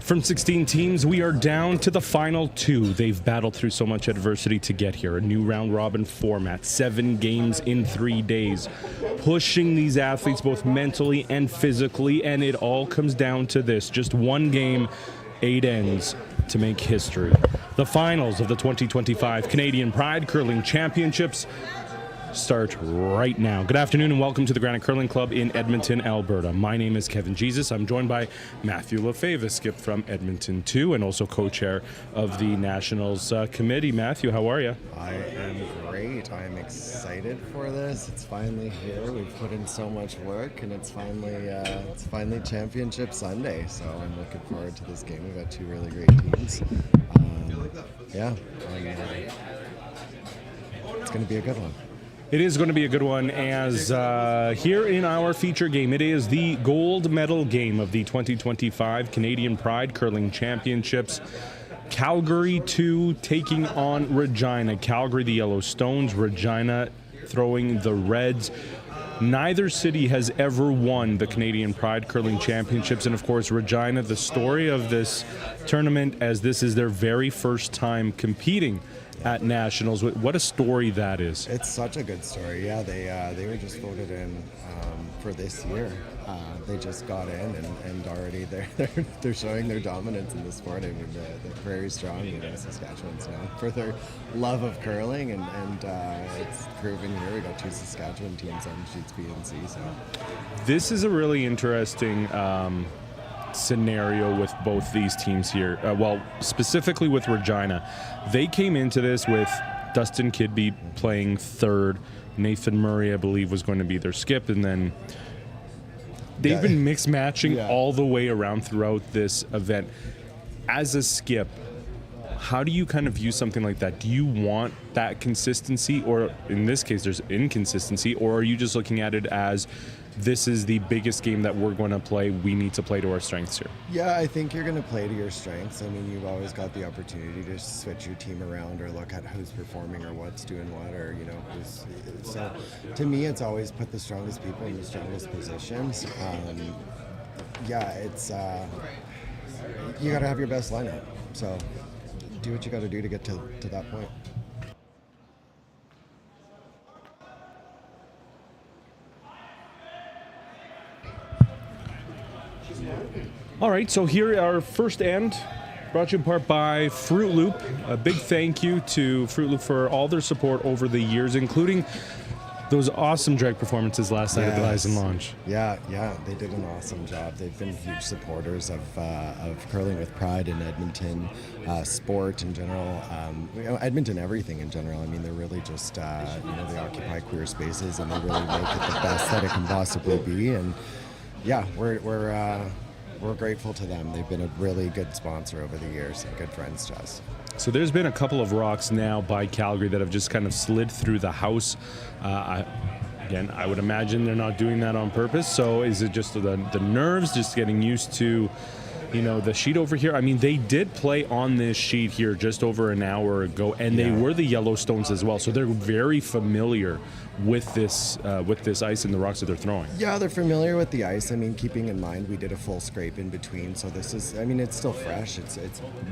From 16 teams, we are down to the final 2. They've battled through so much adversity to get here. A new round-robin format, 7 games in 3 days, pushing these athletes both mentally and physically, and it all comes down to this. Just one game, 8 ends to make history. The finals of the 2025 Canadian Pride Curling Championships start right now. Good afternoon and welcome to the Granite Curling Club in Edmonton, Alberta. My name is Kevin Jesus. I'm joined by Matthew Lefebvre, skip from Edmonton too, and also co-chair of the Nationals Committee. Matthew, how are you? I am great. I am excited for this. It's finally here. We've put in so much work, and it's finally Championship Sunday. So I'm looking forward to this game. We've got 2 really great teams. It's going to be a good one. It is going to be a good one, as here in our feature game, it is the gold medal game of the 2025 Canadian Pride Curling Championships. Calgary 2 taking on Regina. Calgary, the Yellowstones, Regina throwing the Reds. Neither city has ever won the Canadian Pride Curling Championships, and of course Regina, the story of this tournament, as this is their very first time competing at Nationals. What a story that is. It's such a good story. Yeah, they were just voted in for this year. They just got in, and already they're showing their dominance in the sport. I mean, they're very strong in Saskatchewan's now for their love of curling, and it's proven here. We got 2 Saskatchewan teams on sheets B and C. So this is a really interesting scenario with both these teams here. Well, specifically with Regina, they came into this with Dustin Kidby playing third. Nathan Murray, I believe, was going to be their skip, and then they've been mixed matching all the way around throughout this event. As a skip, how do you kind of view something like that? Do you want that consistency, or in this case there's inconsistency, or are you just looking at it as this is the biggest game that we're going to play, we need to play to our strengths here? Yeah, I think you're going to play to your strengths. I mean, you've always got the opportunity to switch your team around or look at who's performing or what's doing what, or, who's... So, to me, it's always put the strongest people in the strongest positions. It's... you got to have your best lineup. So, do what you got to do to get to that point. All right, so here our first end, brought to you in part by Fruit Loop. A big thank you to Fruit Loop for all their support over the years, including those awesome drag performances last night at the Rise and Launch. Yeah, they did an awesome job. They've been huge supporters of Curling with Pride in Edmonton, sport in general, Edmonton everything in general. I mean, they're really just, they occupy queer spaces, and they really make it the best that it can possibly be. And yeah, we're grateful to them. They've been a really good sponsor over the years and good friends to us. So there's been a couple of rocks now by Calgary that have just kind of slid through the house. I would imagine they're not doing that on purpose. So is it just the nerves, just getting used to, the sheet over here? I mean, they did play on this sheet here just over an hour ago, and they were the Yellowstones as well. So they're very familiar with this ice and the rocks that they're throwing. Yeah, they're familiar with the ice. I mean, keeping in mind we did a full scrape in between, so this is, it's still fresh. It's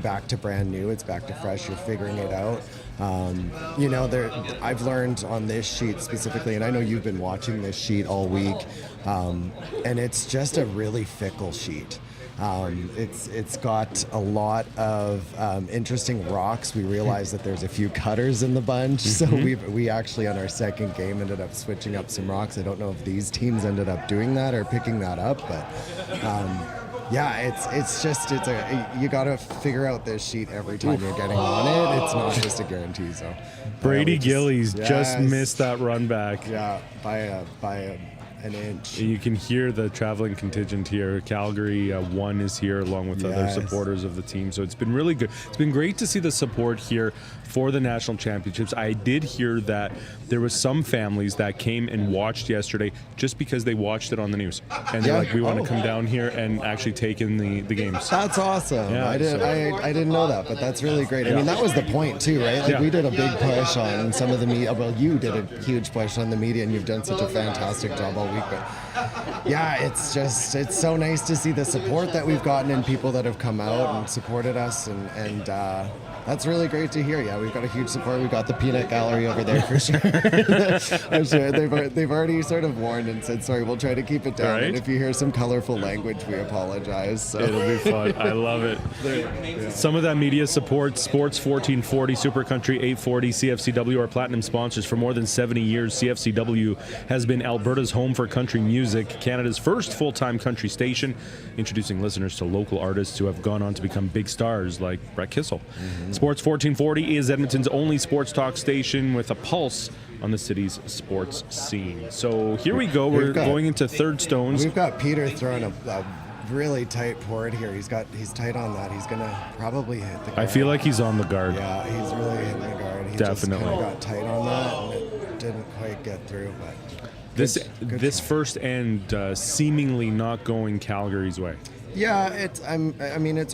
back to brand new. It's back to fresh. You're figuring it out. I've learned on this sheet specifically, and I know you've been watching this sheet all week, and it's just a really fickle sheet. It's got a lot of interesting rocks. We realized that there's a few cutters in the bunch, so we actually on our second game ended up switching up some rocks. I don't know if these teams ended up doing that or picking that up, but you got to figure out this sheet every time you're getting on it. It's not just a guarantee. So Brady Gillies just missed that run back. Yeah, by an inch. You can hear the traveling contingent here. Calgary 1 is here along with other supporters of the team. So it's been really good. It's been great to see the support here for the national championships. I did hear that there was some families that came and watched yesterday just because they watched it on the news. And they're like, we want to come down here and actually take in the games. That's awesome. Yeah, I didn't know that, but that's really great. I mean, that was the point too, right? Like we did a big push on some of the media. Well, you did a huge push on the media, and you've done such a fantastic job all week. But yeah, it's so nice to see the support that we've gotten and people that have come out and supported us, and that's really great to hear. Yeah, we've got a huge support. We've got the peanut gallery over there for sure. I'm sure they've already sort of warned and said, sorry, we'll try to keep it down. Right. And if you hear some colorful language, we apologize. So. It'll be fun. I love it. Some of that media support, Sports 1440, Super Country 840, CFCW are platinum sponsors for more than 70 years. CFCW has been Alberta's home for country music, Canada's first full-time country station, introducing listeners to local artists who have gone on to become big stars like Brett Kissel. Sports 1440 is Edmonton's only sports talk station with a pulse on the city's sports scene. So here we go. We're going into third stones. We've got Peter throwing a really tight port here. He's tight on that. He's gonna probably hit the guard. I feel like he's on the guard. Yeah, he's really hitting the guard. He Definitely. just kind of got tight on that, and it didn't quite get through. But this first end seemingly not going Calgary's way. Yeah, it's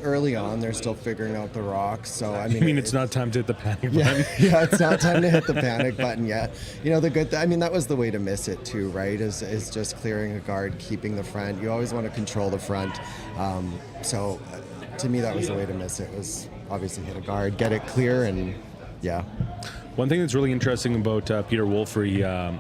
early on. They're still figuring out the rocks, so it's not time to hit the panic button. Yeah, it's not time to hit the panic button yet. That was the way to miss it too, right? Is just clearing a guard, keeping the front. You always want to control the front. So to me, that was the way to miss it. Was obviously hit a guard, get it clear, and yeah. One thing that's really interesting about Peter Wolfrey.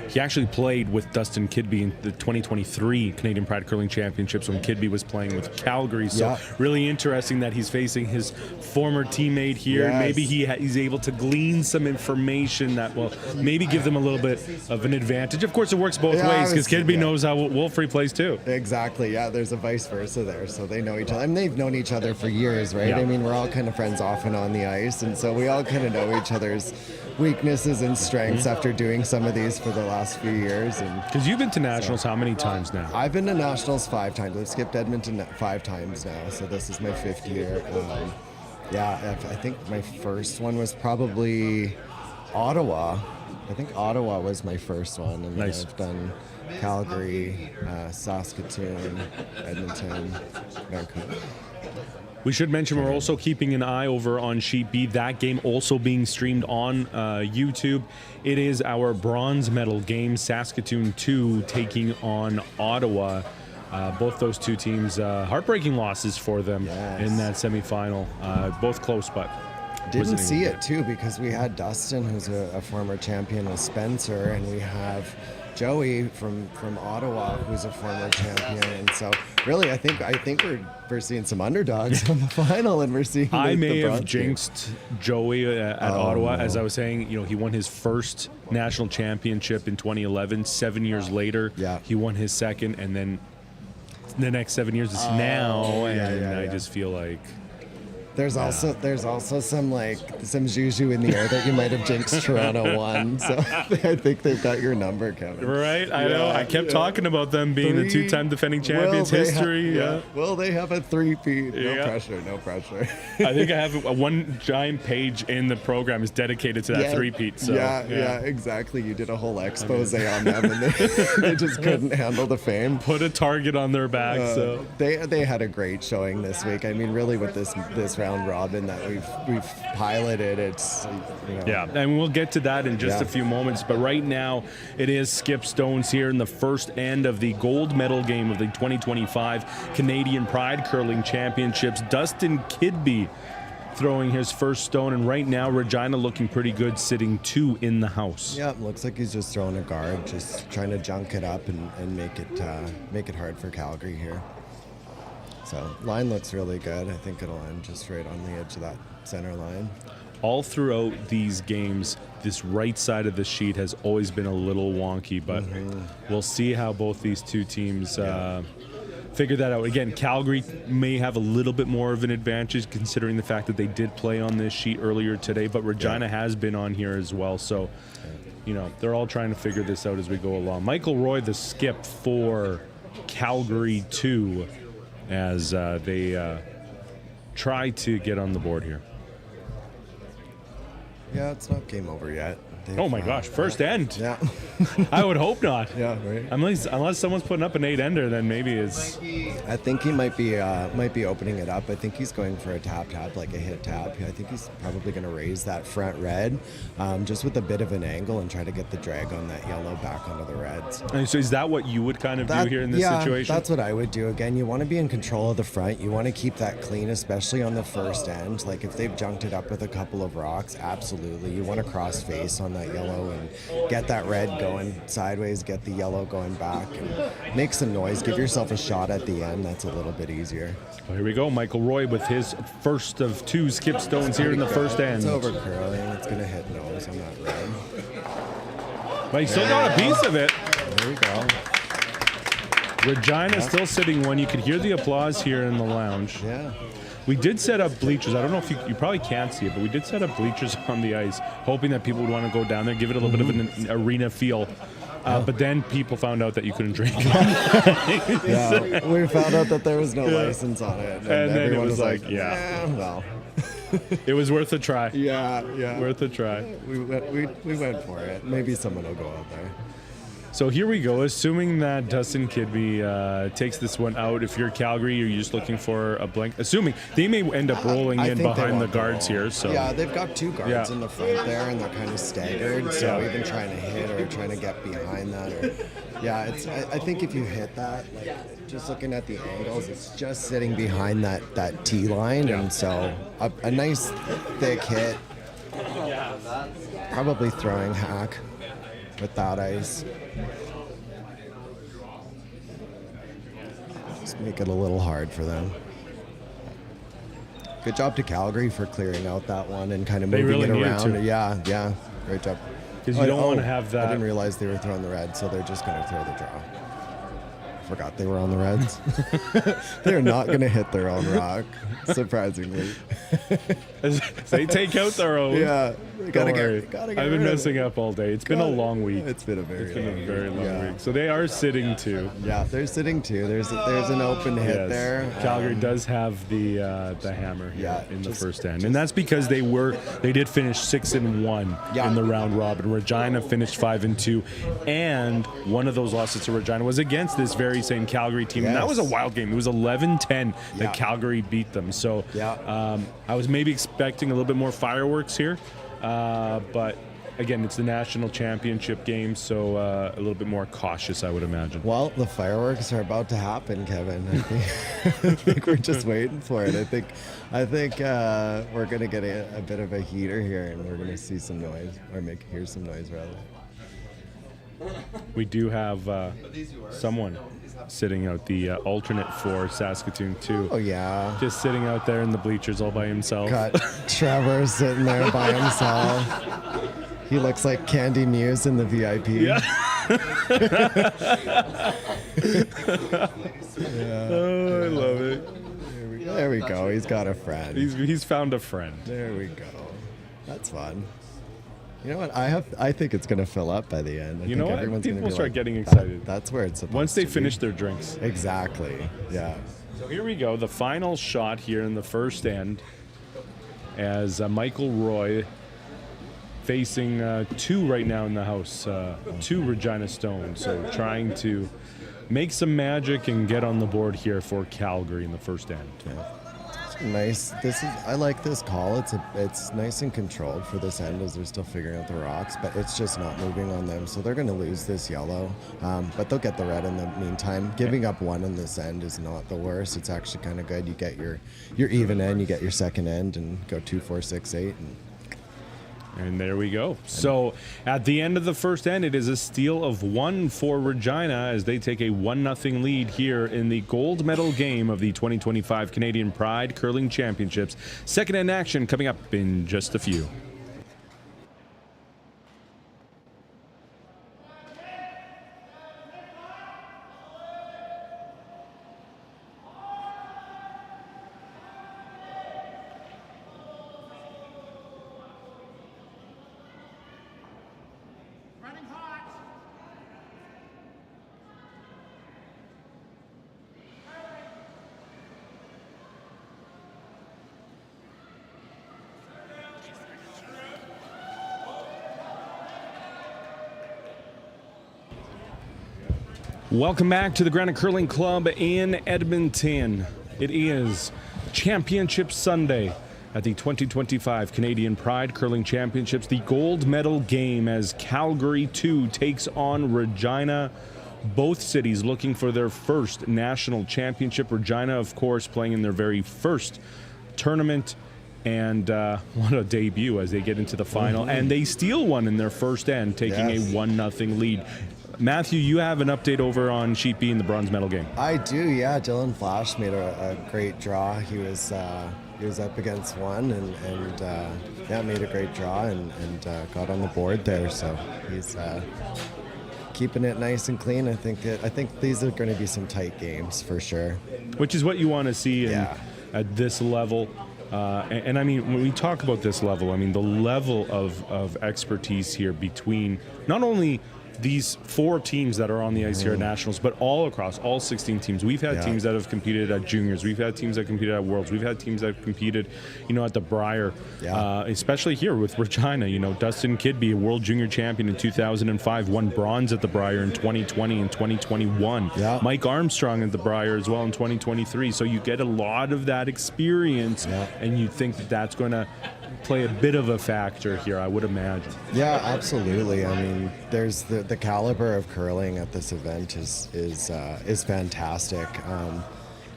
He actually played with Dustin Kidby in the 2023 Canadian Pride Curling Championships when Kidby was playing with Calgary. So really interesting that he's facing his former teammate here. Yes. Maybe he's able to glean some information that will maybe give them a little bit of an advantage. Of course, it works both ways because Kidby knows how Wolfrey plays too. Exactly. Yeah, there's a vice versa there. So they know each other. They've known each other for years, right? Yeah. We're all kind of friends off and on the ice. And so we all kind of know each other's weaknesses and strengths after doing some of these for the last few years. Because you've been to nationals how many times now? I've been to nationals 5 times. I've skipped Edmonton 5 times now, so this is my 5th year. I think my first one was probably Ottawa. I think Ottawa was my first one, and then I've done Calgary, Saskatoon, Edmonton, Vancouver. We should mention we're also keeping an eye over on Sheet B. That game also being streamed on YouTube. It is our bronze medal game, Saskatoon 2 taking on Ottawa. Both those two teams, heartbreaking losses for them in that semifinal. Both close, but didn't see it too because we had Dustin, who's a former champion with Spencer, and we have Joey from Ottawa, who's a former champion, and so really, I think we're seeing some underdogs in the final, and we're seeing. I may have jinxed Joey at Ottawa, as I was saying. He won his first national championship in 2011. 7 years later, he won his second, and then the next 7 years is now, and I just feel like. There's also some juju in the air that you might have jinxed Toronto won. So I think they've got your number, Kevin. Right, I know. I kept talking about them being the 2-time defending champions. History. Well, they have a 3-peat. No pressure. I think I have one giant page in the program is dedicated to that 3-peat. So, exactly. You did a whole expose on them, and they just couldn't handle the fame. Put a target on their back. So they had a great showing this week. Really, with this round robin that we've piloted, it's and we'll get to that in just a few moments, but right now it is skip stones here in the first end of the gold medal game of the 2025 Canadian Pride Curling Championships. Dustin Kidby throwing his first stone, and right now Regina looking pretty good, sitting 2 in the house. Looks like he's just throwing a guard, just trying to junk it up and make it hard for Calgary here. So line looks really good. I think it'll end just right on the edge of that center line. All throughout these games, this right side of the sheet has always been a little wonky, but we'll see how both these two teams figure that out. Again, Calgary may have a little bit more of an advantage considering the fact that they did play on this sheet earlier today, but Regina has been on here as well. So, they're all trying to figure this out as we go along. Michael Roy, the skip for Calgary 2, as they try to get on the board here. Yeah, it's not game over yet. Oh my gosh, first end. Yeah. I would hope not. Yeah, right. Unless someone's putting up an 8-ender, then maybe it's. I think he might be opening it up. I think he's going for a tap, like a hit tap. I think he's probably going to raise that front red, just with a bit of an angle and try to get the drag on that yellow back onto the reds. And so is that what you would kind of do here in this situation? That's what I would do. Again, you want to be in control of the front. You want to keep that clean, especially on the first end. Like if they've junked it up with a couple of rocks, absolutely. You want to cross face on that yellow and get that red going sideways, get the yellow going back, and make some noise. Give yourself a shot at the end. That's a little bit easier. Well, here we go. Michael Roy with his first of 2 skip stones here in the first end. It's over curling. It's going to hit nose on that red. But he still got a piece of it. There we go. Regina still sitting one. You could hear the applause here in the lounge. Yeah. We did set up bleachers. I don't know if you probably can't see it, but we did set up bleachers on the ice, hoping that people would want to go down there, give it a little bit of an arena feel. But then people found out that you couldn't drink. Yeah, we found out that there was no license on it. And then everyone it was like, well. It was worth a try. Yeah. Worth a try. We went for it. Maybe someone will go out there. So here we go. Assuming that Dustin Kidby takes this one out, if you're Calgary, you're just looking for a blank. Assuming they may end up rolling in behind the guards here. So yeah, they've got 2 guards in the front there, and they're kind of staggered. So even trying to hit or trying to get behind that, I think if you hit that, like just looking at the angles, it's just sitting behind that T line, and so a nice thick hit, probably throwing hack with that ice. Just make it a little hard for them. Good job to Calgary for clearing out that one and kind of moving it around. Yeah, great job. Because you don't want to have that. I didn't realize they were throwing the red, so they're just going to throw the draw. Forgot they were on the reds. They're not going to hit their own rock, surprisingly. They take out their own. Yeah, gotta get I've been messing up all day. It's been a long week. It's been a very long week. So they are sitting 2. Yeah, they're sitting 2. There's an open hit there. Calgary does have the hammer here in the first end, and that's because they did finish 6-1 in the round robin. Regina finished 5-2, and one of those losses to Regina was against this very same Calgary team, and that was a wild game. It was 11-10 that Calgary beat them. So I was maybe expecting a little bit more fireworks here, but again, it's the national championship game, so a little bit more cautious, I would imagine. Well, the fireworks are about to happen, Kevin. I think we're just waiting for it. I think we're going to get a bit of a heater here, and we're going to see some noise, or hear some noise, rather. We do have someone sitting out, the alternate for Saskatoon too. Oh yeah, just sitting out there in the bleachers all by himself. Got Trevor sitting there by himself. He looks like Candy Muse in the VIP. Yeah. Oh, I love it. There we go. He's got a friend. He's found a friend. There we go. That's fun. You know what? I think it's going to fill up by the end. You know what? Everyone's People gonna be start like, getting excited. That's where it's supposed once they to finish be. their drinks. Exactly. Yeah. So here we go. The final shot here in the first end, as Michael Roy facing 2 right now in the house, 2 Regina Stones. So trying to make some magic and get on the board here for Calgary in the first end. Yeah. Nice. I like this call. It's nice and controlled for this end as they're still figuring out the rocks, but it's just not moving on them. So they're going to lose this yellow, but they'll get the red in the meantime. Giving up 1 in this end is not the worst. It's actually kind of good. You get your even end, you get your second end, and go 2, 4, 6, 8. And there we go. So at the end of the first end, it is a steal of 1 for Regina as they take a 1-0 lead here in the gold medal game of the 2025 Canadian Pride Curling Championships. Second end action coming up in just a few. Welcome back to the Granite Curling Club in Edmonton. It is Championship Sunday at the 2025 Canadian Pride Curling Championships, the gold medal game as Calgary 2 takes on Regina. Both cities looking for their first national championship. Regina, of course, playing in their very first tournament. And what a debut as they get into the final. And they steal one in their first end, taking a 1-0 lead. Matthew, you have an update over on Sheet B in the bronze medal game. I do, yeah. Dylan Flash made a great draw. He was up against one and made a great draw and got on the board there. So he's keeping it nice and clean. I think these are going to be some tight games for sure. Which is what you want to see at this level. And I mean, when we talk about this level, I mean, the level of expertise here between not only these 4 teams that are on the ice here at Nationals, but all across all 16 teams. We've had teams that have competed at juniors. We've had teams that competed at Worlds. We've had teams that have competed, at the Brier, especially here with Regina. Dustin Kidby, a world junior champion in 2005, won bronze at the Brier in 2020 and 2021. Yeah. Mike Armstrong at the Brier as well in 2023. So you get a lot of that experience, and you think that that's going to play a bit of a factor here, I would imagine. Yeah, absolutely. I mean, there's the caliber of curling at this event is fantastic.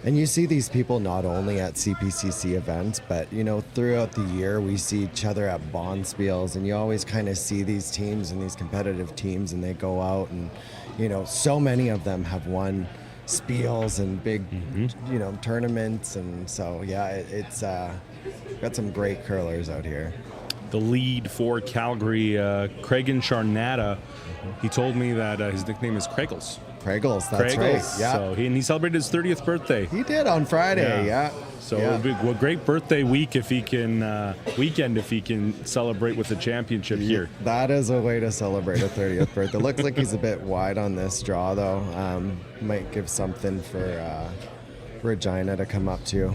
And you see these people not only at CPCC events, but throughout the year we see each other at Bonspiels, and you always kind of see these teams and these competitive teams, and they go out and so many of them have won spiels and big tournaments, and so it's got some great curlers out here. The lead for Calgary, Craigan Charnata, he told me that his nickname is Craigles. Craigles, that's right. Yeah. So he celebrated his 30th birthday. He did on Friday. Yeah. So it would be a great birthday week if he can celebrate with the championship here. That is a way to celebrate a 30th birthday. Looks like he's a bit wide on this draw though. Might give something for Regina to come up to.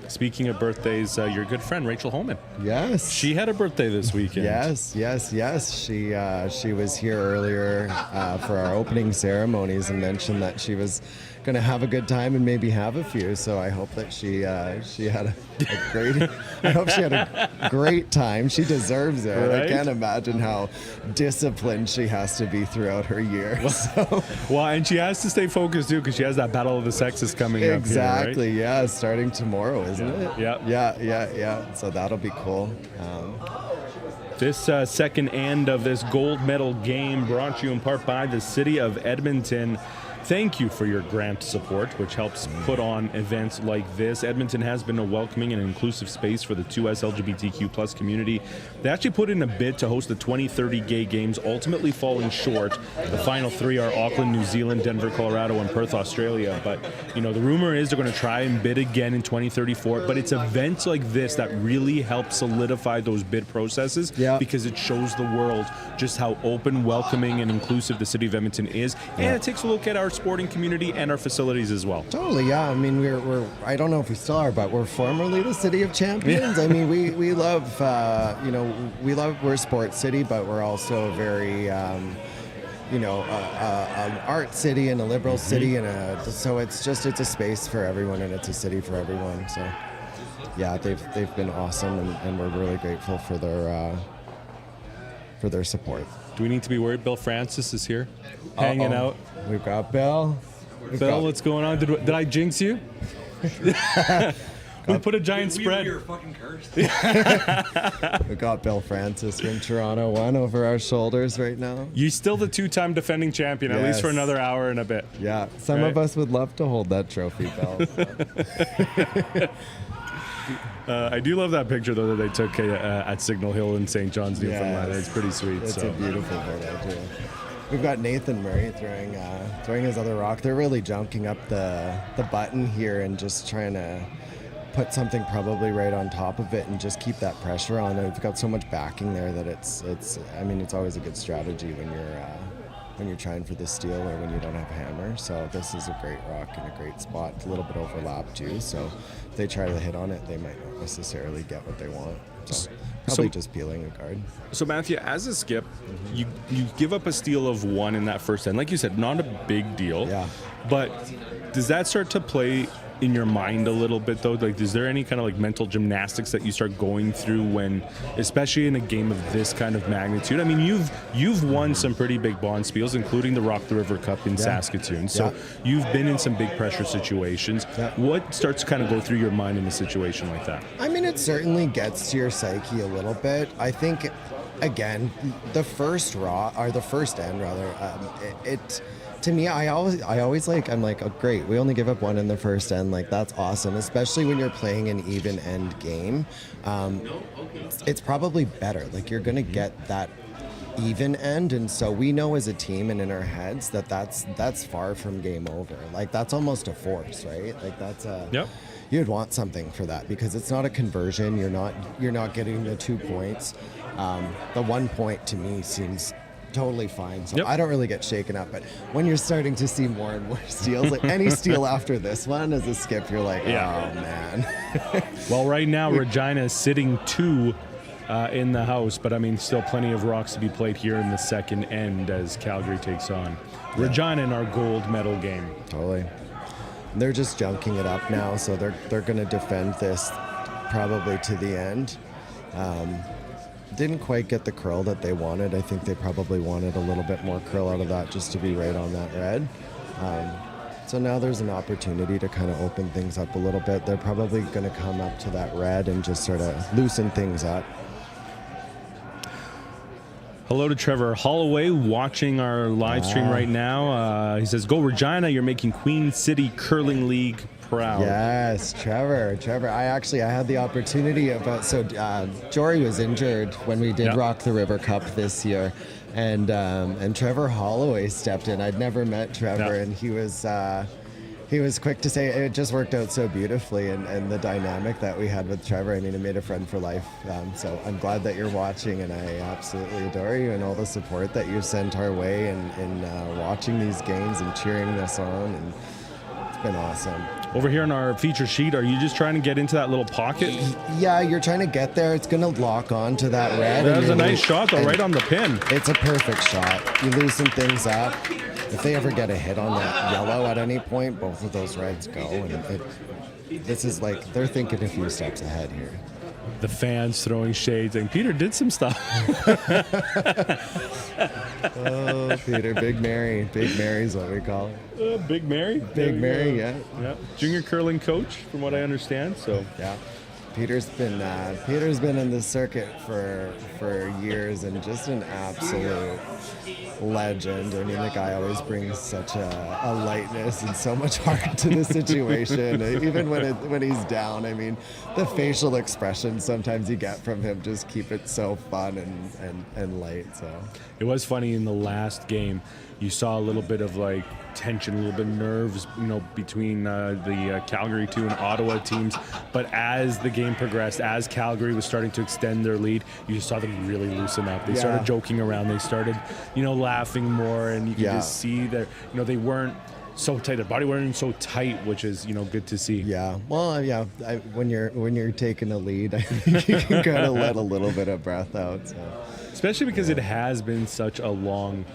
Speaking of birthdays, your good friend Rachel Holman. Yes. She had a birthday this weekend. Yes. She was here earlier for our opening ceremonies and mentioned that she was going to have a good time and maybe have a few. So I hope that she had a great. I hope she had a great time. She deserves it. Right? I can't imagine how disciplined she has to be throughout her year. Well, and she has to stay focused too because she has that battle of the sexes coming up. Exactly. Here, right? Yeah, starting tomorrow, isn't it? Yeah. So that'll be cool. This second end of this gold medal game brought to you in part by the City of Edmonton. Thank you for your grant support, which helps put on events like this. Edmonton has been a welcoming and inclusive space for the 2S LGBTQ plus community. They actually put in a bid to host the 2030 Gay Games, ultimately falling short. The final 3 are Auckland, New Zealand, Denver, Colorado, and Perth, Australia. But, the rumor is they're going to try and bid again in 2034. But it's events like this that really help solidify those bid processes because it shows the world just how open, welcoming, and inclusive the City of Edmonton is. And it takes a look at our sporting community and our facilities as well. Totally, yeah. I mean, we're I don't know if we still are, but we're formerly the City of Champions. I mean, we love, we're a sports city, but we're also a very, an art city and a liberal city, and so it's a space for everyone, and it's a city for everyone. So, yeah, they've been awesome, and we're really grateful for their support. Do we need to be worried? Bill Francis is here, hanging out. We've got Bill. What's going on? Did I jinx you? We put a giant spread. We were fucking cursed. We got Bill Francis from Toronto 1 over our shoulders right now. You're still the 2-time defending champion, at least for another hour and a bit. Yeah, some of us would love to hold that trophy, Bill. I do love that picture, though, that they took at Signal Hill in St. John's, Newfoundland. It's pretty sweet. It's a beautiful photo, too. We've got Nathan Murray throwing his other rock. They're really junking up the button here and just trying to put something probably right on top of it and just keep that pressure on. We've got so much backing there that it's always a good strategy when when you're trying for the steal or when you don't have a hammer. So this is a great rock and a great spot. It's a little bit overlapped too, so if they try to hit on it, they might not necessarily get what they want. So probably just peeling a guard. So Matthew, as a skip, you give up a steal of 1 in that first end. Like you said, not a big deal. Yeah. But does that start to play in your mind a little bit though? Like, is there any kind of like mental gymnastics that you start going through when, especially in a game of this kind of magnitude? I mean, you've won some pretty big bond spiels, including the Rock the River Cup in Saskatoon. So you've been in some big pressure situations. Yeah. What starts to kind of go through your mind in a situation like that? I mean, it certainly gets to your psyche a little bit. I think, again, the first end rather, to me, I always I'm like, oh, great, we only give up 1 in the first end. Like, that's awesome, especially when you're playing an even end game. It's probably better. Like, you're going to get that even end, and so we know as a team and in our heads that that's far from game over. Like, that's almost a force, right? Like, that's a you'd want something for that because it's not a conversion. You're not getting the 2 points. The 1 point to me seems totally fine, so I don't really get shaken up. But when you're starting to see more and more steals, like any steal after this one as a skip, you're like, oh man. Well, right now Regina is sitting 2 in the house, but I mean, still plenty of rocks to be played here in the second end as Calgary takes on Regina in our gold medal game. Totally. They're just junking it up now, so they're going to defend this probably to the end. Didn't quite get the curl that they wanted. I think they probably wanted a little bit more curl out of that just to be right on that red. So now there's an opportunity to kind of open things up a little bit. They're probably going to come up to that red and just sort of loosen things up. Hello to Trevor Holloway watching our live stream right now. He says, "Go Regina, you're making Queen City Curling League proud." Yes, Trevor. I had the opportunity of Jory was injured when we did Rock the River Cup this year, and Trevor Holloway stepped in. I'd never met Trevor, and he was quick to say it just worked out so beautifully, and the dynamic that we had with Trevor, I mean, it made a friend for life. So I'm glad that you're watching, and I absolutely adore you and all the support that you sent our way in watching these games and cheering us on, and it's been awesome. Over here on our feature sheet, are you just trying to get into that little pocket? Yeah, you're trying to get there. It's going to lock on to that red. That was a nice shot, though, right on the pin. It's a perfect shot. You loosen things up. If they ever get a hit on that yellow at any point, both of those reds go. And this is like, they're thinking a few steps ahead here. The fans throwing shades, and Peter did some stuff. Oh, Peter, Big Mary. Big Mary's what we call it. Big Mary? Big Mary, yeah. Junior curling coach, from what I understand. So yeah. Peter's been in the circuit for years and just an absolute legend. I mean, the guy always brings such a lightness and so much heart to the situation. Even when he's down, I mean, the facial expressions sometimes you get from him just keep it so fun and light. So it was funny in the last game. You saw a little bit of like tension, a little bit of nerves, between the Calgary 2 and Ottawa teams. But as the game progressed, as Calgary was starting to extend their lead, you saw them really loosen up. They started joking around. They started, laughing more, and you could just see that, they weren't so tight. Their body weren't so tight, which is, good to see. Yeah. Well, when you're taking a lead, I think you can kind of let a little bit of breath out. So. Especially because it has been such a long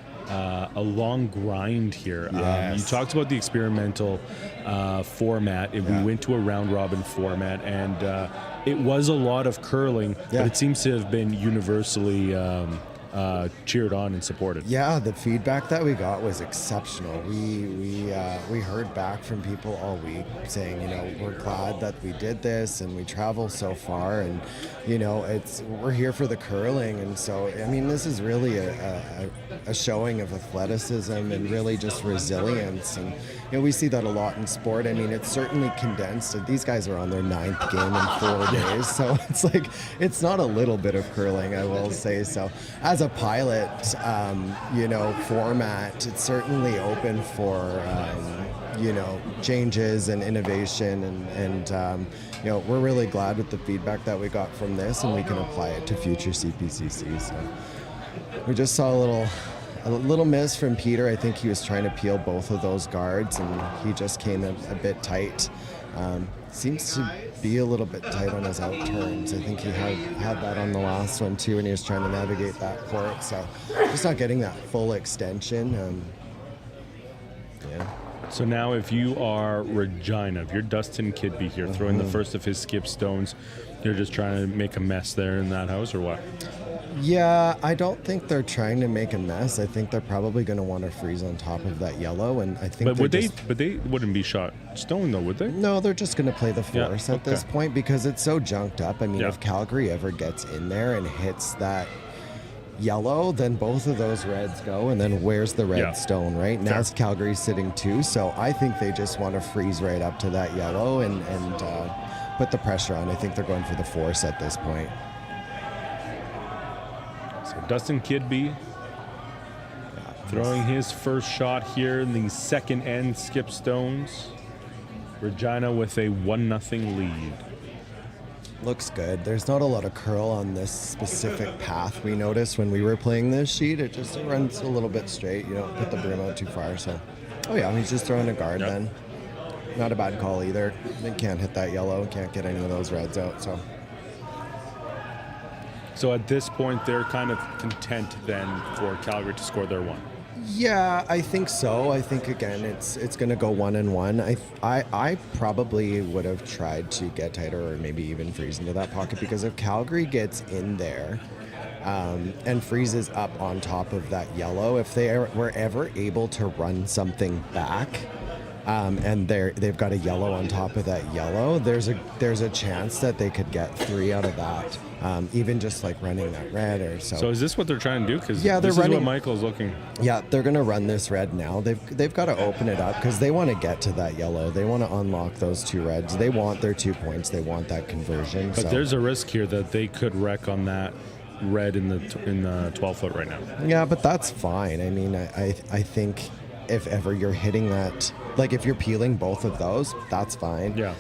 grind here. Yes. You talked about the experimental format, and we went to a round robin format, and it was a lot of curling, but it seems to have been universally cheered on and supported. Yeah, the feedback that we got was exceptional. We heard back from people all week saying, we're glad that we did this and we travel so far, and we're here for the curling. And so, I mean, this is really a showing of athleticism and really just resilience. And we see that a lot in sport. I mean, it's certainly condensed. These guys are on their 9th game in 4 days, so it's like it's not a little bit of curling, I will say. So as a pilot, format, it's certainly open for changes and innovation, and we're really glad with the feedback that we got from this, and we can apply it to future CPCC. So we just saw a a little miss from Peter. I think he was trying to peel both of those guards, and he just came a bit tight. Seems to be a little bit tight on his out turns. I think he had that on the last one too, and he was trying to navigate that court. So just not getting that full extension. Yeah. So now if you are Regina, if you're Dustin Kidby here, throwing the first of his skip stones, you're just trying to make a mess there in that house, or what? Yeah, I don't think they're trying to make a mess. I think they're probably going to want to freeze on top of that yellow, and I think. But they wouldn't be shot stone though, would they? No, they're just going to play the force at this point because it's so junked up. I mean, if Calgary ever gets in there and hits that yellow, then both of those reds go, and then where's the red stone, right? Now it's Calgary sitting 2, so I think they just want to freeze right up to that yellow and put the pressure on. I think they're going for the force at this point. So Dustin Kidby throwing his first shot here in the second end skip stones. Regina with a 1-0 lead. Looks good. There's not a lot of curl on this specific path. We noticed when we were playing this sheet, it runs a little bit straight. You don't put the brim out too far. So, he's just throwing a guard then. Not a bad call either. They can't hit that yellow. Can't get any of those reds out. So at this point, they're kind of content then for Calgary to score their one. Yeah, I think so. I think again, it's going to go 1-1. I probably would have tried to get tighter or maybe even freeze into that pocket, because if Calgary gets in there and freezes up on top of that yellow, if they were ever able to run something back, and they've got a yellow on top of that yellow, there's a chance that they could get 3 out of that. Even just like running that red or so. So is this what they're trying to do? Because this is what Michael's looking. Yeah, they're going to run this red now. They've got to open it up because they want to get to that yellow. They want to unlock those 2 reds. They want their 2 points. They want that conversion. But there's a risk here that they could wreck on that red in the 12-foot right now. Yeah, but that's fine. I mean, I think if ever you're hitting that, like if you're peeling both of those, that's fine. Yeah.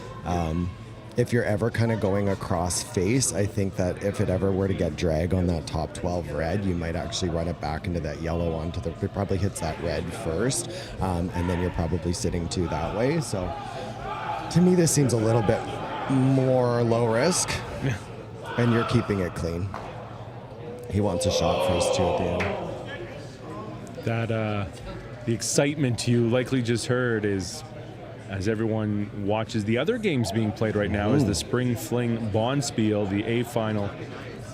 If you're ever kind of going across face, I think that if it ever were to get drag on that top 12 red, you might actually run it back into that yellow it probably hits that red first, and then you're probably sitting 2 that way. So to me, this seems a little bit more low risk, and you're keeping it clean. He wants a shot first too at the end. That the excitement you likely just heard is, as everyone watches the other games being played right now, is the Spring Fling Bonspiel, the A final,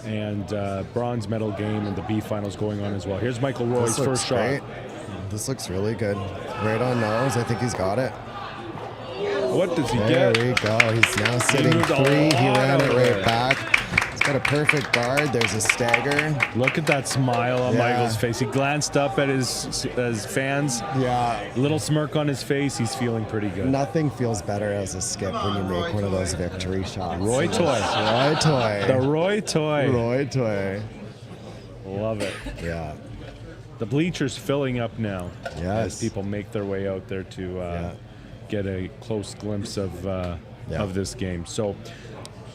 and bronze medal game, and the B finals going on as well. Here's Michael Roy's first shot. This looks really good. Right on nose. I think he's got it. What does he get? There we go. He's now sitting 3. He ran it right back. Got a perfect guard. There's a stagger. Look at that smile on Michael's face. He glanced up at his fans. Yeah. Little smirk on his face. He's feeling pretty good. Nothing feels better as a skip when you make one of those victory shots. Roy Toy. Roy Toy. The Roy Toy. Roy Toy. Love it. Yeah. The bleachers filling up now. Yes. As people make their way out there to get a close glimpse of this game. So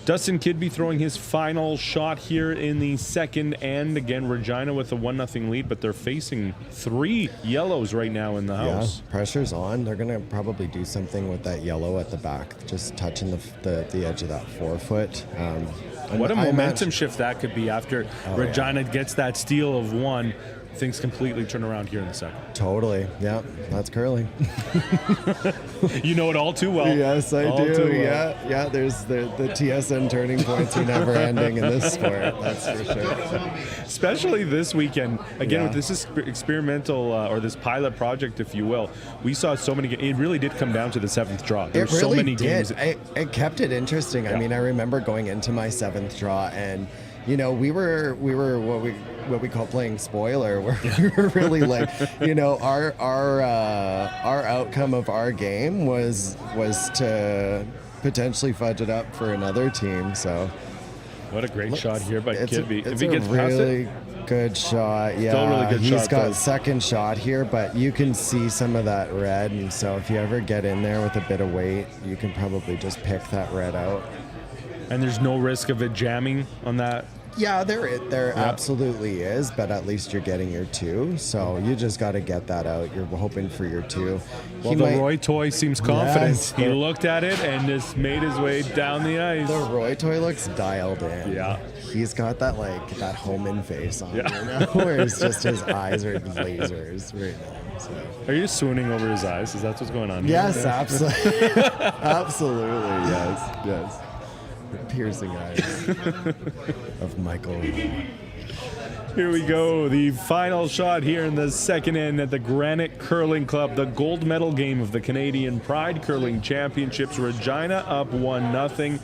Dustin Kidby throwing his final shot here in the second end. Again, Regina with a 1-0 lead, but they're facing 3 yellows right now in the house. Yeah, pressure's on. They're going to probably do something with that yellow at the back, just touching the edge of that 4-foot. What a momentum shift that could be after Regina gets that steal of 1. Things completely turn around here in the second. Totally. Yeah, that's curling. You know it all too well. Yes, I do. Yeah. There's the TSN turning points are never ending in this sport. That's for sure. Especially this weekend. Again, with this experimental or this pilot project, if you will, we saw so many. It really did come down to the 7th draw. There were so many games. It kept it interesting. Yeah. I mean, I remember going into my 7th draw, and we were what we call playing spoiler, where we were really like, our outcome of our game was to potentially fudge it up for another team. So what a great shot here by Kidby. If he gets past it, good shot. Yeah, still really good he's shot, got second shot here, but you can see some of that red, and so if you ever get in there with a bit of weight, you can probably just pick that red out. And there's no risk of it jamming on that Yeah, there absolutely is, but at least you're getting your 2. So you just got to get that out. You're hoping for your 2. Well, Roy Toy seems confident. Yes, he looked at it and just made his way down the ice. The Roy Toy looks dialed in. Yeah. He's got that that Homan face on right now, where it's just his eyes are lasers right now. So. Are you swooning over his eyes? Is that what's going on? Yes, absolutely. Absolutely, yes. The piercing eyes of Michael. Here we go. The final shot here in the second end at the Granite Curling Club, the gold medal game of the Canadian Pride Curling Championships. Regina up 1-0.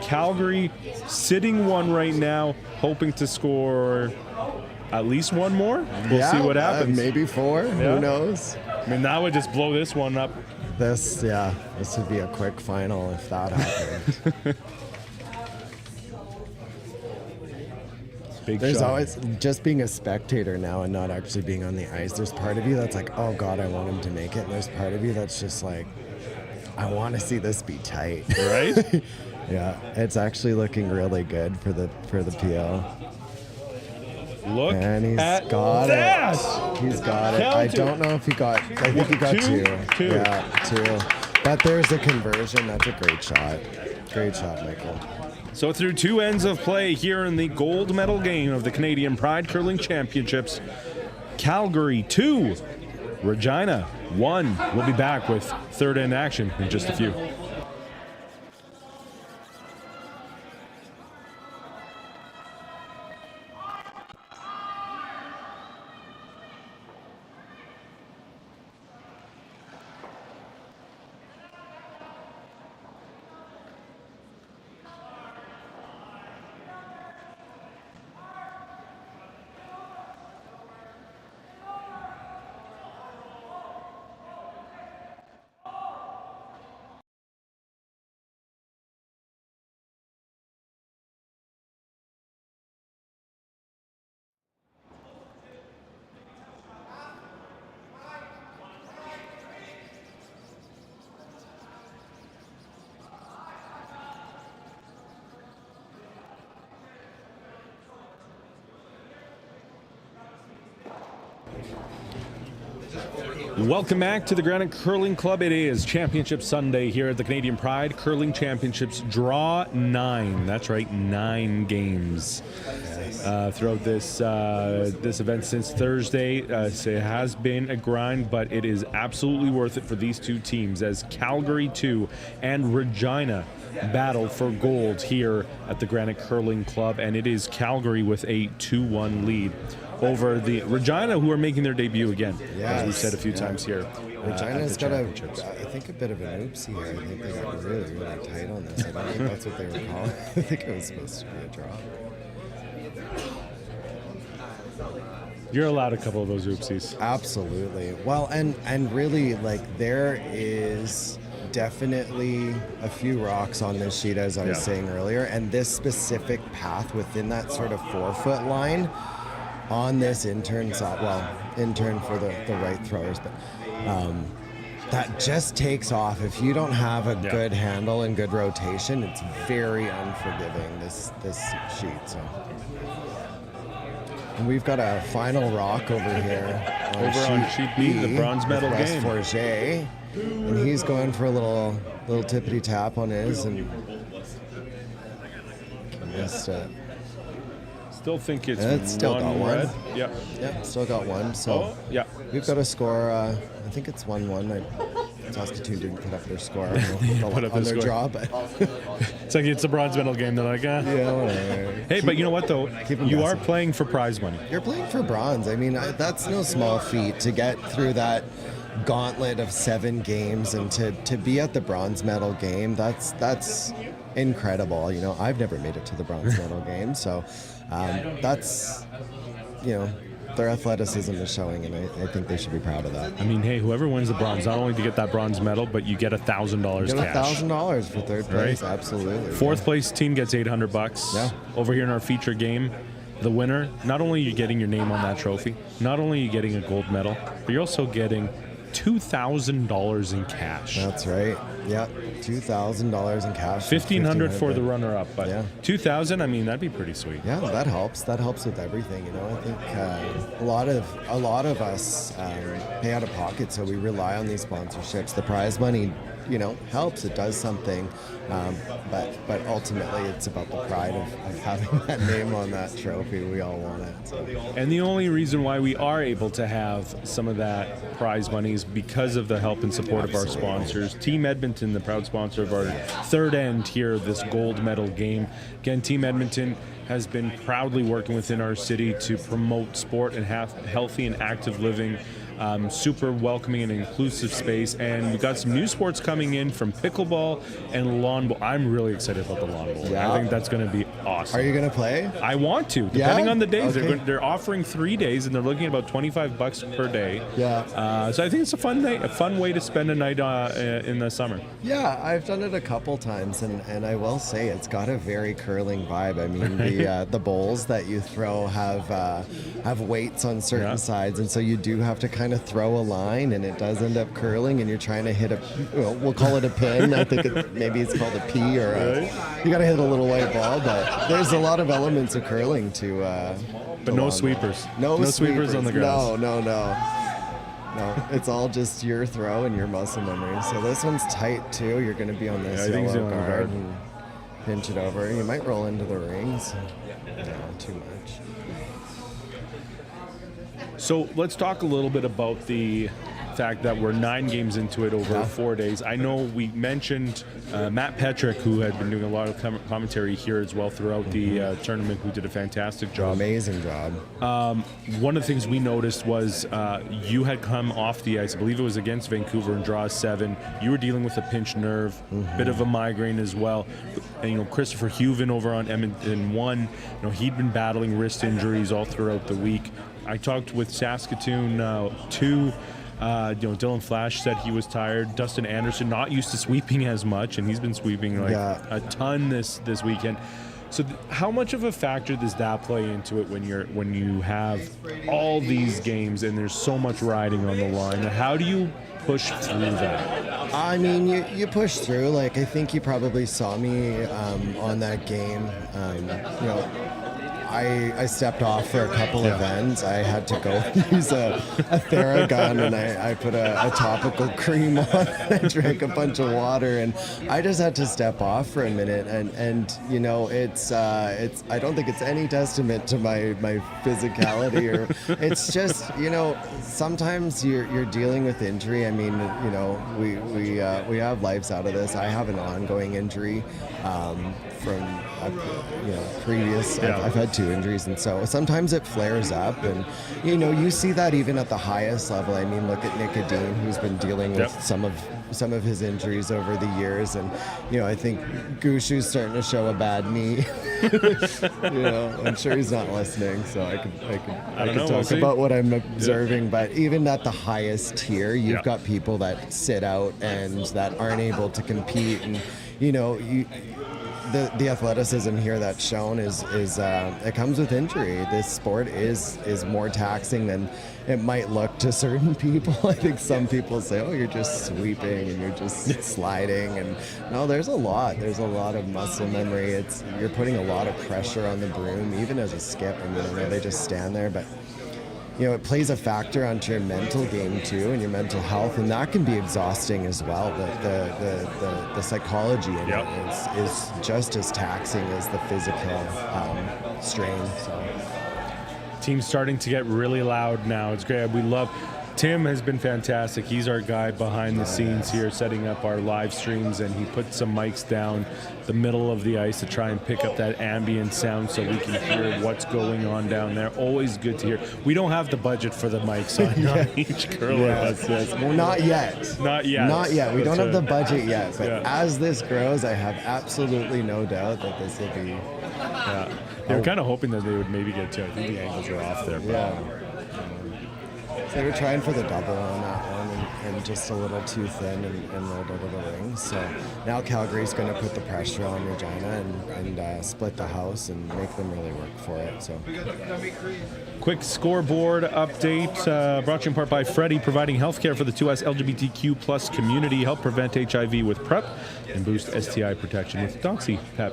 Calgary sitting 1 right now, hoping to score at least 1 more. We'll see what happens. Maybe 4. Yeah. Who knows? I mean, that would just blow this one up. This would be a quick final if that happened. There's always, just being a spectator now and not actually being on the ice, there's part of you that's like, oh God, I want him to make it. And there's part of you that's just like, I want to see this be tight. Right? Yeah, it's actually looking really good for the PL. Look and he's at got that. It. He's got it. I don't know if he got, I think he got 2. Yeah, 2. But there's a conversion. That's a great shot. Great shot, Michael. So through 2 ends of play here in the gold medal game of the Canadian Pride Curling Championships, Calgary 2, Regina 1. We'll be back with third end action in just a few. Welcome back to the Granite Curling Club. It is Championship Sunday here at the Canadian Pride Curling Championships. Draw 9. That's right, 9 games throughout this event since Thursday. It has been a grind, but it is absolutely worth it for these 2 teams as Calgary 2 and Regina battle for gold here at the Granite Curling Club, and it is Calgary with a 2-1 lead over the Regina, who are making their debut again, as we've said a few times here. Regina's got I think a bit of an oopsie here. I think they got really, really tight on this. I don't think that's what they were calling. I think it was supposed to be a draw. You're allowed a couple of those oopsies. Absolutely. Well, and really, like, there is definitely a few rocks on this sheet, as I was saying earlier, and this specific path within that sort of 4-foot line on this intern side, intern for the right throwers, but that just takes off. If you don't have a good handle and good rotation, it's very unforgiving, this sheet. So, and we've got a final rock over here on sheet B, the bronze medal game. Forget, and he's going for a little tippity tap on his and missed it. Still think it's still got one. Red. Yep, still got 1. So we've got a score. I think it's 1-1. Saskatoon didn't put up their score on their draw, but it's like it's a bronze medal game. They're like, yeah, whatever. Hey, but you know what though? You are playing for prize money. You're playing for bronze. I mean, that's no small feat to get through that gauntlet of 7 games and to be at the bronze medal game. That's incredible. You know, I've never made it to the bronze medal game, so that's, you know, their athleticism is showing, and I think they should be proud of that. I mean, hey, whoever wins the bronze, not only do you get that bronze medal, but you get $1,000 cash. $1,000 for third place, right? Absolutely. Fourth place team gets $800. Yeah. Over here in our feature game, the winner, not only are you getting your name on that trophy, not only are you getting a gold medal, but you're also getting $2,000 in cash. That's right. Yeah, $2,000 in cash. $1,500 for the runner-up, but yeah. $2,000. I mean, that'd be pretty sweet. Yeah, that helps. That helps with everything. You know, I think a lot of us pay out of pocket, so we rely on these sponsorships. The prize money, you know, helps. It does something, but ultimately, it's about the pride of having that name on that trophy. We all want it. So. And the only reason why we are able to have some of that prize money is because of the help and support of our sponsors. Team Edmonton, the proud sponsor of our third end here, this gold medal game. Again, Team Edmonton has been proudly working within our city to promote sport and have healthy and active living. Super welcoming and inclusive space, and we've got some new sports coming in from pickleball and lawn bowling. I'm really excited about the lawn bowling. Yeah. I think that's going to be awesome. Are you going to play? I want to, depending on the days. Okay. They're offering 3 days, and they're looking at about $25 per day. Yeah. So I think it's a fun way to spend a night in the summer. Yeah, I've done it a couple times, and I will say it's got a very curling vibe. I mean, the bowls that you throw have weights on certain sides, and so you do have to kind of throw a line, and it does end up curling, and you're trying to hit we'll call it a pin. I think maybe it's called a P, or you got to hit a little white ball. But there's a lot of elements of curling to. But no sweepers. No sweepers on the grass. No, it's all just your throw and your muscle memory. So this one's tight too. You're going to be on this yellow guard and pinch it over. You might roll into the rings. No, too much. So let's talk a little bit about the fact that we're 9 games into it over 4 days. I know we mentioned Matt Petrick, who had been doing a lot of commentary here as well throughout the tournament, who did a fantastic job. Amazing job. One of the things we noticed was you had come off the ice, I believe it was against Vancouver in draw 7. You were dealing with a pinched nerve, bit of a migraine as well. And, you know, Christopher Huven over on Edmonton 1, you know, he'd been battling wrist injuries all throughout the week. I talked with Saskatoon 2. Dylan Flash said he was tired. Dustin Anderson not used to sweeping as much, and he's been sweeping a ton this weekend. So how much of a factor does that play into it when you have all these games and there's so much riding on the line? How do you push through that? I mean, you push through. Like, I think you probably saw me on that game. I stepped off for a couple of ends. I had to go use a Theragun, and I put a topical cream on. I drank a bunch of water, and I just had to step off for a minute. And you know, it's I don't think it's any testament to my physicality, or it's just, you know, sometimes you're dealing with injury. I mean, you know, we have lives out of this. I have an ongoing injury from previous. I've had 2 injuries, and so sometimes it flares up, and you know, you see that even at the highest level. I mean, look at Nick Adine, who's been dealing with some of his injuries over the years, and you know, I think Gushu's starting to show a bad knee. You know, I'm sure he's not listening, so I can talk about what I'm observing. But even at the highest tier, you've got people that sit out and that aren't able to compete, and you know, the athleticism here that's shown is it comes with injury. This sport is more taxing than it might look to certain people. I think some people say, "Oh, you're just sweeping and you're just sliding," and no, there's a lot of muscle memory. You're putting a lot of pressure on the broom, even as a skip. I mean, I know they just stand there, but you know, it plays a factor onto your mental game too, and your mental health, and that can be exhausting as well. The psychology in it is just as taxing as the physical strain. So. Team's starting to get really loud now. It's great. Tim has been fantastic. He's our guy behind the scenes here, setting up our live streams, and he put some mics down the middle of the ice to try and pick up that ambient sound so we can hear what's going on down there. Always good to hear. We don't have the budget for the mics on each curler. Yes. Well, not yet. Not yet. We don't have the budget yet, but as this grows, I have absolutely no doubt that this will be. Yeah. They were kind of hoping that they would maybe get 2. I think the angles were off there. Yeah. They were trying for the double on that one, and just a little too thin and rolled out of the ring. So now Calgary's going to put the pressure on Regina and split the house and make them really work for it. So Quick scoreboard update brought to you in part by Freddie, providing healthcare for the 2S LGBTQ plus community. Help prevent HIV with PrEP and boost STI protection with Doxy PEP.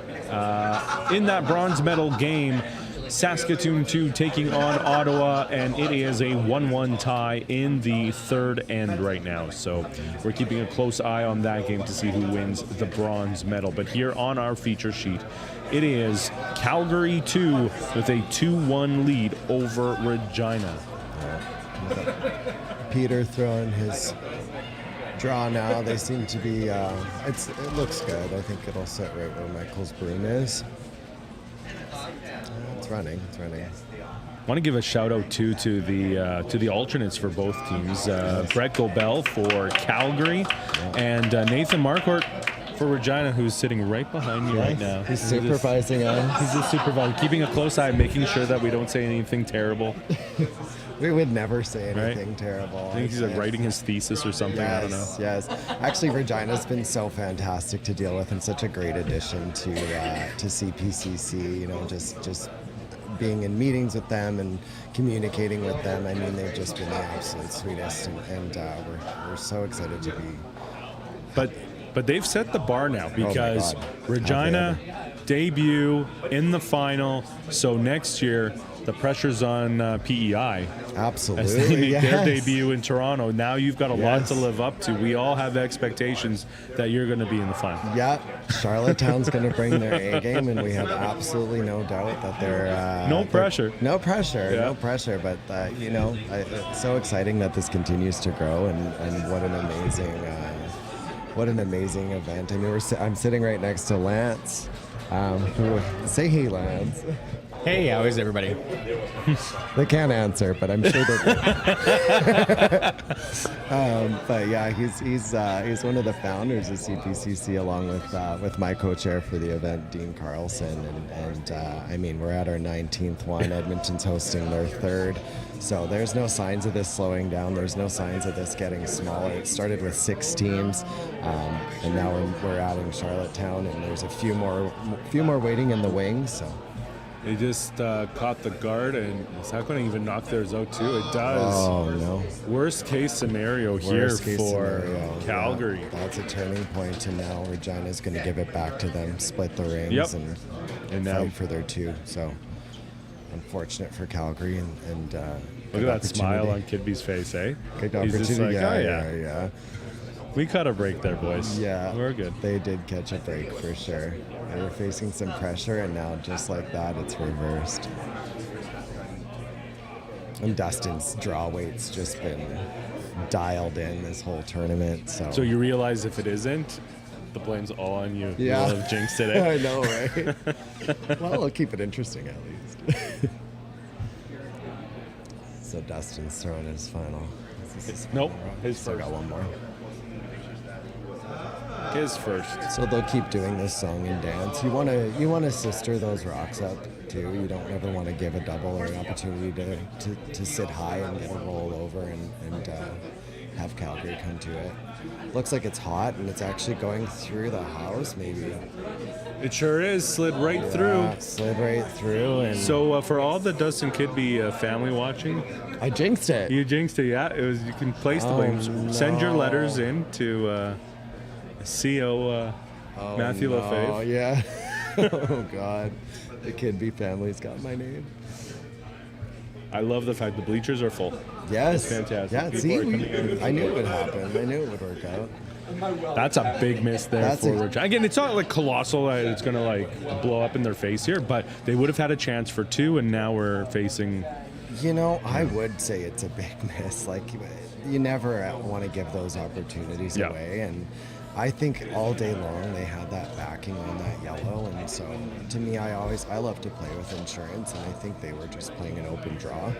In that bronze medal game, Saskatoon 2 taking on Ottawa, and it is a 1-1 tie in the third end right now. So we're keeping a close eye on that game to see who wins the bronze medal. But here on our feature sheet, it is Calgary 2 with a 2-1 lead over Regina. Peter throwing his draw now. They seem to be, it looks good. I think it'll sit right where Michael's broom is. It's running. I want to give a shout out too to the alternates for both teams. Brett Gobel for Calgary and Nathan Marquardt for Regina, who's sitting right behind me right now. He's supervising us. He's just supervising, keeping a close eye, making sure that we don't say anything terrible. We would never say anything terrible. I think he's like writing his thesis or something. Yes, I don't know. Yes. Actually, Regina's been so fantastic to deal with and such a great addition to CPCC. You know, just being in meetings with them and communicating with them. I mean, they've just been the absolute sweetest, and we're so excited to be. But they've set the bar now because Regina debut in the final. So next year, the pressure's on PEI. Absolutely. As they make their debut in Toronto. Now you've got a lot to live up to. We all have expectations that you're going to be in the final. Yeah, Charlottetown's going to bring their A game, and we have absolutely no doubt that they're no pressure. No pressure. But you know, it's so exciting that this continues to grow, and what an amazing event. I mean, I'm sitting right next to Lance. Say hey, Lance. Hey, how is everybody? They can't answer, but I'm sure they can. But yeah, he's one of the founders of CPCC, along with my co-chair for the event, Dean Carlson, and I mean, we're at our 19th one. Edmonton's hosting their third, so there's no signs of this slowing down. There's no signs of this getting smaller. It started with 6 teams, and now we're adding Charlottetown, and there's a few more waiting in the wings. So. They just caught the guard, and is that going to even knock theirs out too? It does. Oh, no. Worst case scenario here for Calgary. Yeah, that's a turning point, and now Regina's going to give it back to them, split the rings, and fight for their 2. So unfortunate for Calgary, and look at that smile on Kidby's face, eh? Good He's opportunity. just like, Yeah. We caught a break there, boys. Yeah, we're good. They did catch a break for sure. They were facing some pressure, and now just like that, it's reversed. And Dustin's draw weight's just been dialed in this whole tournament. So you realize if it isn't, the blame's all on you. Yeah. You have jinxed it. I know, right? Well, I'll keep it interesting at least. So Dustin's throwing his final. Nope, his Still first. got one more. His first. So they'll keep doing this song and dance. You want to sister those rocks up too. You don't ever want to give a double or an opportunity to sit high and get a roll over and have Calgary come to it. Looks like it's hot, and it's actually going through the house maybe. It sure is. Slid right through. Slid right through. And So for all the Dustin Kidby family watching, I jinxed it. you jinxed it. Yeah, it was. You can place the blame. no. Send your letters in to CO Matthew no, LaFave. Yeah. Oh God, the Kidby family's got my name. I love the fact the bleachers are full. Yes. It's fantastic. Yeah. People See, are coming in. I knew it would happen. I knew it would work out. That's a big miss there That's for a- Regina. Again, it's not like colossal that it's going to like blow up in their face here, but they would have had a chance for 2, and now we're facing. You know, I would say it's a big miss. Like, you never want to give those opportunities Yeah. away. And I think all day long they had that backing on that yellow. And so, to me, I love to play with insurance. And I think they were just playing an open draw.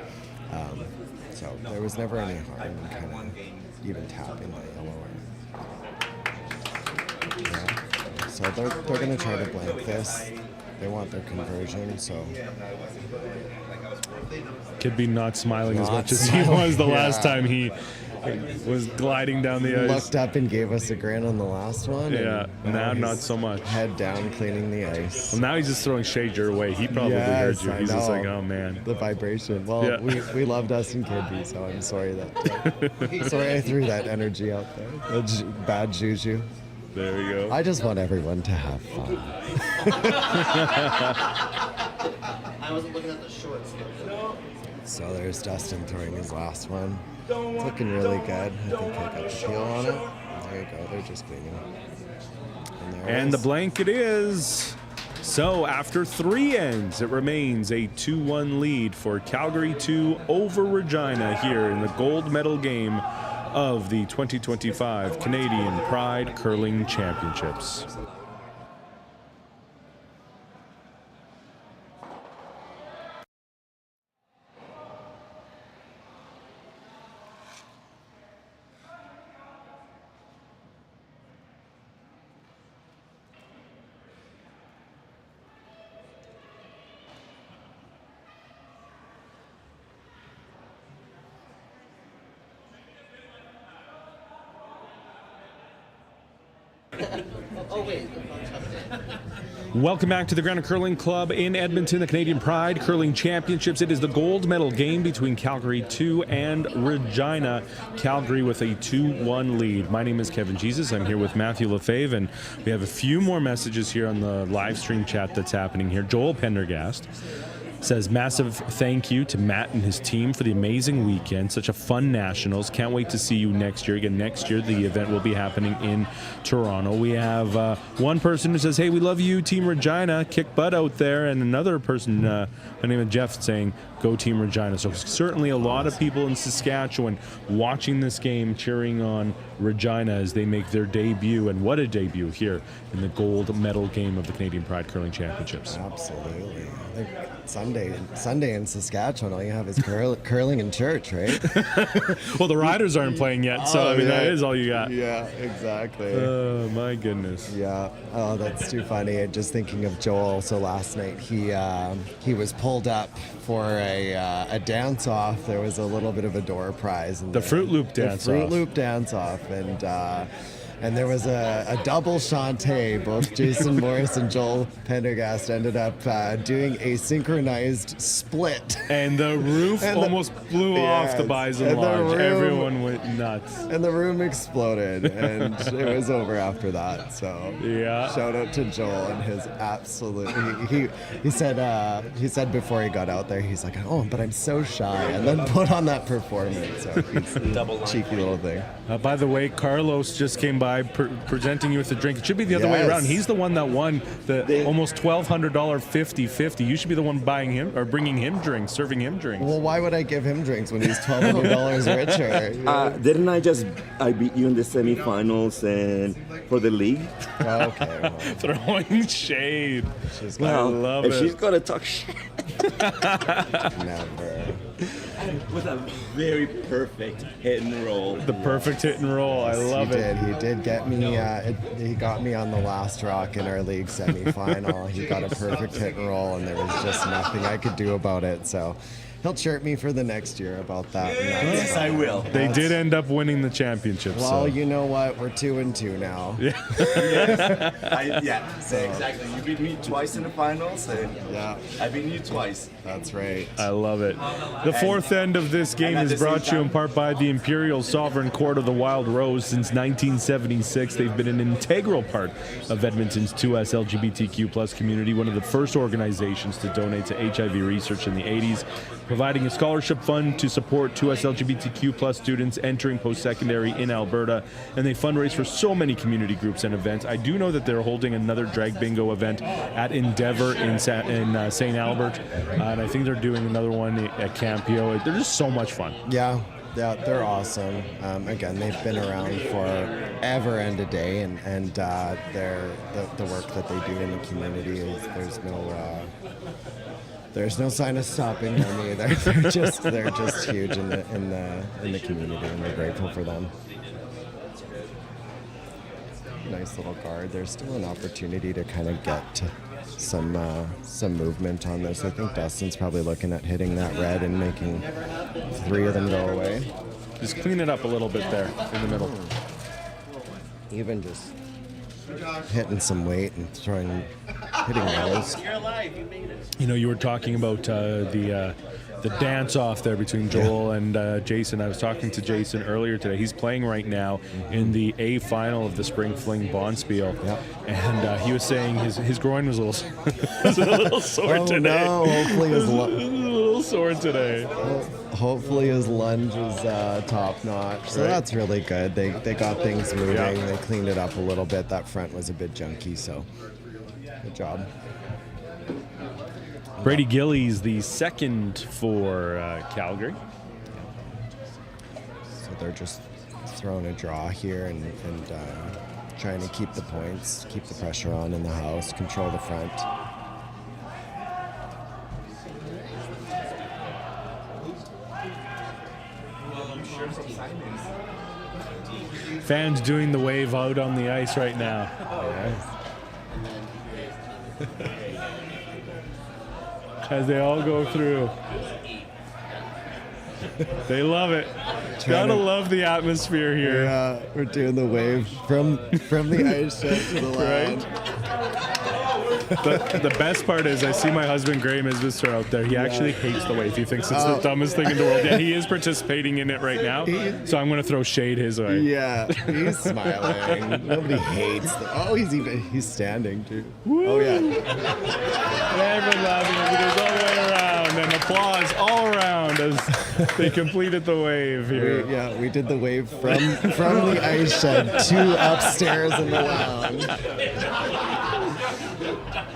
So there was never any harm in kind of even tapping that yellow. Yeah. So they're going to try to blank this. They want their conversion, so... Kidby not smiling as Not much as he smiling, was the last yeah. time he was gliding down the ice. Looked up and gave us a grin on the last one. Yeah, and now he's not so much. Head down, cleaning the ice. Well, now he's just throwing shade your way. He probably heard you. I He's just know. like, oh man. The vibration. Well, Yeah. we love Dustin Kidby, so I'm sorry that sorry I threw that energy out there. Bad juju. There we go. I just want everyone to have fun. I wasn't looking at the shorts. So there's Dustin throwing his last one. It's looking really good. I think I got the peel on it. There you go. They're just cleaning it. And the blanket is. So after 3 ends, it remains a 2-1 lead for Calgary 2 over Regina here in the gold medal game of the 2025 Canadian Pride Curling Championships. Oh, wait. Welcome back to the Granite Curling Club in Edmonton, the Canadian Pride Curling Championships. It is the gold medal game between Calgary 2 and Regina. Calgary with a 2-1 lead. My name is Kevin Jesus. I'm here with Matthew Lefebvre, and we have a few more messages here on the live stream chat that's happening here. Joel Pendergast says, massive thank you to Matt and his team for the amazing weekend. Such a fun Nationals. Can't wait to see you next year. Again, next year the event will be happening in Toronto. We have one person who says, hey, we love you, Team Regina. Kick butt out there. And another person, by the name of Jeff, saying, go Team Regina. So certainly a lot of people in Saskatchewan watching this game, cheering on Regina as they make their debut. And what a debut here in the gold medal game of the Canadian Pride Curling Championships. Absolutely. I think Sunday in Saskatchewan, all you have is curling and church, right? Well, the Riders aren't playing yet, so I mean, that is all you got. Yeah, exactly. Oh, my goodness. Yeah. Oh, that's too funny. Just thinking of Joel. So last night he was pulled up for a dance off. There was a little bit of a door prize. The Fruit Loop dance off. The Fruit Loop dance off, and there was a double shantae. Both Jason Morris and Joel Pendergast ended up doing a synchronized split. And the roof almost blew off the Bison Lodge. Everyone went nuts. And the room exploded, and it was over after that. So yeah, shout out to Joel and his absolute. He said before he got out there, he's like, oh, but I'm so shy, and then put on that performance. So he's a cheeky little thing. By the way, Carlos just came by presenting you with a drink. It should be the other way around. He's the one that won the almost $1,200 50-50. You should be the one buying him or bringing him drinks, serving him drinks. Well, why would I give him drinks when he's $1,200 richer? You know? Didn't I beat you in the semifinals and for the league? Okay. Well. Throwing shade. I love if it. She's got to talk shit. Never. With a very perfect hit and roll. The perfect hit and roll. I love it. He did get me. He got me on the last rock in our league semifinal. He got a perfect hit and roll, and there was just nothing I could do about it. So he'll chirp me for the next year about that. Yes, I will. They did end up winning the championship. Well, so. you know what? We're 2-2 now. Yeah. Exactly. You beat me twice in the finals, and I beat you twice. That's right. I love it. The fourth end of this game is brought to you in part by the Imperial Sovereign Court of the Wild Rose. Since 1976, they've been an integral part of Edmonton's 2S LGBTQ plus community, one of the first organizations to donate to HIV research in the 80s, providing a scholarship fund to support 2S LGBTQ plus students entering post-secondary in Alberta, and they fundraise for so many community groups and events. I do know that they're holding another drag bingo event at Endeavour in St. Albert, and I think they're doing another one at Campio. They're just so much fun. Yeah, they're awesome. Again, they've been around forever and a day, and the work that they do in the community is there's no sign of stopping them either. They're just huge in the community, and we're grateful for them. Nice little guard. There's still an opportunity to kind of get to some movement on this. I think Dustin's probably looking at hitting that red and making 3 of them go away. Just clean it up a little bit there in the middle. Even just hitting some weight and hitting rolls. You know, you were talking about the dance off there between Joel and Jason. I was talking to Jason earlier today. He's playing right now in the A final of the Spring Fling Bonspiel. Yep. And he was saying his groin was a little sore today. No, hopefully It was a little sore today. hopefully his lunge is top notch. So that's really good. They got things moving. Yeah. They cleaned it up a little bit. That front was a bit junky, so good job. Brady Gillies, the second for Calgary. So they're just throwing a draw here and trying to keep the points, keep the pressure on in the house, control the front. Fans doing the wave out on the ice right now. As they all go through. They love it. Gotta love the atmosphere here. Yeah, we're doing the wave from the ice shed to the land. The best part is I see my husband Graham Isbister out there. He actually hates the wave. He thinks it's the dumbest thing in the world. Yeah, he is participating in it right now. So I'm going to throw shade his way. Yeah, he's smiling. Nobody hates he's standing too. Woo! Oh yeah. Everyone laughing as it goes all the way around, and applause all around as they completed the wave here. We did the wave from the ice shed to upstairs in the lounge.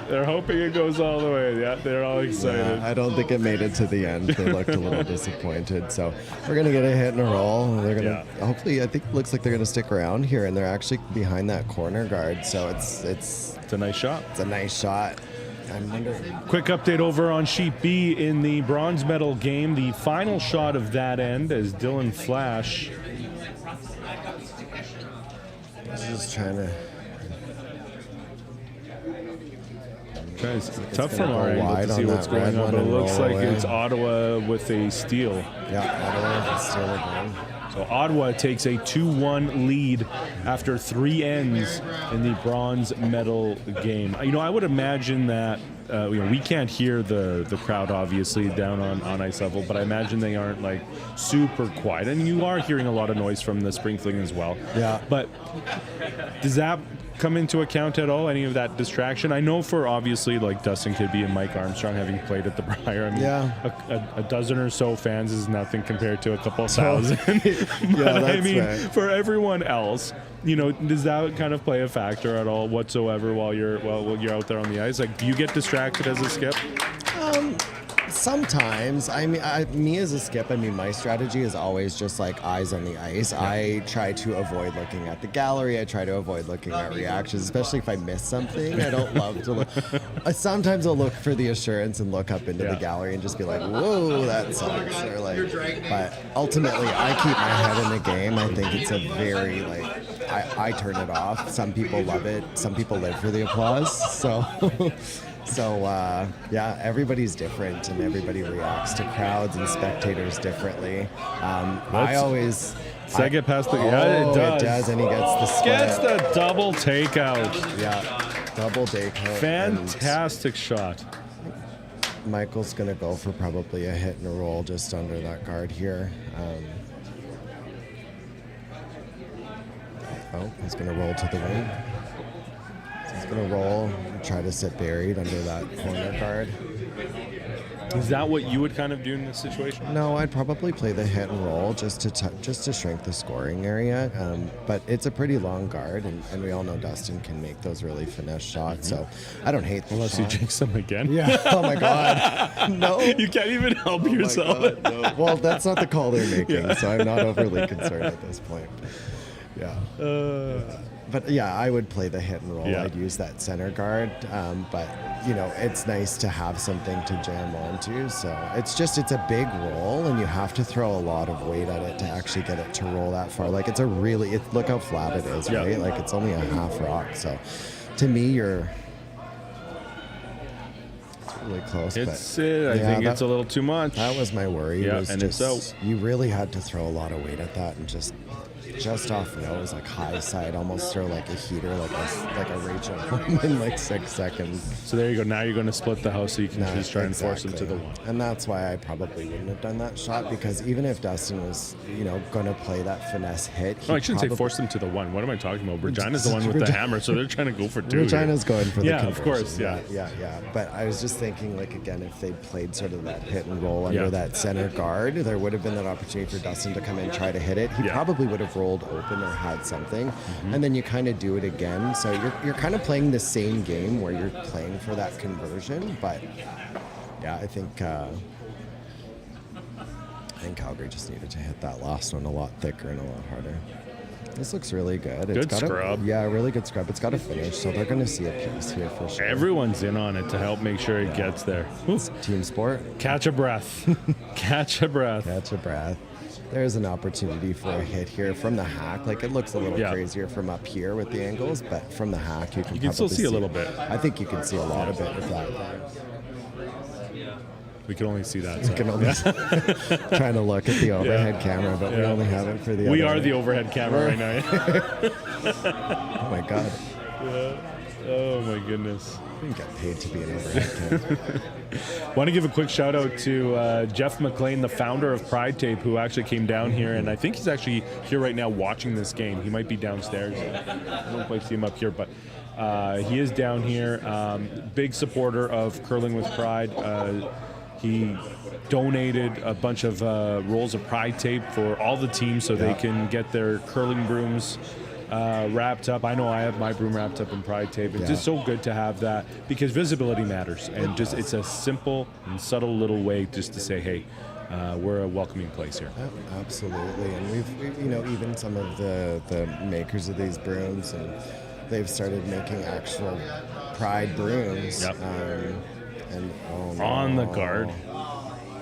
They're hoping it goes all the way. Yeah, they're all excited. Yeah, I don't think it made it to the end. They looked a little disappointed. So we're gonna get a hit and a roll. They're gonna hopefully. I think it looks like they're gonna stick around here, and they're actually behind that corner guard. So it's a nice shot. It's a nice shot. I'm wondering. Quick update over on Sheet B in the bronze medal game. The final shot of that end as Dylan Flash. Just trying to. It's tough from our angle to see what's going on, but it looks like it's Ottawa with a steal. Yeah, Ottawa with a steal again. So Ottawa takes a 2-1 lead after 3 ends in the bronze medal game. You know, I would imagine that we can't hear the crowd obviously down on ice level, but I imagine they aren't like super quiet. And you are hearing a lot of noise from the Spring Fling as well. Yeah. But does that come into account at all, any of that distraction? I know for obviously like Dustin Kidby and Mike Armstrong having played at the Briar, I mean, a dozen or so fans is nothing compared to a couple thousand. But I mean, for everyone else, you know, does that kind of play a factor at all whatsoever while you're out there on the ice? Like, do you get distracted as a skip? Sometimes. I mean, me as a skip, I mean, my strategy is always just like eyes on the ice. Yeah. I try to avoid looking at the gallery. I try to avoid looking at reactions, especially if I miss something. I don't love to look. Sometimes I'll look for the assurance and look up into the gallery and just be like, whoa, that sucks. Or like, but ultimately, I keep my head in the game. I think it's a very, like, I turn it off. Some people love it. Some people live for the applause. So, everybody's different and everybody reacts to crowds and spectators differently. I always... Get past the... it does, and he gets the split. Gets the double takeout. Yeah, double takeout. Fantastic shot. Michael's going to go for probably a hit and a roll just under that guard here. He's going to roll to the wing. He's going to roll and try to sit buried under that corner guard. Is that what you would kind of do in this situation? No, I'd probably play the hit and roll just to shrink the scoring area. But it's a pretty long guard, and we all know Dustin can make those really finesse shots. So I don't hate the Unless you jinx them again. Yeah. Oh my God. No. You can't even help yourself. God, no. Well, that's not the call they're making, so I'm not overly concerned at this point. Yeah. But yeah, I would play the hit and roll. Yeah. I'd use that center guard. But, you know, it's nice to have something to jam onto. So it's a big roll, and you have to throw a lot of weight at it to actually get it to roll that far. Like, look how flat it is, right? Like, it's only a half rock. So to me, really close. It's but I think it's a little too much. That was my worry. Yeah, was and just, it's out. You really had to throw a lot of weight at that and just off nose, like high side, almost throw like a heater, like a Rachel in like 6 seconds. So there you go. Now you're going to split the house so you can just try and force him to the one. And that's why I probably wouldn't have done that shot, because even if Dustin was, going to play that finesse hit. No, I shouldn't say force them to the one. What am I talking about? Regina's the one with the hammer, so they're trying to go for two. Regina's going for the Yeah, conversion. of course, yeah. Yeah. But I was just thinking, like, again, if they played sort of that hit and roll under that center guard, there would have been that opportunity for Dustin to come in and try to hit it. He probably would have rolled open or had something, and then you kind of do it again. So you're kind of playing the same game where you're playing for that conversion. But yeah, I think Calgary just needed to hit that last one a lot thicker and a lot harder. This looks really good. It's Good got scrub. Really good scrub. It's got a finish, so they're going to see a piece here for sure. Everyone's in on it to help make sure it gets there. It's team sport. Catch a breath. Catch a breath. Catch a breath. There's an opportunity for a hit here from the hack. Like, it looks a little crazier from up here with the angles, but from the hack you can still see a little bit. I think you can see a lot of it with that. We can only see that. You can only trying to look at the overhead camera, but we only have it for the We other are way. the overhead camera right now. Oh my god. Yeah. Oh my goodness. I didn't get paid to be an overhead cam. Want to give a quick shout out to Jeff McLean, the founder of Pride Tape, who actually came down here, and I think he's actually here right now watching this game. He might be downstairs. I don't quite see him up here, but he is down here. Big supporter of Curling with Pride. He donated a bunch of rolls of Pride Tape for all the teams so they can get their curling brooms wrapped up. I know I have my broom wrapped up in Pride Tape. It's just so good to have that, because visibility matters, and just it's a simple and subtle little way just to say, hey, we're a welcoming place here. Absolutely, and we've even some of the makers of these brooms, and they've started making actual Pride brooms. Yep. And On the guard.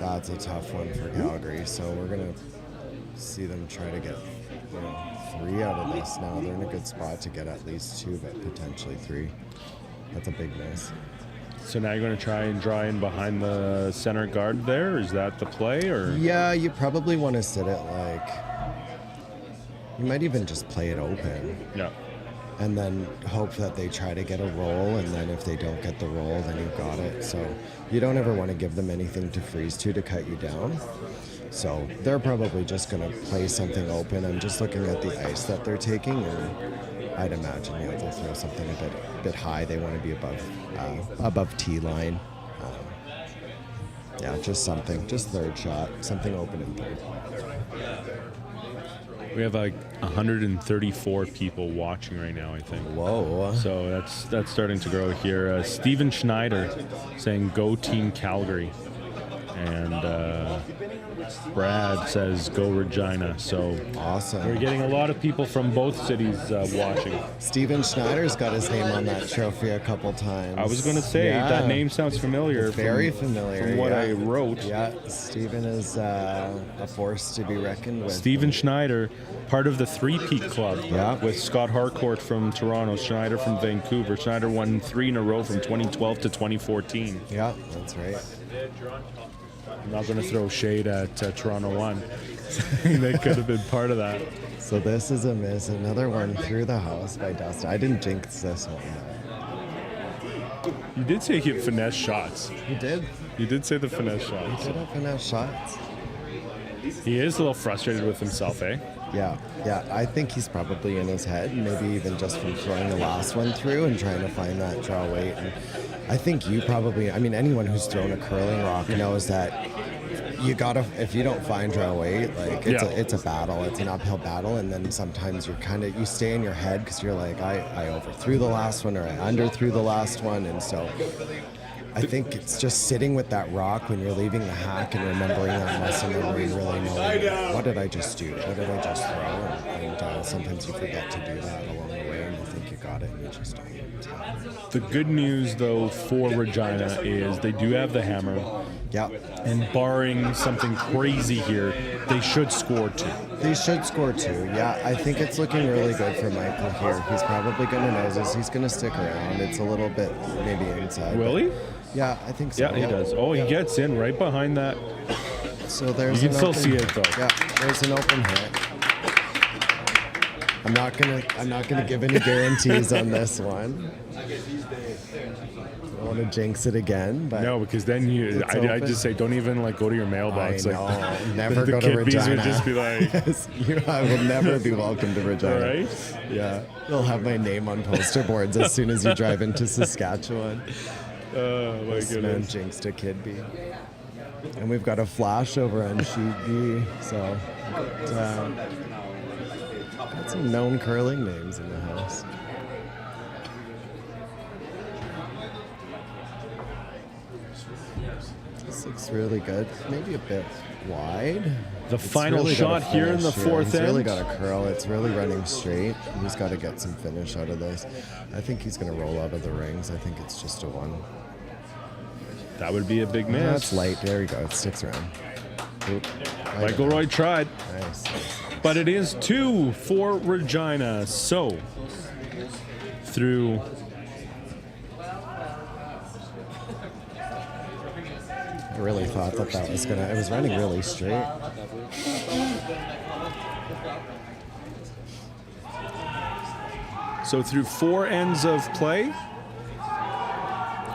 That's a tough one for Calgary. So we're gonna see them try to get 3 out of this. Now they're in a good spot to get at least 2, but potentially 3. That's a big miss. So now you're going to try and draw in behind the center guard there? Is that the play? Or Yeah, you probably want to sit it like... You might even just play it open. Yeah. And then hope that they try to get a roll, and then if they don't get the roll, then you've got it. So you don't ever want to give them anything to freeze to cut you down. So they're probably just going to play something open. I'm just looking at the ice that they're taking, and I'd imagine they'll throw something a bit high. They want to be above T line. Just something, just third shot, something open in third. We have like 134 people watching right now, I think. Whoa. So that's starting to grow here. Steven Schneider saying, go Team Calgary. And Brad says, go Regina. So awesome. We're getting a lot of people from both cities watching. Steven Schneider's got his name on that trophy a couple times. I was going to say, that name sounds familiar. Very familiar. From what I wrote. Yeah, Steven is a force to be reckoned with. Steven Schneider, part of the three-peat club with Scott Harcourt from Toronto, Schneider from Vancouver. Schneider won 3 in a row from 2012 to 2014. Yeah, that's right. I'm not going to throw shade at Toronto 1. They could have been part of that. So this is a miss. Another one through the house by Dustin. I didn't jinx this one. You did say he had finesse shots. He did. You did say the finesse shots. He did have finesse shots. He is a little frustrated with himself, eh? Yeah. I think he's probably in his head, maybe even just from throwing the last one through and trying to find that draw weight. And I think you probably, anyone who's thrown a curling rock knows that you gotta, if you don't find draw weight, like it's a battle, it's an uphill battle, and then sometimes you stay in your head because you're like, I overthrew the last one or I underthrew the last one, and so I think it's just sitting with that rock when you're leaving the hack and remembering that muscle memory, really knowing what did I just do, what did I just throw, and sometimes you forget to do that along the way, and you think you got it and you just don't. The good news, though, for Regina is they do have the hammer. Yeah. And barring something crazy here, they should score 2. They should score 2. Yeah, I think it's looking really good for Michael here. He's probably going to nose this. He's going to stick around. It's a little bit maybe inside. Will he? Yeah, I think so. Yeah, he does. Oh, he gets in right behind that. So there's You can an still open, see it, though. Yeah, there's an open hit. I'm not gonna give any guarantees on this one. I don't want to jinx it again, but No, because then I just say don't even like go to your mailbox. I know. Like, Never the go to kiddies Regina. would just be like, I will never be welcome to Regina. right? Yeah, they'll have my name on poster boards as soon as you drive into Saskatchewan. Oh my This man goodness. jinxed a kid B. And we've got a flash over on sheet B, so got some known curling names in the house. This looks really good. Maybe a bit wide. The It's final really got shot a here in the finish here. fourth He's really end. got a curl. It's really running straight. He's got to get some finish out of this. I think he's going to roll out of the rings. I think it's just a one. That would be a big miss. That's light. There you go. It sticks around. Oop. Michael Roy tried, Nice. but it is 2 for Regina. So through I really thought that was gonna. It was running really straight. So through 4 ends of play,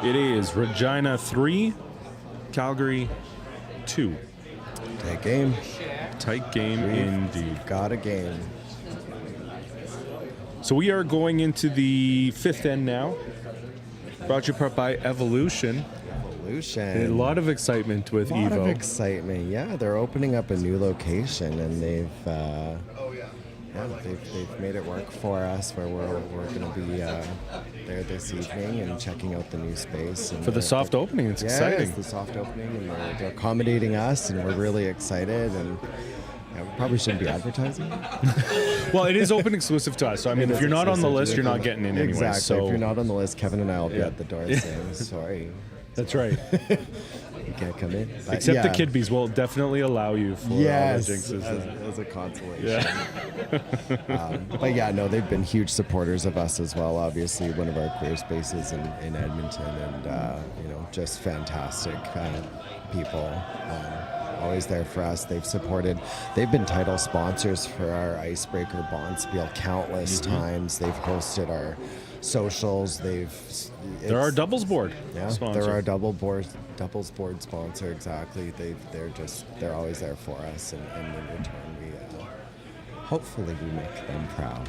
it is Regina 3, Calgary 2. Tight game. Tight game indeed. Got a game. So we are going into the 5th end now. Brought to you part by Evolution. Evolution. A lot of excitement with A lot of Evo. excitement. Yeah, they're opening up a new location, and they've made it work for us. Where we're going to be there this evening and checking out the new space. And For the soft opening, it's Yes, exciting. the soft opening, and they're accommodating us, and we're really excited. And yeah, we probably shouldn't be advertising. Well, it is open exclusive to us. So, I mean, It if is you're not on the exclusive list, to you're the- not getting in anyway. Exactly. So If you're not on the list, Kevin and I will be Yeah. at the door saying sorry. that's right. You can't come in. But Except the yeah. kid bees will definitely allow you for Yes, all the jinxes. as a consolation. Yeah. But yeah, no, they've been huge supporters of us as well. Obviously, one of our career spaces in Edmonton, and just fantastic people. Always there for us. They've been title sponsors for our Icebreaker Bonspiel countless times. They've hosted our socials. They're our doubles board sponsor. They're our doubles board sponsor. Exactly. They're always there for us, and in return we hopefully we make them proud.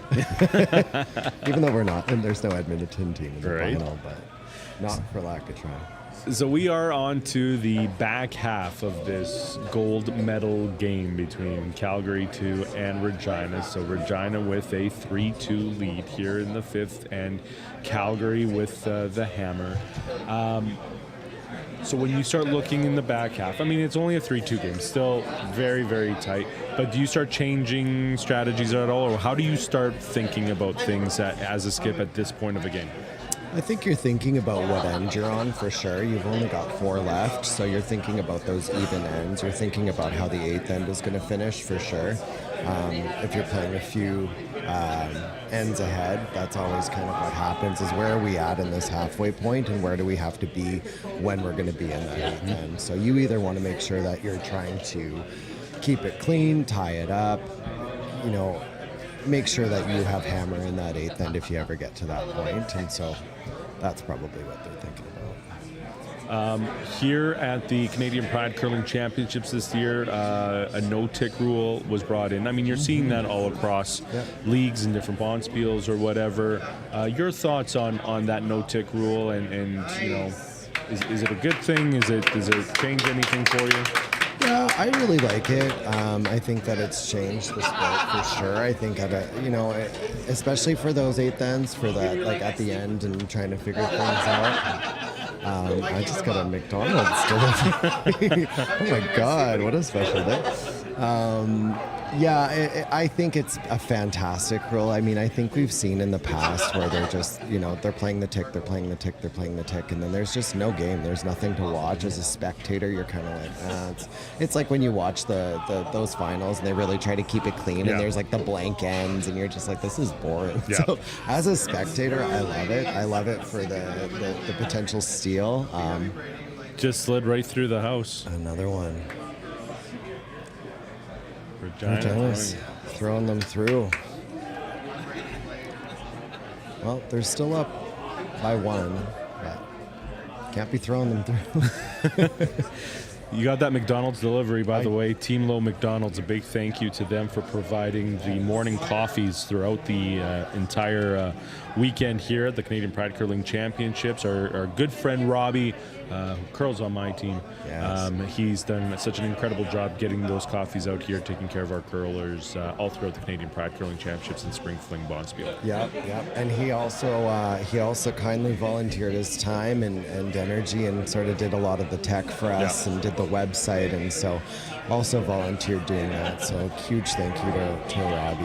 Even though we're not, and there's no Edmonton team in the Right. final, but not for lack of trying. So we are on to the back half of this gold medal game between Calgary 2 and Regina. So Regina with a 3-2 lead here in the 5th, and Calgary with the hammer. So when you start looking in the back half, I mean, it's only a 3-2 game, still very, very tight. But do you start changing strategies at all, or how do you start thinking about things as a skip at this point of a game? I think you're thinking about what end you're on for sure. You've only got 4 left, so you're thinking about those even ends. You're thinking about how the 8th end is going to finish for sure. If you're playing a few ends ahead, that's always kind of what happens, is where are we at in this halfway point, and where do we have to be when we're going to be in that 8th end. So you either want to make sure that you're trying to keep it clean, tie it up, make sure that you have hammer in that 8th end if you ever get to that point. And so that's probably what they're thinking about. Here at the Canadian Pride Curling Championships this year, a no-tick rule was brought in. I mean, you're seeing that all across leagues and different bonspiels or whatever. Your thoughts on that no-tick rule, and is it a good thing? Does it change anything for you? Yeah, I really like it. I think that it's changed the sport for sure. I think especially for those 8th ends, for that, like at the end and trying to figure things out. I just got a McDonald's delivery. Oh my God, what a special day. Yeah, I think it's a fantastic rule. I mean, I think we've seen in the past where they're just, they're playing the tick, they're playing the tick, they're playing the tick, and then there's just no game. There's nothing to watch. As a spectator, you're kind of like, it's like when you watch those finals and they really try to keep it clean, and there's like the blank ends, and you're just like, this is boring. Yeah. So as a spectator, I love it. I love it for the potential steal. Just slid right through the house. Another one. Regina throwing them through. Well, they're still up by one, but can't be throwing them through. You got that McDonald's delivery, by the way. Team Low McDonald's, a big thank you to them for providing the morning coffees throughout the entire weekend here at the Canadian Pride Curling Championships. Our good friend Robbie, who curls on my team, he's done such an incredible job getting those coffees out here, taking care of our curlers all throughout the Canadian Pride Curling Championships in Spring Fling Bonspiel. Yep. And he also kindly volunteered his time and energy and sort of did a lot of the tech for us and did the website, and so also volunteered doing that. So huge thank you to Robbie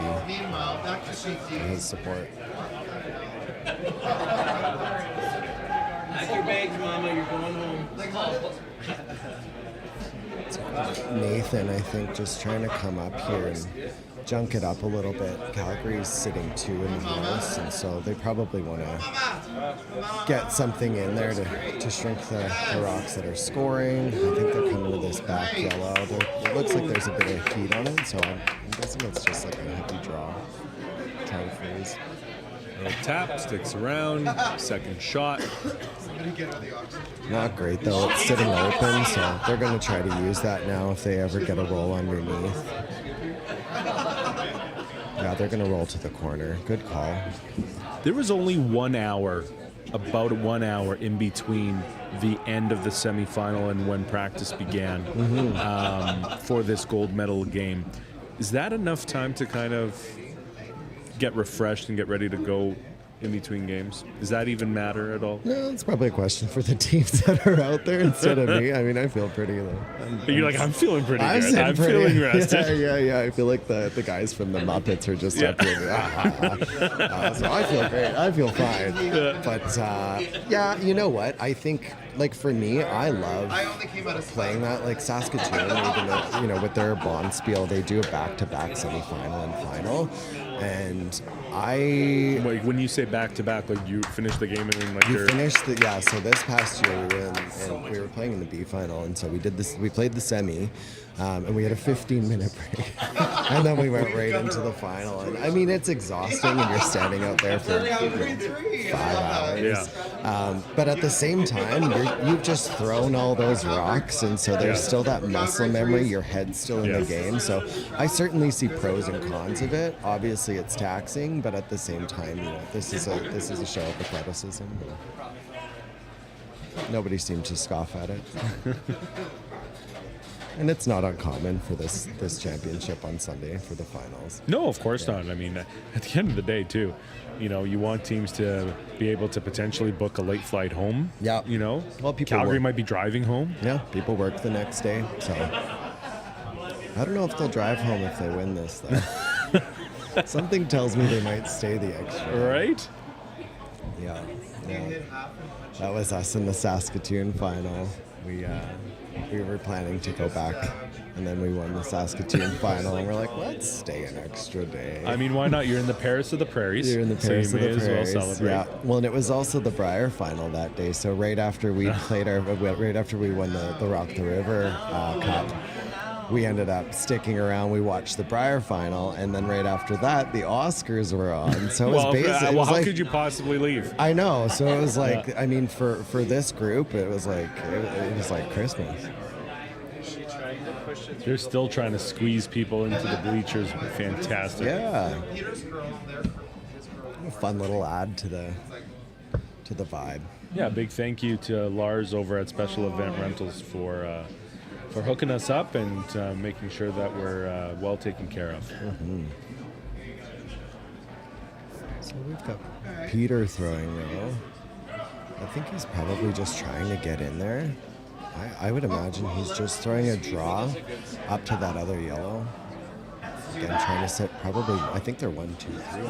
for his support. Pack your bags, Mama. You're going home. Nathan, I think, just trying to come up here and junk it up a little bit. Calgary's sitting 2 in the house, and so they probably want to get something in there to shrink the rocks that are scoring. I think they're coming with this back yellow. It looks like there's a bit of heat on it, so I'm guessing it's just like a heavy draw. Try to freeze. Tap, sticks around, second shot. Not great though, it's sitting open, so they're going to try to use that now if they ever get a roll underneath. Yeah, they're going to roll to the corner. Good call. There was only 1 hour, about 1 hour in between the end of the semifinal and when practice began for this gold medal game. Is that enough time to kind of get refreshed and get ready to go in between games? Does that even matter at all? No, it's probably a question for the teams that are out there instead of me. I mean, I feel pretty. You're like, I'm feeling pretty good. I'm feeling rested. Yeah. I feel like the guys from the Muppets are just up here. So I feel great. I feel fine. But you know what? I think, like, for me, I love playing that. Like Saskatoon, even though, with their Bonspiel, they do a back-to-back semifinal and final. And Like when you say back-to-back, like you finish the game and then like we finished so this past year we were playing in the B final, and so we played the semi, and we had a 15-minute break, and then we went right into the final. And I mean, it's exhausting when you're standing out there for 5 hours. But at the same time, you've just thrown all those rocks, and so there's still that muscle memory. Your head's still in the game. So I certainly see pros and cons of it. Obviously, it's taxing, but at the same time, this is a show of athleticism. Nobody seemed to scoff at it. And it's not uncommon for this championship on Sunday for the finals. No, of course not. I mean, at the end of the day, too, you want teams to be able to potentially book a late flight home. Yeah. Well, Calgary might be driving home. Yeah, people work the next day. So I don't know if they'll drive home if they win this, though. Something tells me they might stay the extra. Right? Yeah. That was us in the Saskatoon final. We were planning to go back, and then we won the Saskatoon final, and we're like, let's stay an extra day. I mean, why not? You're in the Paris of the Prairies. You're in the Paris of the Prairies. As well celebrate. Yeah. Well, and it was also the Brier final that day. So right after we right after we won the Rock the River Cup, we ended up sticking around. We watched the Brier final, and then right after that, the Oscars were on. So it was basically. Well, how could you possibly leave? I know. So it was like, I mean, for this group, it was like Christmas. They're still trying to squeeze people into the bleachers. Fantastic. Yeah. A fun little add to the vibe. Yeah, big thank you to Lars over at Special Event Rentals for hooking us up and making sure that we're well taken care of. Mm-hmm. So we've got Peter throwing now. I think he's probably just trying to get in there. I would imagine he's just throwing a draw up to that other yellow. Again, trying to sit probably, I think they're 1, 2, 3.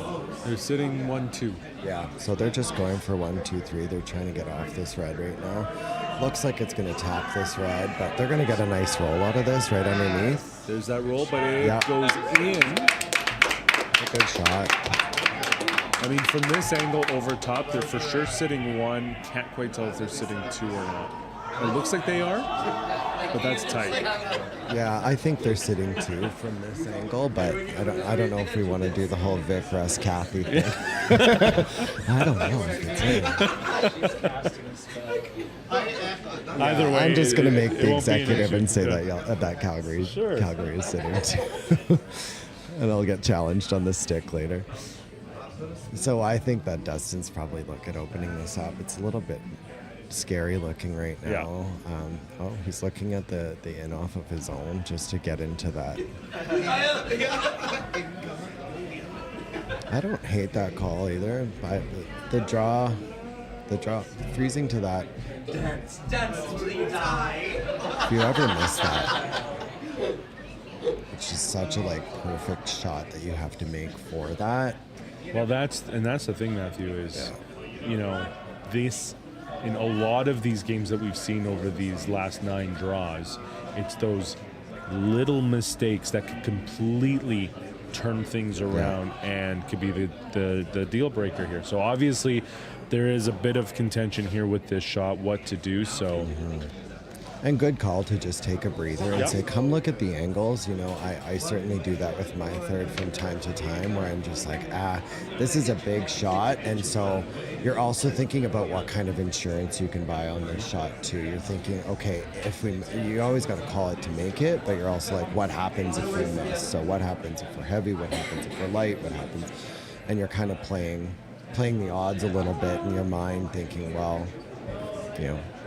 They're sitting 1-2. Yeah, so they're just going for 1, 2, 3. They're trying to get off this red right now. Looks like it's going to tap this red, but they're going to get a nice roll out of this right underneath. There's that roll, but it goes in. A good shot. I mean, from this angle over top, they're for sure sitting 1. Can't quite tell if they're sitting 2 or not. It looks like they are, but that's tight. Yeah, I think they're sitting 2 from this angle, but I don't know if we want to do the whole Vic, Russ, Kathy thing. I don't know if it's in. Either way, I'm just going to make the won't be an executive issue. and say that Calgary is sitting 2. And I'll get challenged on the stick later. So I think that Dustin's probably looking at opening this up. It's a little bit scary looking right now. He's looking at the in off of his own just to get into that. I don't hate that call either. But the draw, freezing to that. Dance till you die. If you ever miss that, which is such a perfect shot that you have to make for that. Well, that's the thing, Matthew, is, this, in a lot of these games that we've seen over these last 9 draws, it's those little mistakes that could completely turn things around and could be the deal breaker here. So obviously there is a bit of contention here with this shot, what to do. So. And good call to just take a breather and say, come look at the angles. I certainly do that with my third from time to time where I'm just like, this is a big shot. And so you're also thinking about what kind of insurance you can buy on this shot too. You're thinking, okay, you always got to call it to make it, but you're also like, what happens if we miss? So what happens if we're heavy? What happens if we're light? What happens? And you're kind of playing the odds a little bit in your mind, thinking, well,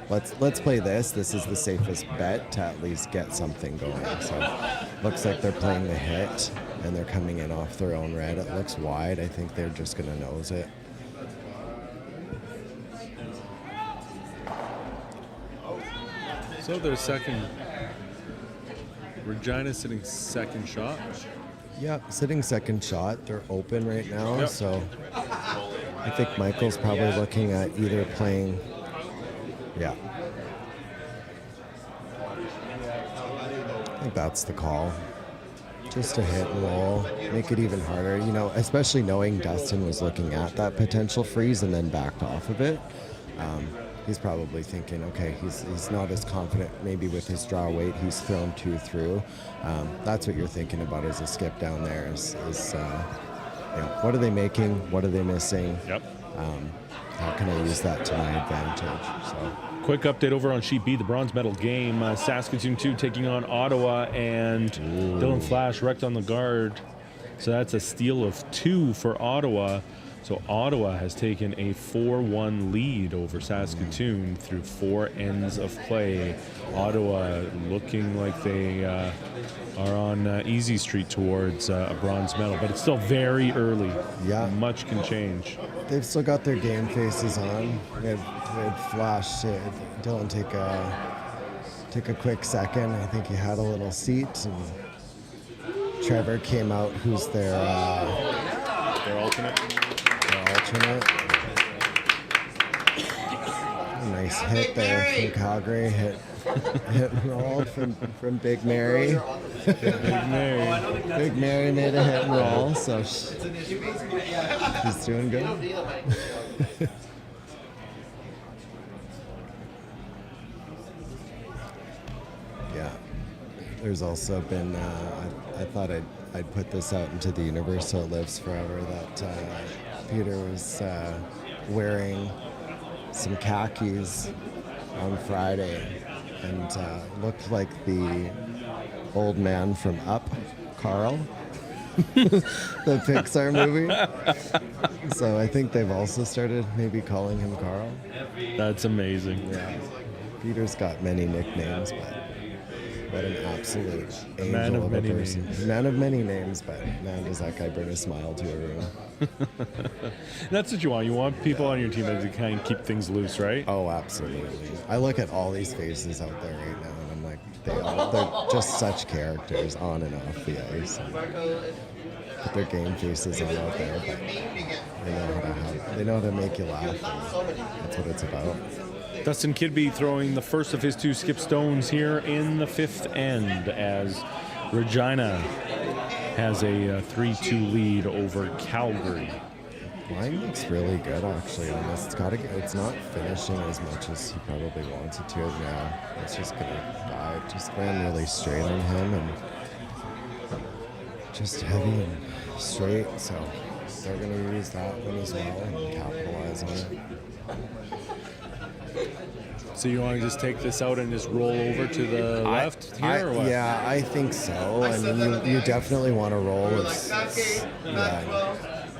let's play this. This is the safest bet to at least get something going. So looks like they're playing the hit and they're coming in off their own red. It looks wide. I think they're just going to nose it. So their second, Regina sitting second shot. Yeah, sitting second shot. They're open right now. So I think Michael's probably looking at either playing. Yeah. I think that's the call. Just a hit and roll. Make it even harder. Especially knowing Dustin was looking at that potential freeze and then backed off of it. He's probably thinking, okay, he's not as confident maybe with his draw weight. He's thrown 2 through. That's what you're thinking about as a skip down there is what are they making? What are they missing? Yep. How can I use that to my advantage? So. Quick update over on Sheet B, the bronze medal game. Saskatoon 2 taking on Ottawa, and Dylan Flash wrecked on the guard. So that's a steal of 2 for Ottawa. So Ottawa has taken a 4-1 lead over Saskatoon through 4 ends of play. Ottawa looking like they are on easy street towards a bronze medal, but it's still very early. Yeah. Much can change. They've still got their game faces on. We had Flash, Dylan take a quick second. I think he had a little seat, and Trevor came out, who's their alternate. Nice hit there from Calgary. Hit and roll from Big Mary. Big Mary made a hit and roll, so he's doing good. Yeah. There's also been, I thought I'd put this out into the universe so it lives forever, that Peter was wearing some khakis on Friday and looked like the old man from Up, Carl, the Pixar movie. So I think they've also started maybe calling him Carl. That's amazing. Yeah. Peter's got many nicknames, but what an absolute angel Man of of a many person. names. Man of many names, but man, does that guy bring a smile to a room. That's what you want. You want people on your team that kind of keep things loose, right? Oh, absolutely. I look at all these faces out there right now, and I'm like, they're just such characters on and off the ice. Put their game faces on out there, but they know how to make you laugh, and that's what it's about. Dustin Kidby throwing the first of his 2 skip stones here in the 5th end as Regina has a 3-2 lead over Calgary. Line looks really good actually on this. It's not finishing as much as he probably wants it to now. It's just gonna dive. Just ran really straight on him and just heavy and straight. So they're gonna use that one as well and capitalize on it. So you want to just take this out and just roll over to the left here, or what? Yeah, I think so. I mean, you definitely want to roll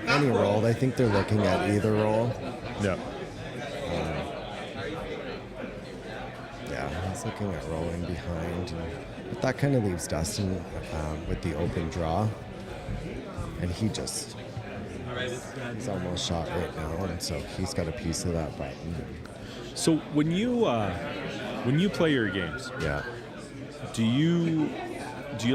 any roll. I think they're looking at either roll. Yeah. Yeah, he's looking at rolling behind. But that kind of leaves Dustin with the open draw. And he's almost shot right now, and so he's got a piece of that button. So when you play your games, Yeah. do you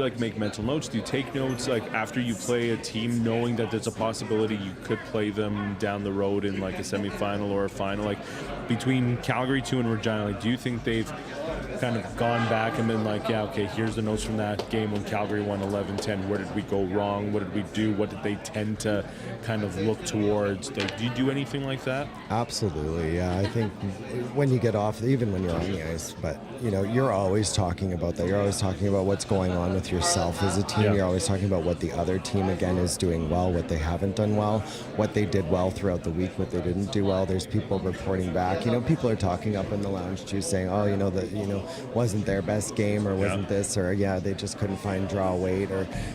like make mental notes? Do you take notes like after you play a team, knowing that there's a possibility you could play them down the road in like a semifinal or a final? Like between Calgary 2 and Regina, like, do you think they've kind of gone back and been like, yeah, okay, here's the notes from that game when Calgary won 11-10. Where did we go wrong? What did we do? What did they tend to kind of look towards? Like, do you do anything like that? Absolutely, yeah. I think when you get off, even when you're on the ice, but you're always talking about that. You're always talking about what's going on with yourself as a team. Yeah. You're always talking about what the other team again is doing well, what they haven't done well, what they did well throughout the week, what they didn't do well. There's people reporting back. People are talking up in the lounge too, saying, wasn't their best game, or wasn't this, or they just couldn't find draw weight,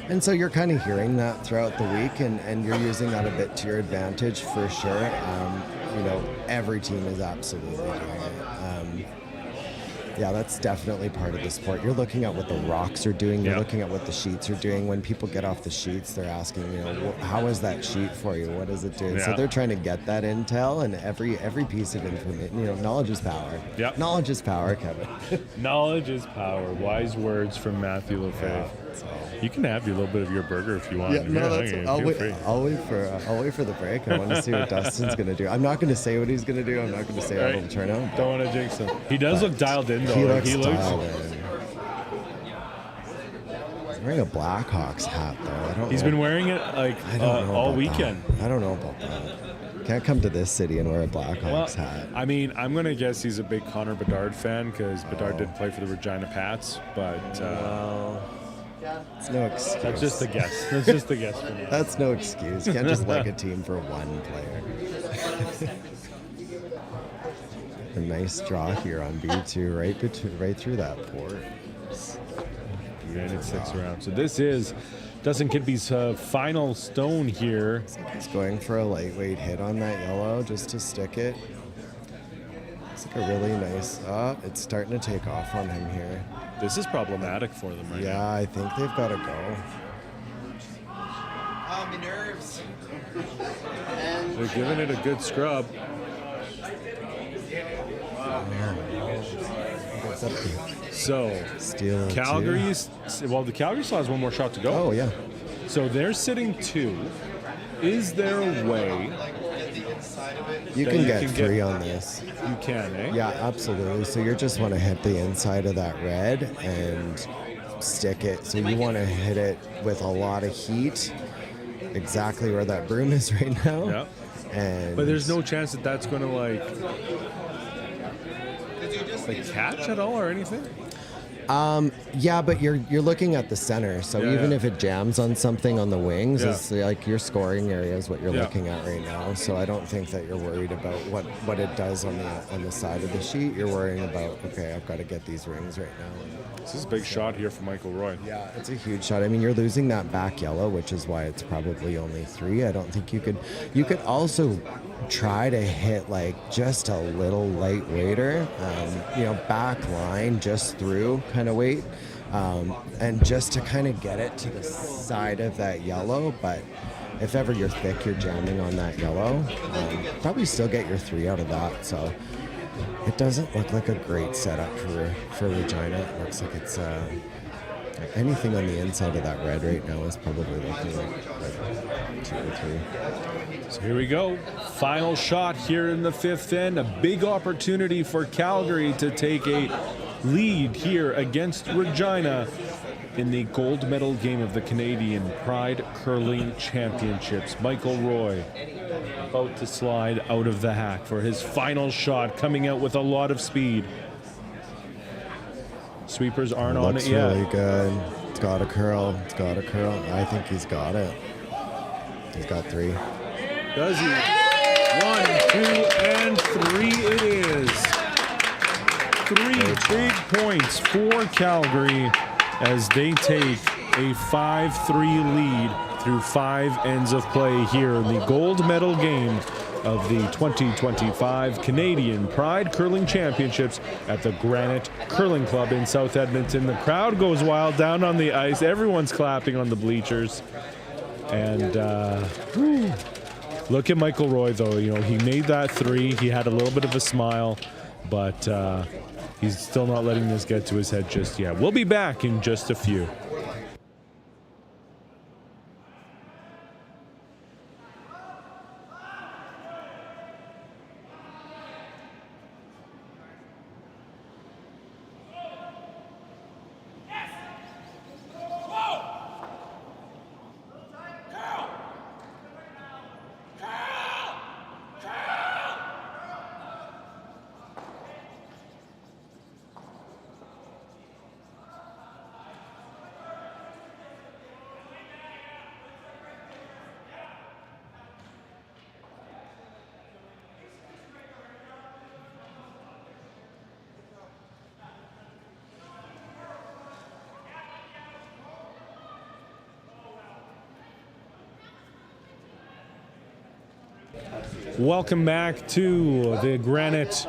and so you're kind of hearing that throughout the week, and you're using that a bit to your advantage for sure. Every team is absolutely doing it. That's definitely part of the sport. You're looking at what the rocks are doing. You're looking at what the sheets are doing. When people get off the sheets, they're asking, how is that sheet for you? What does it do? So they're trying to get that intel, and every piece of information. Knowledge is power. Yep. Knowledge is power, Kevin. Knowledge is power. Wise words from Matthew Lefebvre. You can have your little bit of your burger if you want. I'll wait for the break. I want to see what Dustin's going to do. I'm not going to say what he's going to do. I'm not going to say how it'll turn out. Don't want to jinx him. He does look dialed in, though. He looks dialed in. He's wearing a Blackhawks hat, though. I don't. He's been wearing it all weekend. I don't know about that. Can't come to this city and wear a Blackhawks hat. I mean, I'm going to guess he's a big Connor Bedard fan because Bedard did play for the Regina Pats, but... it's no excuse. That's just a guess. That's just a guess for me. That's no excuse. You can't just like a team for one player. A nice draw here on B2, right through that port. And it's 6 rounds. So this is Dustin Kidby's final stone here. He's going for a lightweight hit on that yellow just to stick it. It's like a really nice... it's starting to take off on him here. This is problematic for them right now. Yeah, I think they've got to go. Oh, my nerves. They're giving it a good scrub. So, Steal Calgary's... Well, the Calgary still has one more shot to go. Oh, yeah. So they're sitting 2. Is there a way... You can get 3 on this. You can, eh? Yeah, absolutely. So you just want to hit the inside of that red and stick it. So you want to hit it with a lot of heat, exactly where that broom is right now. Yeah. And But there's no chance that that's going to like catch at all or anything? Yeah, but you're looking at the center, so even if it jams on something on the wings, it's like your scoring area is what you're looking at right now. So I don't think that you're worried about what it does on the side of the sheet. You're worrying about, okay, I've got to get these rings right now. This is a big shot here from Michael Roy. Yeah, it's a huge shot. I mean, you're losing that back yellow, which is why it's probably only 3. I don't think you could also try to hit like just a little lightweighter, back line just through kind of weight, and just to kind of get it to the side of that yellow. But if ever you're thick, you're jamming on that yellow, probably still get your 3 out of that. So It doesn't look like a great setup for Regina. It looks like it's anything on the inside of that red right now is probably looking like 2 or 3. So here we go. Final shot here in the 5th end. A big opportunity for Calgary to take a lead here against Regina in the gold medal game of the Canadian Pride Curling Championships. Michael Roy about to slide out of the hack for his final shot, coming out with a lot of speed. Sweepers aren't on it yet. Looks really good. It's got a curl. It's got a curl. I think he's got it. He's got 3. Does he? 1, 2, and 3 it is. 3 big points for Calgary as they take a 5-3 lead through 5 ends of play here in the gold medal game of the 2025 Canadian Pride Curling Championships at the Granite Curling Club in South Edmonton. The crowd goes wild down on the ice. Everyone's clapping on the bleachers. And look at Michael Roy, though. You know, he made that 3. He had a little bit of a smile, but he's still not letting this get to his head just yet. We'll be back in just a few. Welcome back to the Granite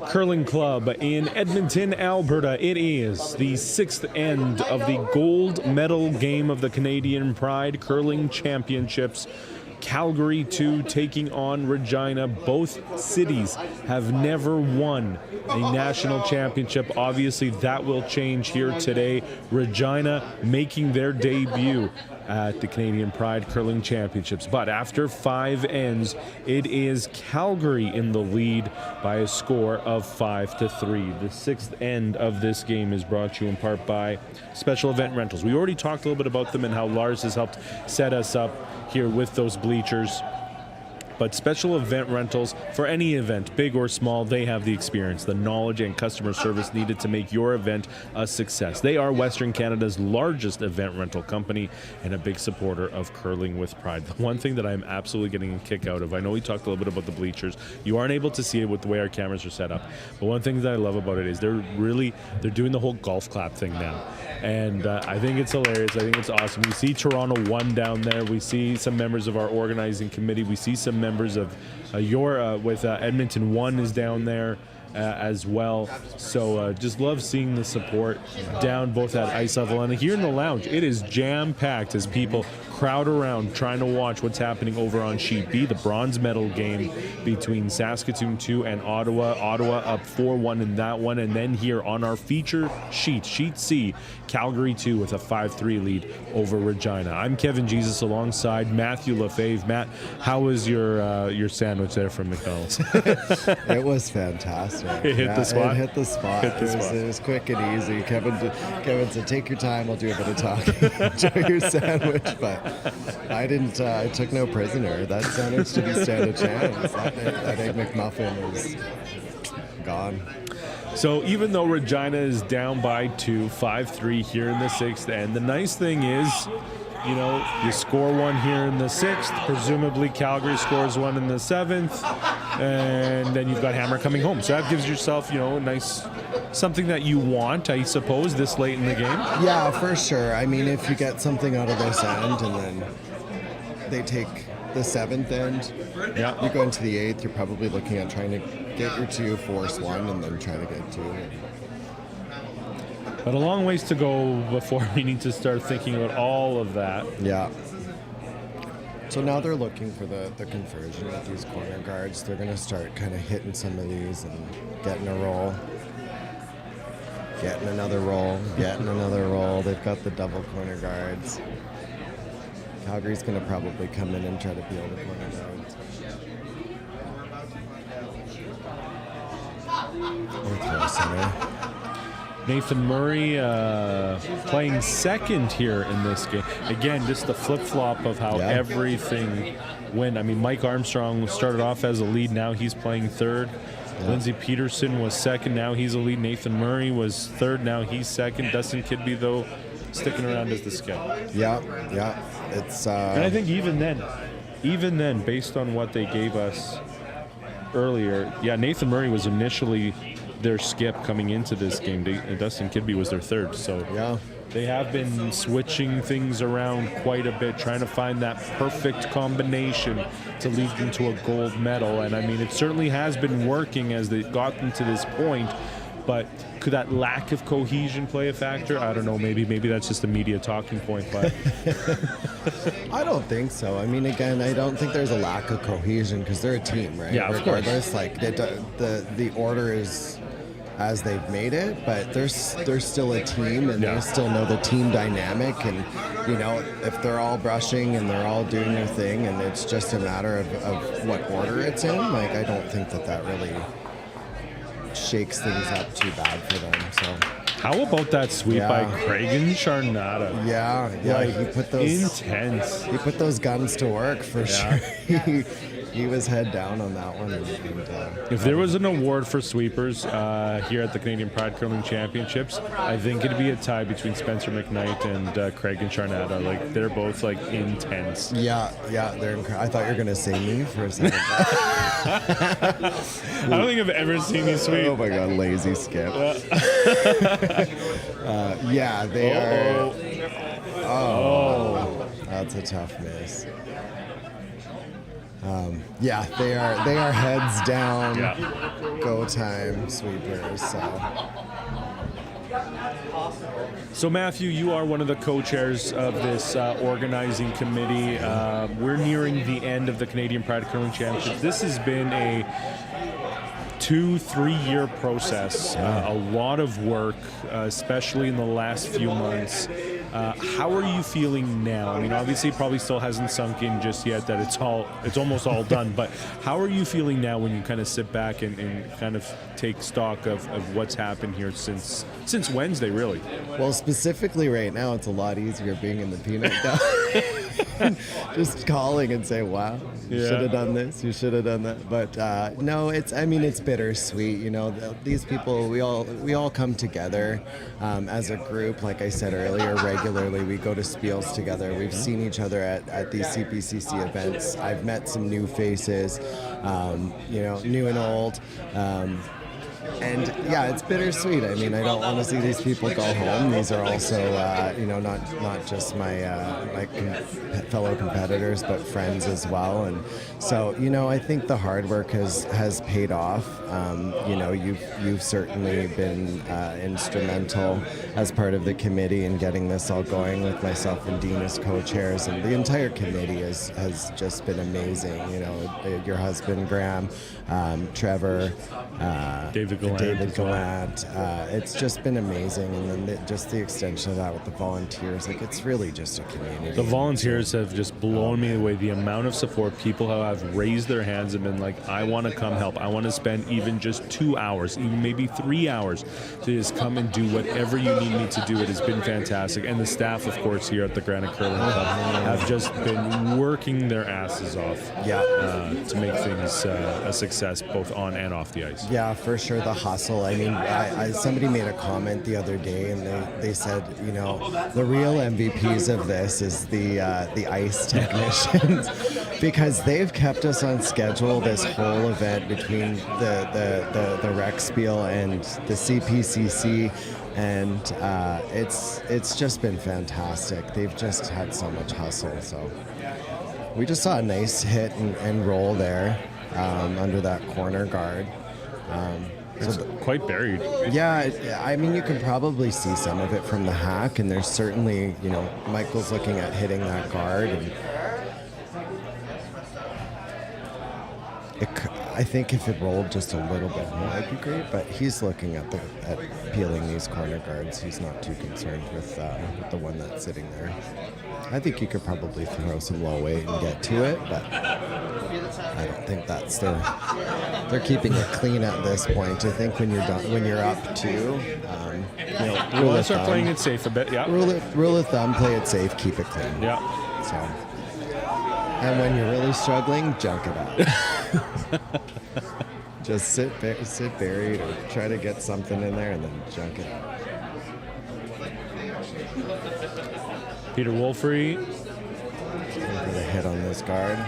Curling Club in Edmonton, Alberta. It is the 6th end of the gold medal game of the Canadian Pride Curling Championships. Calgary 2 taking on Regina. Both cities have never won a national championship. Obviously, that will change here today. Regina making their debut at the Canadian Pride Curling Championships. But after 5 ends, it is Calgary in the lead by a score of 5-3. The 6th end of this game is brought to you in part by Special Event Rentals. We already talked a little bit about them and how Lars has helped set us up here with those bleachers. But Special Event Rentals, for any event, big or small, they have the experience, the knowledge, and customer service needed to make your event a success. They are Western Canada's largest event rental company and a big supporter of Curling with Pride. The one thing that I'm absolutely getting a kick out of, I know we talked a little bit about the bleachers. You aren't able to see it with the way our cameras are set up. But one thing that I love about it is they're doing the whole golf clap thing now. And I think it's hilarious. I think it's awesome. We see Toronto 1 down there. We see some members of our organizing committee. We see some members of Edmonton 1 is down there as well. So just love seeing the support down both at ice level and here in the lounge. It is jam-packed as people crowd around trying to watch what's happening over on Sheet B, the bronze medal game between Saskatoon 2 and Ottawa. Ottawa up 4-1 in that one. And then here on our feature sheet, Sheet C, Calgary 2 with a 5-3 lead over Regina. I'm Kevin Jesus alongside Matthew Lefebvre. Matt, how was your sandwich there from McDonald's? It was fantastic. It hit the spot? It hit the spot. It was quick and easy. Kevin said, take your time, I'll do a bit of talking. Enjoy your sandwich. But I didn't, I took no prisoner. That sandwich didn't stand a chance. That Egg McMuffin was gone. So even though Regina is down by 2, 5-3 here in the 6th end, the nice thing is, you know, you score 1 here in the 6th, presumably Calgary scores 1 in the 7th, and then you've got Hammer coming home. So that gives yourself, you know, a nice, something that you want, I suppose, this late in the game. Yeah, for sure. I mean, if you get something out of this end and then they take the 7th end, yeah, you go into the 8th, you're probably looking at trying to get your 2, force 1, and then try to get 2. But a long ways to go before we need to start thinking about all of that. Yeah. So now they're looking for the conversion with these corner guards. They're going to start kind of hitting some of these and getting a roll. Getting another roll. Getting another roll. They've got the double corner guards. Calgary's going to probably come in and try to peel the corner guards. Or throw center. Nathan Murray playing second here in this game. Again, just the flip-flop of how everything went. I mean, Mike Armstrong started off as a lead. Now he's playing third. Yeah. Lindsay Peterson was second. Now he's a lead. Nathan Murray was third. Now he's second. Dustin Kidby, though, sticking around as the skip. Yeah. It's and I think even then, based on what they gave us earlier, Nathan Murray was initially their skip coming into this game. Dustin Kidby was their third. So they have been switching things around quite a bit, trying to find that perfect combination to lead them to a gold medal. And I mean, it certainly has been working as they've gotten to this point. But could that lack of cohesion play a factor? I don't know. Maybe that's just a media talking point. But I don't think so. I mean, again, I don't think there's a lack of cohesion because they're a team, right? Yeah, of course. Like the order is as they've made it, but they're still a team, and they still know the team dynamic. And if they're all brushing and they're all doing their thing, and it's just a matter of what order it's in, like I don't think that really shakes things up too bad for them. So how about that sweep by Craig Charnata? Yeah, like, he put those intense. He put those guns to work for sure. He was head down on that one. If there was an award for sweepers here at the Canadian Pride Curling Championships, I think it'd be a tie between Spencer McKnight and Craig Charnata. Like, they're both like intense. Yeah, they're incredible. I thought you were gonna say me for a second. I don't think I've ever seen you sweep. Oh my god, lazy skip. They are. Oh, that's a tough miss. They are heads down, go time sweepers. So Matthew, you are one of the co-chairs of this organizing committee. We're nearing the end of the Canadian Pride Curling Championships. This has been a 2-3 year process, a lot of work, especially in the last few months. How are you feeling now? I mean, obviously, it probably still hasn't sunk in just yet that it's almost all done. But how are you feeling now when you kind of sit back and kind of take stock of what's happened here since Wednesday, really? Well, specifically right now, it's a lot easier being in the peanut gallery. Just calling and say, "Wow, you should have done this. You should have done that." But no, it's bittersweet. These people, we all come together as a group. Like I said earlier, regularly we go to Spiels together. We've seen each other at these CPCC events. I've met some new faces, new and old. And it's bittersweet. I mean, I don't want to see these people go home. These are also, not just my fellow competitors, but friends as well. And so, I think the hard work has paid off. You've certainly been instrumental as part of the committee in getting this all going with myself and Dean as co-chairs, and the entire committee has just been amazing. Your husband Graham, Trevor, David Gallant. It's just been amazing, and then just the extension of that with the volunteers. Like, it's really just a community. The volunteers have just blown me away. The amount of support, people who have raised their hands and been like, "I want to come help. I want to spend even just 2 hours, even maybe 3 hours, to just come and do whatever you need me to do." It has been fantastic, and the staff, of course, here at the Granite Curling Club have just been working their asses off to make things a success both on and off the ice. Yeah, for sure. The hustle. I mean, somebody made a comment the other day, and they said, the real MVPs of this is the ice technicians, because they've kept us on schedule this whole event between the rec spiel and the CPCC, and it's just been fantastic. They've just had so much hustle. So we just saw a nice hit and roll there under that corner guard. It's quite buried. Yeah, I mean, you can probably see some of it from the hack, and there's certainly, Michael's looking at hitting that guard, and I think if it rolled just a little bit more, it'd be great. But he's looking at peeling these corner guards. He's not too concerned with the one that's sitting there. I think you could probably throw some low weight and get to it, but I don't think that's they're keeping it clean at this point. I think when you're up two, You want to start playing it safe a bit, yeah. Rule of thumb, play it safe, keep it clean. Yeah. So, and when you're really struggling, junk it up. Just sit buried or try to get something in there and then junk it up. Peter Wolfrey. Looking for the hit on this guard.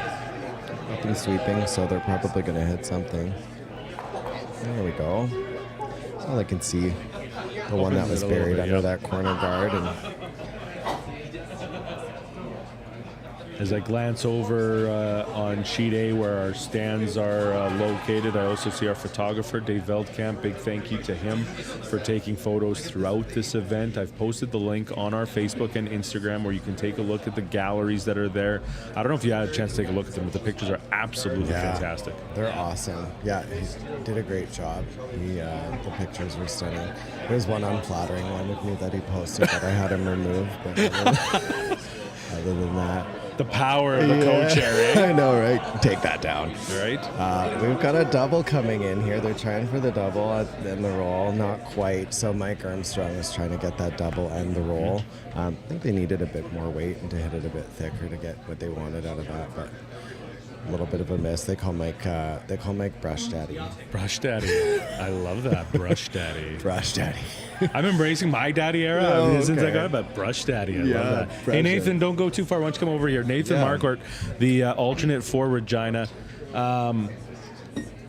Nothing sweeping, so they're probably going to hit something. There we go. That's all I can see. The one that was buried under that corner guard. And as I glance over on sheet A where our stands are located, I also see our photographer, Dave Veldkamp. Big thank you to him for taking photos throughout this event. I've posted the link on our Facebook and Instagram where you can take a look at the galleries that are there. I don't know if you had a chance to take a look at them, but the pictures are absolutely fantastic. They're awesome. Yeah, he did a great job. The pictures were stunning. There's one unflattering one of me that he posted that I had him remove. But other than that, the power of the co-chair, eh? I know, right? Take that down. Right. We've got a double coming in here. They're trying for the double and the roll. Not quite. So Mike Armstrong is trying to get that double and the roll. I think they needed a bit more weight and to hit it a bit thicker to get what they wanted out of that. But a little bit of a miss. They call Mike Brush Daddy. Brush Daddy. I love that. Brush Daddy. Brush Daddy. I'm embracing my daddy era since I got it, but Brush Daddy. I love that. Hey, Nathan, don't go too far. Why don't you come over here? Nathan Marquardt, the alternate for Regina.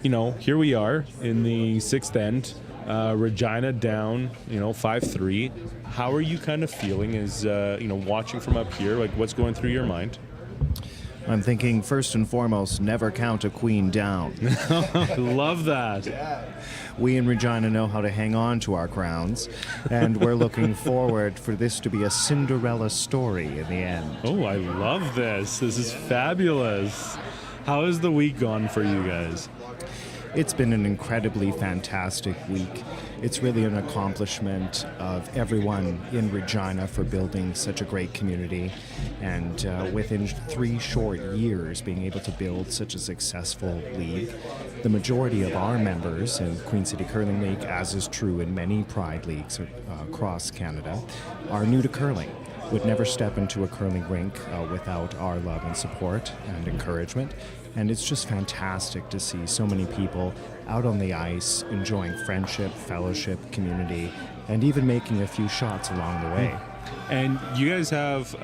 Here we are in the sixth end. Regina down, 5-3. How are you kind of feeling as, watching from up here? Like, what's going through your mind? I'm thinking, first and foremost, never count a queen down. Love that. Yeah. We in Regina know how to hang on to our crowns, and we're looking forward for this to be a Cinderella story in the end. Oh, I love this. This is fabulous. How has the week gone for you guys? It's been an incredibly fantastic week. It's really an accomplishment of everyone in Regina for building such a great community, and within 3 short years being able to build such a successful league. The majority of our members in Queen City Curling League, as is true in many Pride leagues across Canada, are new to curling. Would never step into a curling rink without our love and support and encouragement. And it's just fantastic to see so many people out on the ice enjoying friendship, fellowship, community, and even making a few shots along the way. And you guys have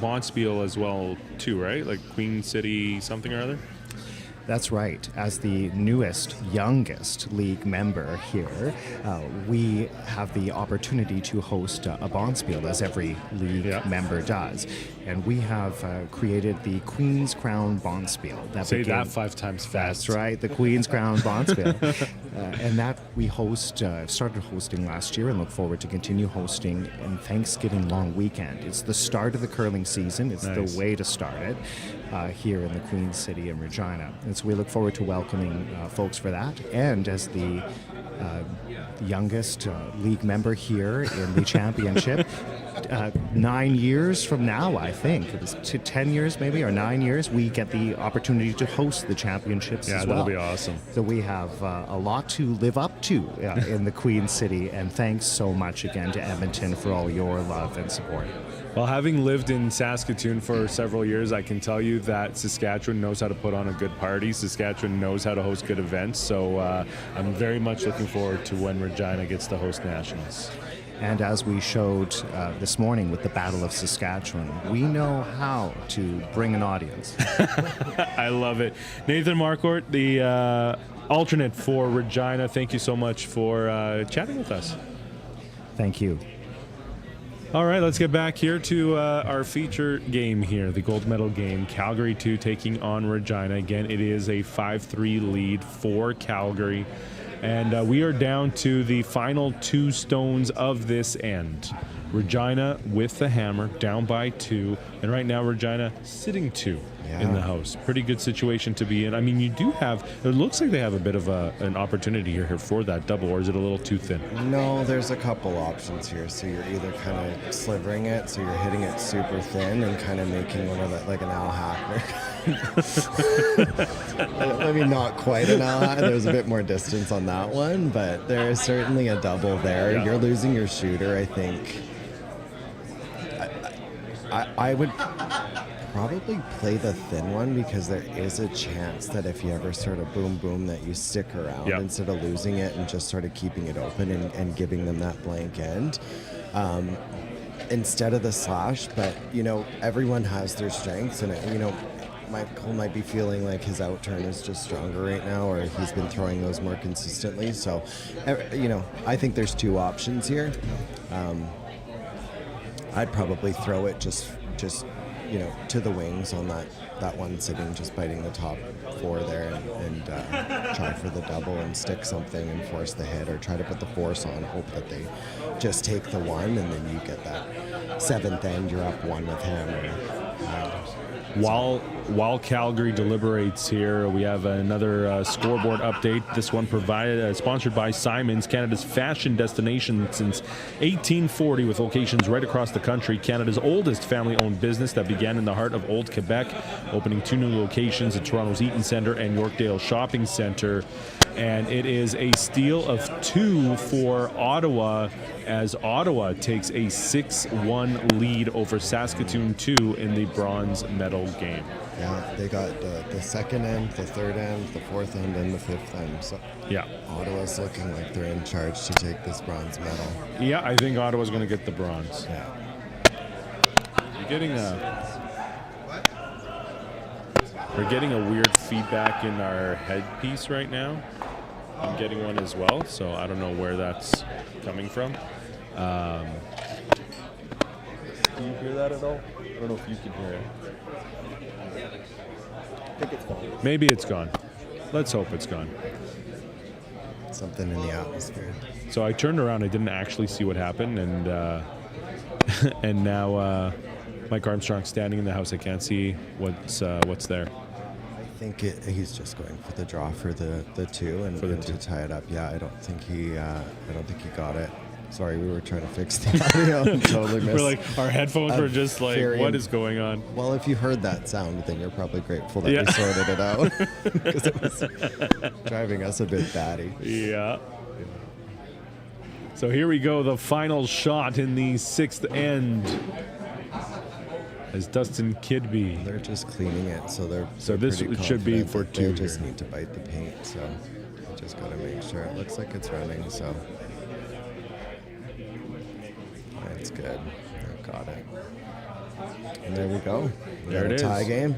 Bonspiel as well too, right? Like Queen City something or other? That's right. As the newest, youngest league member here, we have the opportunity to host a Bonspiel, as every league member does. And we have created the Queen's Crown Bonspiel. Say that 5 times fast. That's right, the Queen's Crown Bonspiel. And that we started hosting last year and look forward to continue hosting in Thanksgiving long weekend. It's the start of the curling season. It's the way to start it here in the Queen City in Regina. And so we look forward to welcoming folks for that. And as the youngest league member here in the championship, 9 years from now, I think, it was 10 years maybe, or 9 years, we get the opportunity to host the championships as well. Yeah, that'll be awesome. So we have a lot to live up to in the Queen City, and thanks so much again to Edmonton for all your love and support. Well, having lived in Saskatoon for several years, I can tell you that Saskatchewan knows how to put on a good party. Saskatchewan knows how to host good events. So I'm very much looking forward to when Regina gets to host nationals. And as we showed this morning with the Battle of Saskatchewan, we know how to bring an audience. I love it. Nathan Marquardt, the alternate for Regina, thank you so much for chatting with us. Thank you. All right, let's get back here to our feature game here, the gold medal game. Calgary 2 taking on Regina. Again, it is a 5-3 lead for Calgary. And we are down to the final 2 stones of this end. Regina with the hammer, down by 2. And right now, Regina sitting 2 in the house. Pretty good situation to be in. I mean, you do have, it looks like they have a bit of an opportunity here for that double, or is it a little too thin? No, there's a couple options here. So you're either kind of slivering it, so you're hitting it super thin and kind of making one of the, like an Al Hackner. I mean, not quite an Al Hackner. There's a bit more distance on that one, but there is certainly a double there. Yeah. You're losing your shooter, I think. I would probably play the thin one because there is a chance that if you ever sort of boom boom that you stick around instead of losing it and just sort of keeping it open and giving them that blank end instead of the slash. But you know, everyone has their strengths, and you know, Michael might be feeling like his out turn is just stronger right now, or he's been throwing those more consistently. So you know, I think there's 2 options here. I'd probably throw it just you know, to the wings on that one sitting, just biting the top 4 there, and try for the double and stick something and force the hit, or try to put the force on, hope that they just take the 1, and then you get that 7th end, you're up 1 with hammer. While Calgary deliberates here, we have another scoreboard update. This one sponsored by Simons, Canada's fashion destination since 1840, with locations right across the country. Canada's oldest family-owned business that began in the heart of Old Quebec, opening 2 new locations at Toronto's Eaton Centre and Yorkdale Shopping Centre. And it is a steal of 2 for Ottawa, as Ottawa takes a 6-1 lead over Saskatoon 2 in the bronze medal game. Yeah, they got the second end, the third end, the fourth end, and the 5th end. So yeah, Ottawa's looking like they're in charge to take this bronze medal. Yeah, I think Ottawa's going to get the bronze. Yeah. We're getting a weird feedback in our headpiece right now. I'm getting one as well, so I don't know where that's coming from. Do you hear that at all? I don't know if you can hear it. I think it's gone. Maybe it's gone. Let's hope it's gone. Something in the atmosphere. So I turned around. I didn't actually see what happened, and and now Mike Armstrong's standing in the house. I can't see what's there. I think he's just going for the draw for the 2 and to tie it up. Yeah, I don't think he got it. Sorry, we were trying to fix the audio. Totally missed. We're like, our headphones were just like, what is going on? Well, if you heard that sound, then you're probably grateful that we sorted it out, because it was driving us a bit batty. Yeah. So here we go, the final shot in the 6th end. As Dustin Kidby. They're just cleaning it, so they're this should be for 2. They just need to bite the paint, so I just got to make sure. It looks like it's running, so that's good. I got it. And there we go. There it is. Tie game.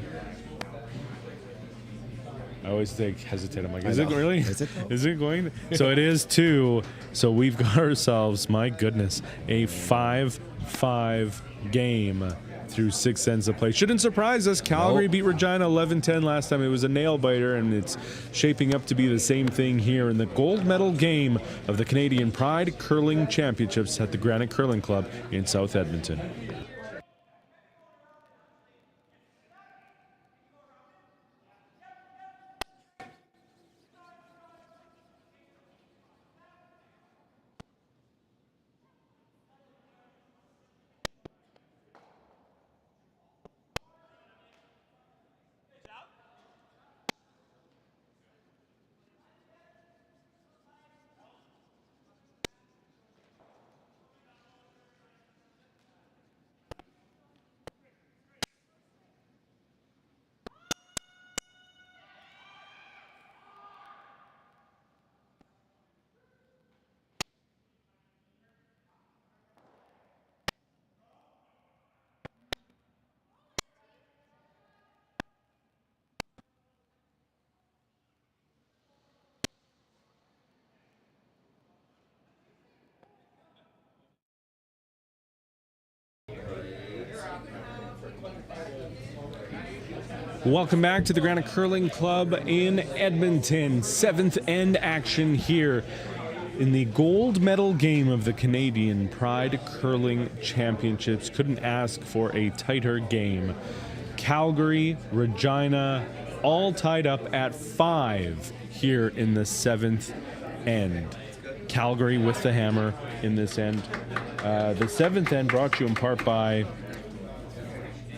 I always hesitate. I'm like, is it really? Is it? Is it going? So it is 2. So we've got ourselves, my goodness, a 5-5 game through 6 ends of play. Shouldn't surprise us. Calgary beat Regina 11-10 last time. It was a nail biter, and it's shaping up to be the same thing here in the gold medal game of the Canadian Pride Curling Championships at the Granite Curling Club in South Edmonton. Welcome back to the Granite Curling Club in Edmonton. 7th end action here in the gold medal game of the Canadian Pride Curling Championships. Couldn't ask for a tighter game. Calgary, Regina, all tied up at 5 here in the 7th end. Calgary with the hammer in this end. The 7th end brought to you in part by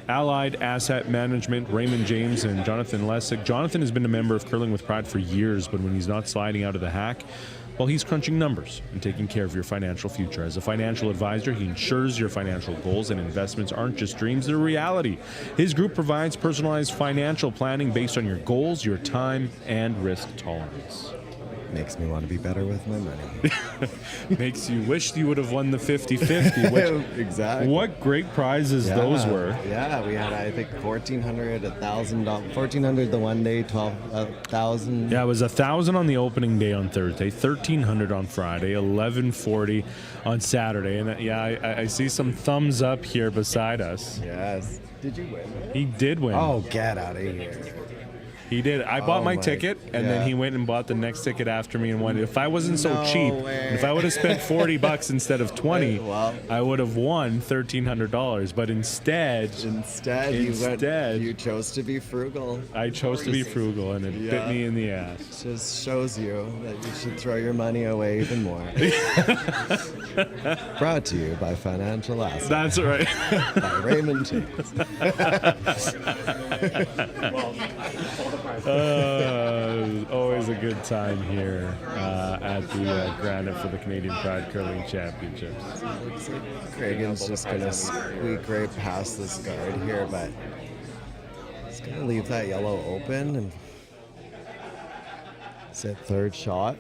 Allied Asset Management, Raymond James and Jonathan Lessig. Jonathan has been a member of Curling with Pride for years, but when he's not sliding out of the hack, well, he's crunching numbers and taking care of your financial future. As a financial advisor, he ensures your financial goals and investments aren't just dreams, they're reality. His group provides personalized financial planning based on your goals, your time, and risk tolerance. Makes me want to be better with my money. Makes you wish you would have won the 50-50. Exactly. What great prizes those were. Yeah, we had, I think, $1,400, $1,000, $1,400 the one day, $12,000. Yeah, it was $1,000 on the opening day on Thursday, $1,300 on Friday, $1,140 on Saturday, and I see some thumbs up here beside us. Yes. Did you win? He did win. Oh, get out of here. He did. I bought my ticket, and then he went and bought the next ticket after me and won. If I wasn't so cheap, if I would have spent $40 instead of $20, I would have won $1,300. But instead, you chose to be frugal. I chose to be frugal, and it bit me in the ass. Just shows you that you should throw your money away even more. Brought to you by Financial Assets. That's right. By Raymond James. Always a good time here at the Granite for the Canadian Pride Curling Championships. Looks like Cragen's just going to squeak right past this guard here, but he's going to leave that yellow open and set third shot.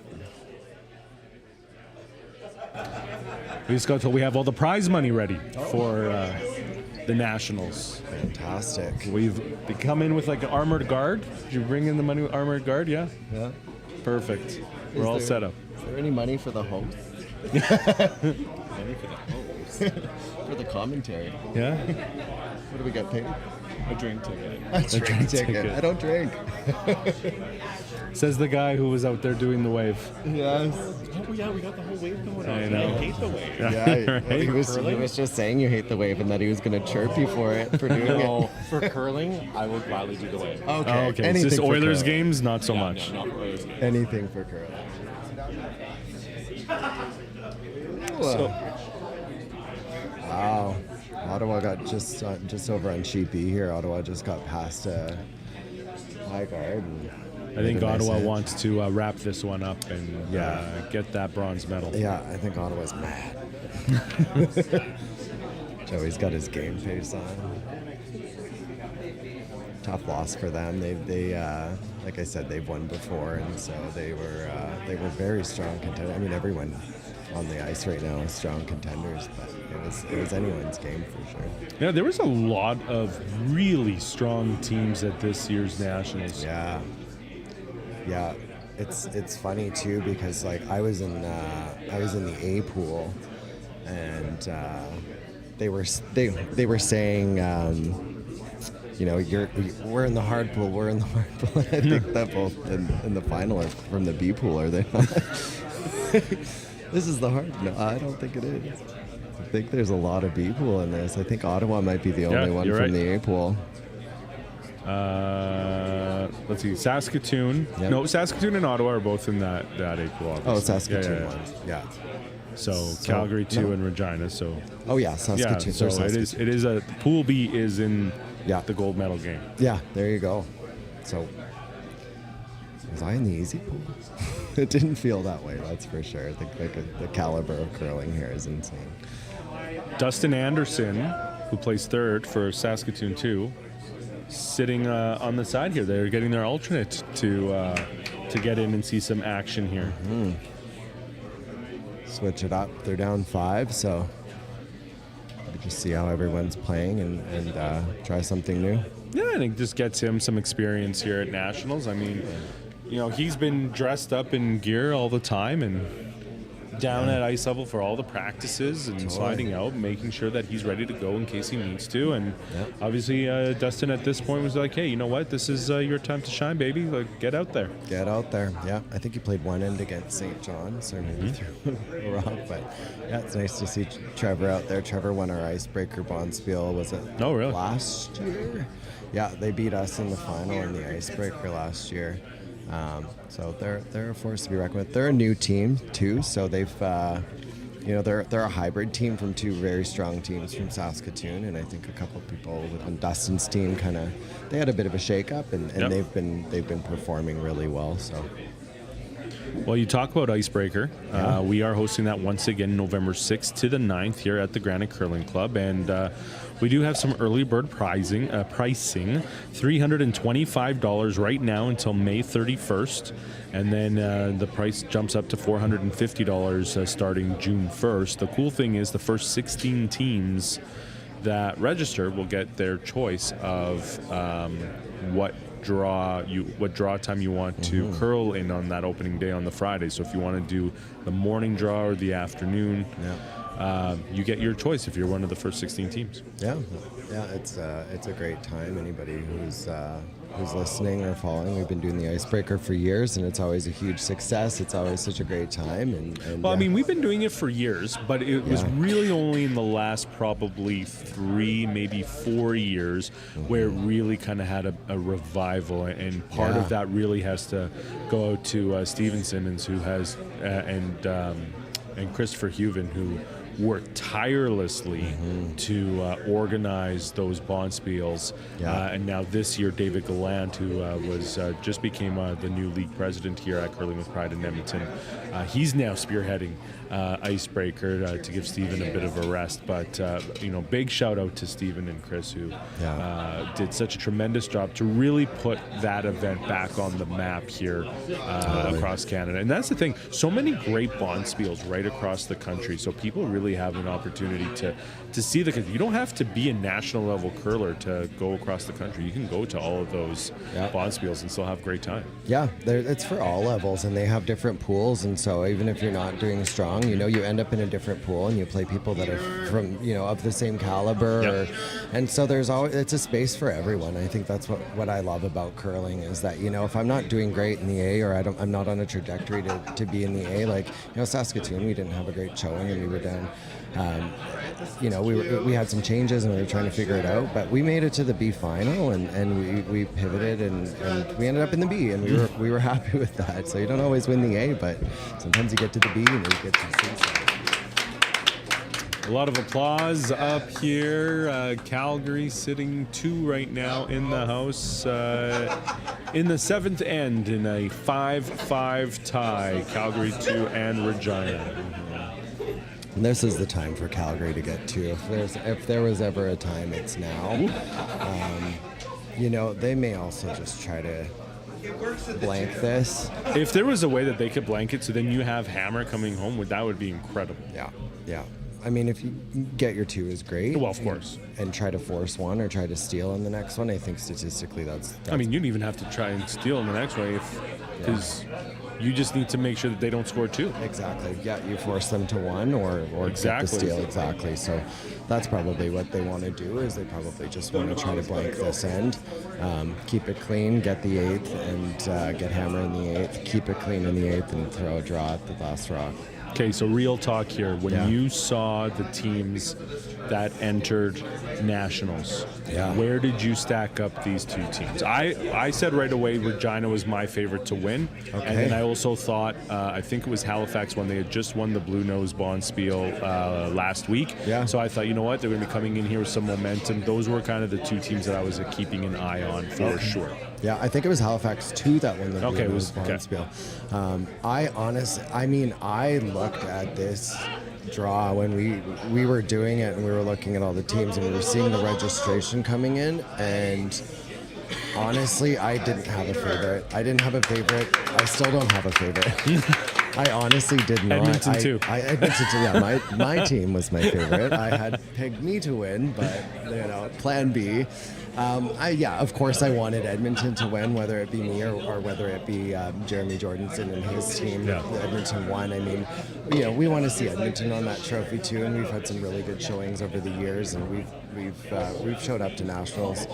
We have all the prize money ready for the Nationals. Fantastic. We've come in with like an armored guard. Did you bring in the money with armored guard? Yeah? Yeah. Perfect. We're all set up. Is there any money for the host? Money for the host? For the commentary. Yeah? What do we get paid? A drink ticket. A drink ticket. I don't drink. Says the guy who was out there doing the wave. Yes. Oh yeah, we got the whole wave going on. I know. I hate the wave. Yeah, Right? he was just saying you hate the wave and that he was going to chirp you for doing No, it. for curling, I would gladly do the wave. Okay. Oh, okay. Anything It's just for Oilers curling. games, not so much. No, not for Oilers games. Anything for curling. Wow. Ottawa got just over on sheet B here. Ottawa just got past high guard. I think made a nice Ottawa hit. wants to wrap this one up and get that bronze medal. Yeah, I think Ottawa's mad. Joey's got his game face on. Tough loss for them. They like I said, they've won before, and so they were very strong contenders. I mean, everyone on the ice right now is strong contenders, but it was anyone's game for sure. Yeah, there was a lot of really strong teams at this year's Nationals. Yeah. It's funny too because like I was in the A pool, and they were saying we're in the hard pool, we're in the hard pool. I think that both in the final are from the B pool, are they not? This is the hard. No, I don't think it is. I think there's a lot of B pool in this. I think Ottawa might be the only one from the A pool. Let's see, Saskatoon. Yep. No, Saskatoon and Ottawa are both in that A pool. Obviously. Oh, Saskatoon Yeah. one. Yeah. So Calgary 2 and Regina. So Oh yeah, Saskatoon. yeah, so Saskatoon. it is a Pool B is in Yeah. the gold medal game. Yeah, there you go. So, was I in the easy pool? It didn't feel that way, that's for sure. The caliber of curling here is insane. Dustin Anderson, who placed third for Saskatoon 2, sitting on the side here. They're getting their alternate to get in and see some action here. Mm-hmm. Switch it up. They're down 5, so we just see how everyone's playing and try something new. Yeah, I think just gets him some experience here at Nationals. I mean, he's been dressed up in gear all the time, and down at ice level for all the practices and sliding out, making sure that he's ready to go in case he needs to. And obviously, Dustin at this point was like, hey, you know what? This is your time to shine, baby. Like, get out there. Get out there. Yeah, I think he played one end against St. John's, or maybe through a rock. But yeah, it's nice to see Trevor out there. Trevor won our icebreaker bonspiel. Was it last year? Yeah, they beat us in the final in the icebreaker last year. So they're a force to be reckoned with. They're a new team too, so they've they're a hybrid team from two very strong teams from Saskatoon, and I think a couple of people on Dustin's team they had a bit of a shake-up, and they've been performing really well. So. Well, you talk about Icebreaker. We are hosting that once again November 6th to the 9th here at the Granite Curling Club. And we do have some early bird pricing, $325 right now until May 31st. And then the price jumps up to $450 starting June 1st. The cool thing is the first 16 teams that register will get their choice of what draw time you want to curl in on that opening day on the Friday. So if you want to do the morning draw or the afternoon, you get your choice if you're one of the first 16 teams. Yeah, it's a great time. Anybody who's listening or following, we've been doing the Icebreaker for years, and it's always a huge success. It's always such a great time. And well, I mean, we've been doing it for years, but it was really only in the last probably 3, maybe 4 years where it really kind of had a revival, and part of that really has to go out to Steven Simmons, who has and Christopher Huven, who worked tirelessly to organize those bonspiels. And now this year, David Gallant, who just became the new league president here at Curling with Pride in Edmonton, he's now spearheading Icebreaker to give Stephen a bit of a rest. But big shout out to Stephen and Chris, who did such a tremendous job to really put that event back on the map here across Canada. And that's the thing, so many great bonspiels right across the country, so people really have an opportunity to see you don't have to be a national level curler to go across the country. You can go to all of those bonspiels and still have a great time. Yeah, it's for all levels, and they have different pools, and so even if you're not doing strong, you end up in a different pool, and you play people that are from of the same caliber, and so it's a space for everyone. I think that's what I love about curling is that if I'm not doing great in the A, or I'm not on a trajectory to be in the A, like Saskatoon, we didn't have a great showing, and we were down. We had some changes and we were trying to figure it out, but we made it to the B final, and we pivoted and we ended up in the B, and we were happy with that. So you don't always win the A, but sometimes you get to the B and you get to the C side. A lot of applause up here. Calgary sitting 2 right now in the house. In the 7th end in a 5-5 tie. Calgary 2 and Regina. And this is the time for Calgary to get to. If there was ever a time, it's now. They may also just try to blank this. If there was a way that they could blank it, so then you have Hammer coming home, that would be incredible. Yeah. I mean, if you get your 2 is great. Well, of course. And try to force one or try to steal in the next one. I think statistically that's I mean, you don't even have to try and steal in the next one because you just need to make sure that they don't score 2. Exactly. Yeah, you force them to 1 or get the steal. Exactly. So that's probably what they want to do, is they probably just want to try to blank this end, keep it clean, get the 8th, and get Hammer in the 8th, keep it clean in the 8th, and throw a draw at the last rock. Okay, so real talk here. When you saw the teams that entered nationals, where did you stack up these 2 teams? I said right away Regina was my favorite to win. Okay. And then I also thought, I think it was Halifax when they had just won the Blue Nose Bonspiel last week. Yeah. So I thought, you know what, they're going to be coming in here with some momentum. Those were kind of the 2 teams that I was keeping an eye on for sure. Yeah, I think it was Halifax 2 that won the Blue Nose Bonspiel. I looked at this draw when we were doing it, and we were looking at all the teams, and we were seeing the registration coming in, and honestly, I didn't have a favorite. I still don't have a favorite. I honestly did not. Edmonton too. Edmonton too. Yeah, my team was my favorite. I had pegged me to win, but plan B. Yeah, of course I wanted Edmonton to win, whether it be me or whether it be Jeremy Jordanson and his team. Yeah. Edmonton won. I mean, we want to see Edmonton on that trophy too, and we've had some really good showings over the years, and we've showed up to nationals,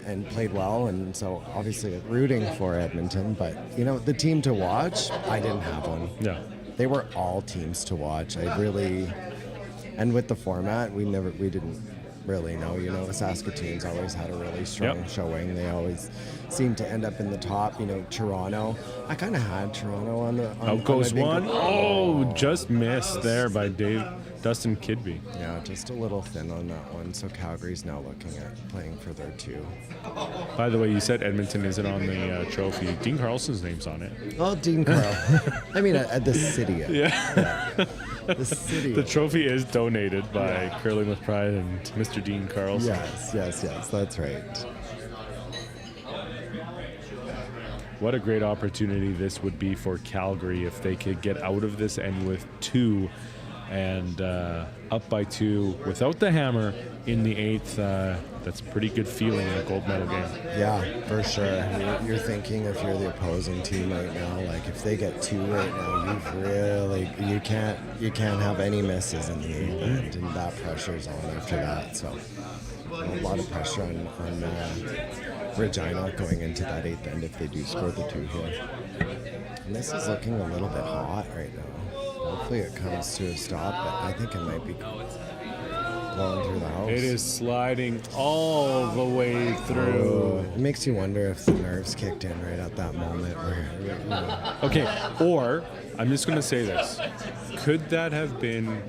and played well, and so obviously rooting for Edmonton. But the team to watch, I didn't have one. Yeah. They were all teams to watch. And with the format, we didn't really know. Saskatoon's always had a really strong showing. They always seem to end up in the top. Toronto. I kind of had Toronto on the Out goes one. Oh, just missed there by Dustin Kidby. Yeah, just a little thin on that one. So Calgary's now looking at playing for their 2. By the way, you said Edmonton isn't on the trophy. Dean Carlson's name's on it. Oh, Dean Carl. I mean, at the city. Yeah. The city. The trophy is donated by Curling with Pride and Mr. Dean Carlson. Yes, that's right. What a great opportunity this would be for Calgary if they could get out of this end with 2 and up by 2 without the hammer in the 8th. That's a pretty good feeling in a gold medal game. Yeah, for sure. You're thinking if you're the opposing team right now, like if they get 2 right now, you can't have any misses in the 8th end, and that pressure's on after that. So a lot of pressure on Regina going into that 8th end if they do score the 2 here. And this is looking a little bit hot right now. Hopefully it comes to a stop, but I think it might be blowing through the house. It is sliding all the way through. It makes you wonder if the nerves kicked in right at that moment. Okay, or I'm just going to say this. Could that have been,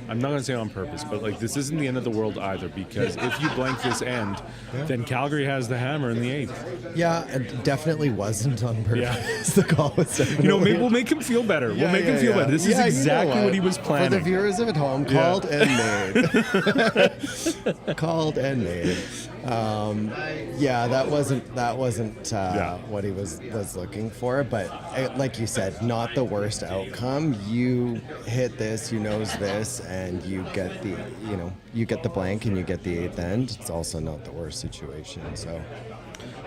I'm not going to say on purpose, but this isn't the end of the world either, because if you blank this end, then Calgary has the hammer in the 8th. Yeah, it definitely wasn't on purpose. Yeah. The call was definitely... maybe we'll make him feel better. We'll make him feel better. This is exactly what he was planning. For the viewers at home, called and made. Called and made. That wasn't what he was looking for, but like you said, not the worst outcome. You hit this, you nose this, and you get the blank and you get the 8th end. It's also not the worst situation. So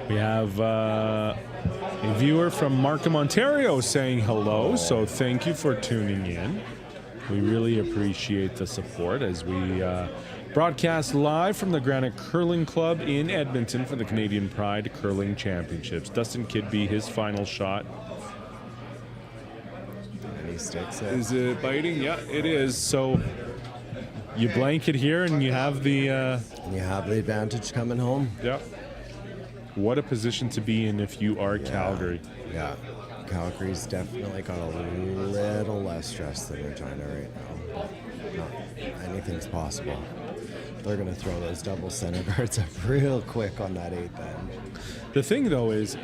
we have a viewer from Markham, Ontario saying hello. So thank you for tuning in. We really appreciate the support as we broadcast live from the Granite Curling Club in Edmonton for the Canadian Pride Curling Championships. Dustin Kidby, his final shot. And he sticks it. Is it biting? Yeah, it is. So you blank it here and you have the... and you have the advantage coming home. Yeah. What a position to be in if you are Calgary. Yeah. Calgary's definitely got a little less stress than Regina right now. But anything's possible. They're going to throw those double center guards up real quick on that 8th end. The thing, though, is,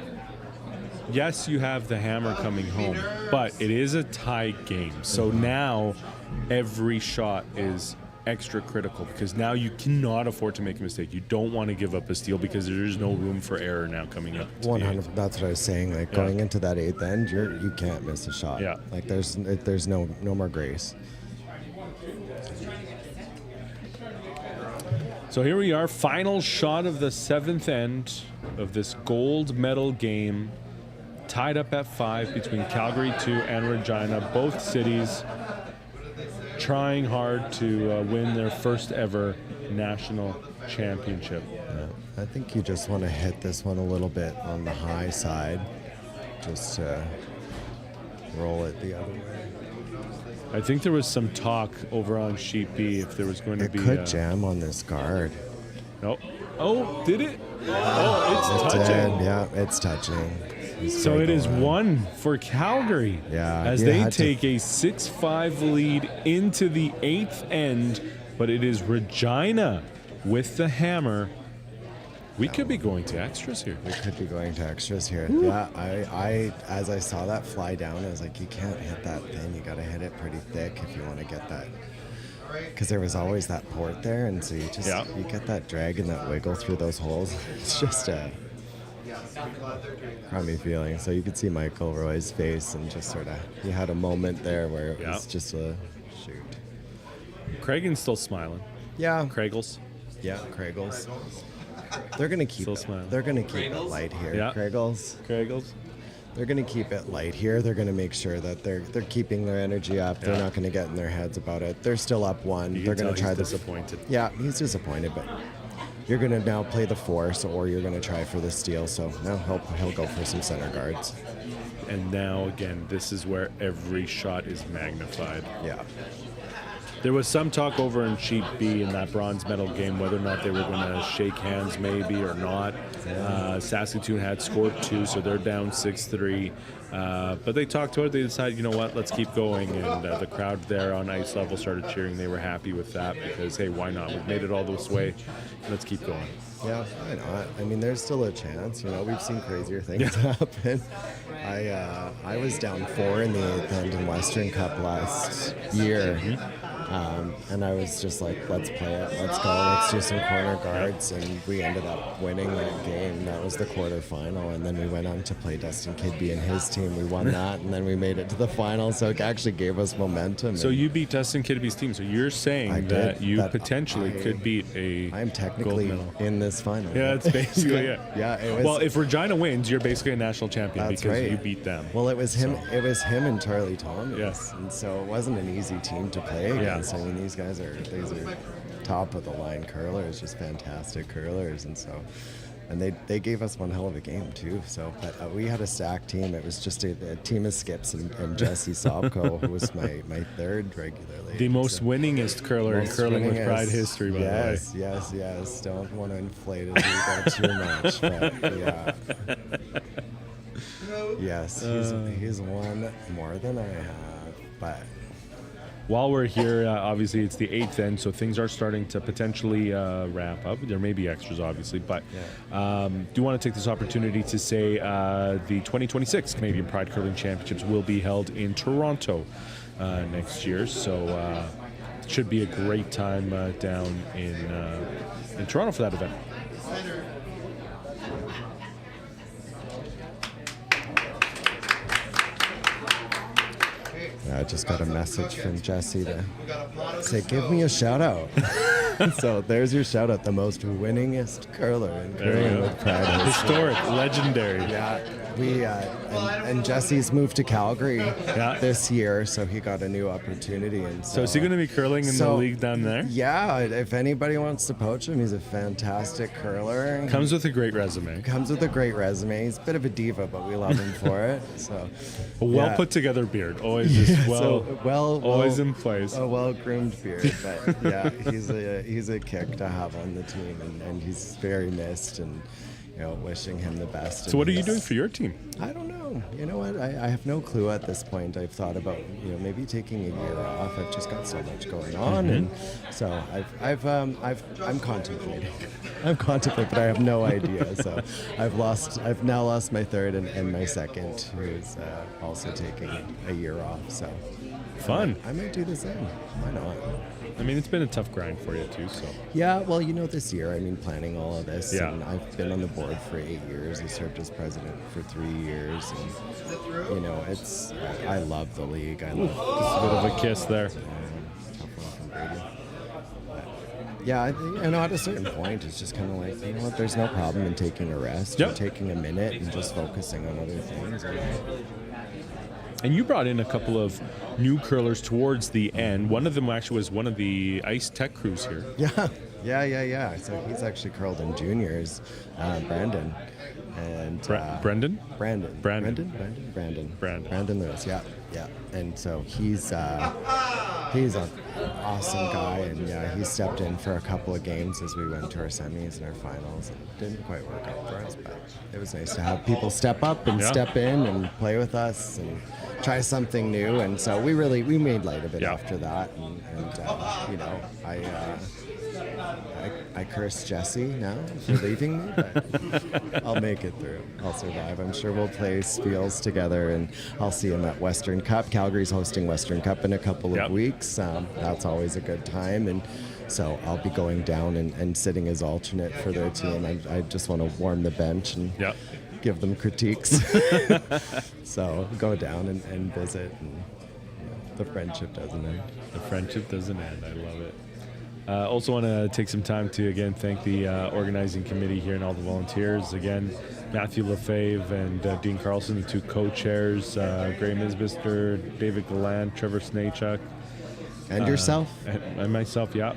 yes, you have the hammer coming home, but it is a tie game. So now every shot is extra critical because now you cannot afford to make a mistake. You don't want to give up a steal because there is no room for error now coming up. 100. That's what I was saying. Like going into that 8th end, you can't miss a shot. Yeah. Like there's no more grace. So here we are, final shot of the 7th end of this gold medal game, tied up at 5 between Calgary 2 and Regina, both cities trying hard to win their first ever national championship. Yeah. I think you just want to hit this one a little bit on the high side, just to roll it the other way. I think there was some talk over on Sheet B if there was going to be... It could jam on this guard. No. Oh, did it? Oh, it's touching. Yeah, it's touching. So it is 1 for Calgary. Yeah. As they take a 6-5 lead into the 8th end, but it is Regina with the hammer. We could be going to extras here. We could be going to extras here. Ooh. Yeah, I as I saw that fly down, I was like, you can't hit that thin. You got to hit it pretty thick if you want to get that. Because there was always that port there, and so you get that drag and that wiggle through those holes. It's just a crummy feeling. So you could see Michael Roy's face, and just sort of he had a moment there where it was just a shoot. Cragen's still smiling. Yeah. Cragles. Yeah, Craigles. They're gonna keep Still it. smiling. They're gonna keep it light here. Yeah. Craigles. They're gonna keep it light here. They're gonna make sure that they're keeping their energy up. They're Yeah. not gonna get in their heads about it. They're still up one. You They're can gonna tell try he's this. disappointed. Yeah, he's disappointed, but you're gonna now play the force, or you're gonna try for the steal. So now he'll go for some center guards. And now again, this is where every shot is magnified. Yeah. There was some talk over in Sheet B in that bronze medal game whether or not they were going to shake hands maybe or not. Saskatoon had scored 2, so they're down 6-3. But they talked to it. They decided, you know what, let's keep going. And the crowd there on ice level started cheering. They were happy with that because, hey, why not? We've made it all this way. Let's keep going. Yeah, why not? I mean, there's still a chance. You know, we've seen crazier things happen. I was down 4 in the 8th Edmonton Western Cup last year. And I was just like, let's play it. Let's go. Let's do some corner guards. And we ended up winning that game. That was the quarterfinal. And then we went on to play Dustin Kidby and his team. We won that. And then we made it to the final. So it actually gave us momentum. So and you beat Dustin Kidby's team. So you're saying I that did. you That potentially I- could beat a I'm technically gold medal. in this final. Yeah, it's basically it. Yeah, it was. Well, if Regina wins, you're basically a national champion That's because right. you beat them. Well, it was him. It was him and Charlie Thomas. Yes. And so it wasn't an easy team to play against. I mean, these are top of the line curlers, just fantastic curlers, and so. And they gave us one hell of a game too. So, but we had a stacked team. It was just a team of Skips and Jesse Sobko, who was my third regularly. The most winningest curler in Most Curling with winningest. Pride history, by the way. Yes. Don't want to inflate it either too much, but yeah. Yes, he's won more than I have, but While we're here, obviously it's the 8th end, so things are starting to potentially ramp up. There may be extras, obviously, but do want to take this opportunity to say the 2026 Canadian Pride Curling Championships will be held in Toronto next year, so it should be a great time down in Toronto for that event. I just got a message from Jesse to say, give me a shout out. So there's your shout out, the most winningest curler in Curling with Pride. Historic, legendary. Yeah, we and Jesse's moved to Calgary this year, so he got a new opportunity. And So is he going to be curling in the league down there? Yeah, if anybody wants to poach him, he's a fantastic curler. Comes with a great resume. Comes with a great resume. He's a bit of a diva, but we love him for it. So A well put together beard, always just always in place. A well groomed beard, but yeah, he's a kick to have on the team, and he's very missed, and wishing him the best. So what are you doing for your team? I don't know. You know what? I have no clue at this point. I've thought about maybe taking a year off. I've just got so much going on, and so I'm contemplating. I'm contemplating, but I have no idea. So I've now lost my third and my second, who is also taking a year off. So fun. I might do the same. Why not? I mean, it's been a tough grind for you too. So yeah, well, this year, planning all of this, Yeah. and I've been on the board for 8 years. I served as president for 3 years, and it's I love the league. I love just a bit of a kiss there. tough one from Brady. But, yeah, at a certain point, it's just kind of like, you know what? There's no problem in taking a rest, or taking a minute, and just focusing on other things. And you brought in a couple of new curlers towards the end. One of them actually was one of the ice tech crews here. Yeah. So he's actually curled in juniors, Brandon. And Brendan? Brandon Lewis, yeah. And so he's an awesome guy, and yeah, he stepped in for a couple of games as we went to our semis and our finals. It didn't quite work out for us, but it was nice to have people step up and step in and play with us and try something new. And so we made light of it after that, and I curse Jesse now for leaving me, but I'll make it through. I'll survive. I'm sure we'll play spiels together, and I'll see him at Western Cup. Calgary's hosting Western Cup in a couple of weeks. That's always a good time, and so I'll be going down and sitting as alternate for their team. I just want to warm the bench and give them critiques. So go down and visit, and the friendship doesn't end. The friendship doesn't end. I love it. Also want to take some time to, again, thank the organizing committee here and all the volunteers. Again, Matthew Lefebvre and Dean Carlson, the two co-chairs, Graham Isbister, David Galland, Trevor Snaychuk. And yourself? And myself, yeah.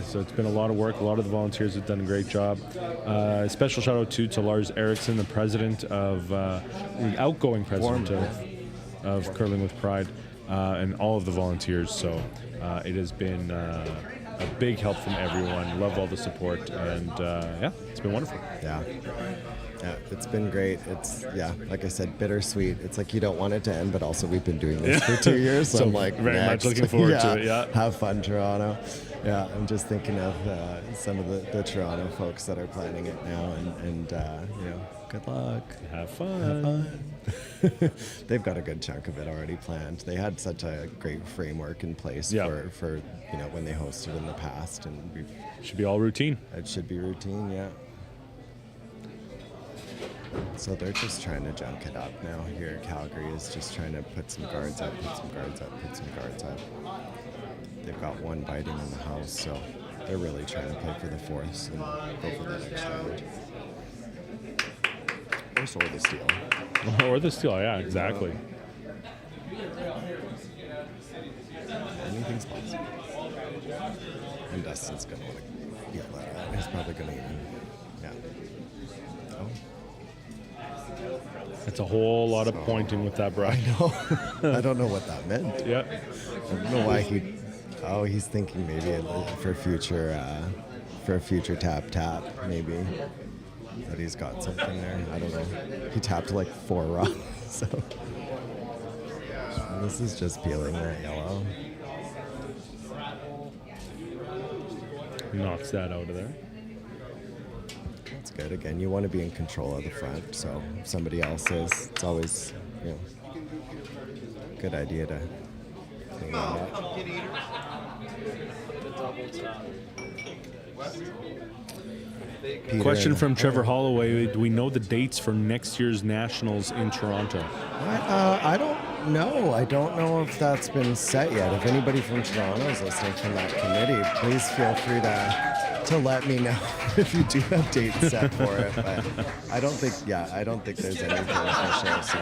So it's been a lot of work. A lot of the volunteers have done a great job. Special shout out to Lars Eriksson, the president of, the outgoing president of Curling with Pride, and all of the volunteers. So it has been a big help from everyone. Love all the support, and yeah, it's been wonderful. Yeah. Yeah, it's been great. It's, yeah, like I said, bittersweet. It's like you don't want it to end, but also we've been doing this for 2 years, so I'm like, very next. much looking forward to it. Yeah, have fun, Toronto. Yeah, I'm just thinking of some of the Toronto folks that are planning it now, and you know, good luck. Have fun. They've got a good chunk of it already planned. They had such a great framework in place for you know, when they hosted in the past, and should be all routine. It should be routine, yeah. So they're just trying to junk it up now here. Calgary is just trying to put some guards up, put some guards up, put some guards up. They've got one biting in the house, so they're really trying to play for the fourths and go for the next round. Or the steal. Or the steal, yeah, exactly. Anything's possible. And Dustin's going to want to yell that out. He's probably going to even, yeah. Oh. It's a whole lot of pointing with that brush. I know. I don't know what that meant. Yeah. I don't know why he's thinking maybe for a future tap, maybe. That he's got something there. I don't know. He tapped like 4 rocks, so. This is just peeling that yellow. Knocks that out of there. That's good. Again, you want to be in control of the front, so if somebody else is, it's always, you know, good idea to clean that up. Peter, Question from Trevor Holloway. Do we know the dates for next year's Nationals in Toronto? I don't know. I don't know if that's been set yet. If anybody from Toronto is listening from that committee, please feel free to let me know if you do have dates set for it. But I don't think there's anything official. So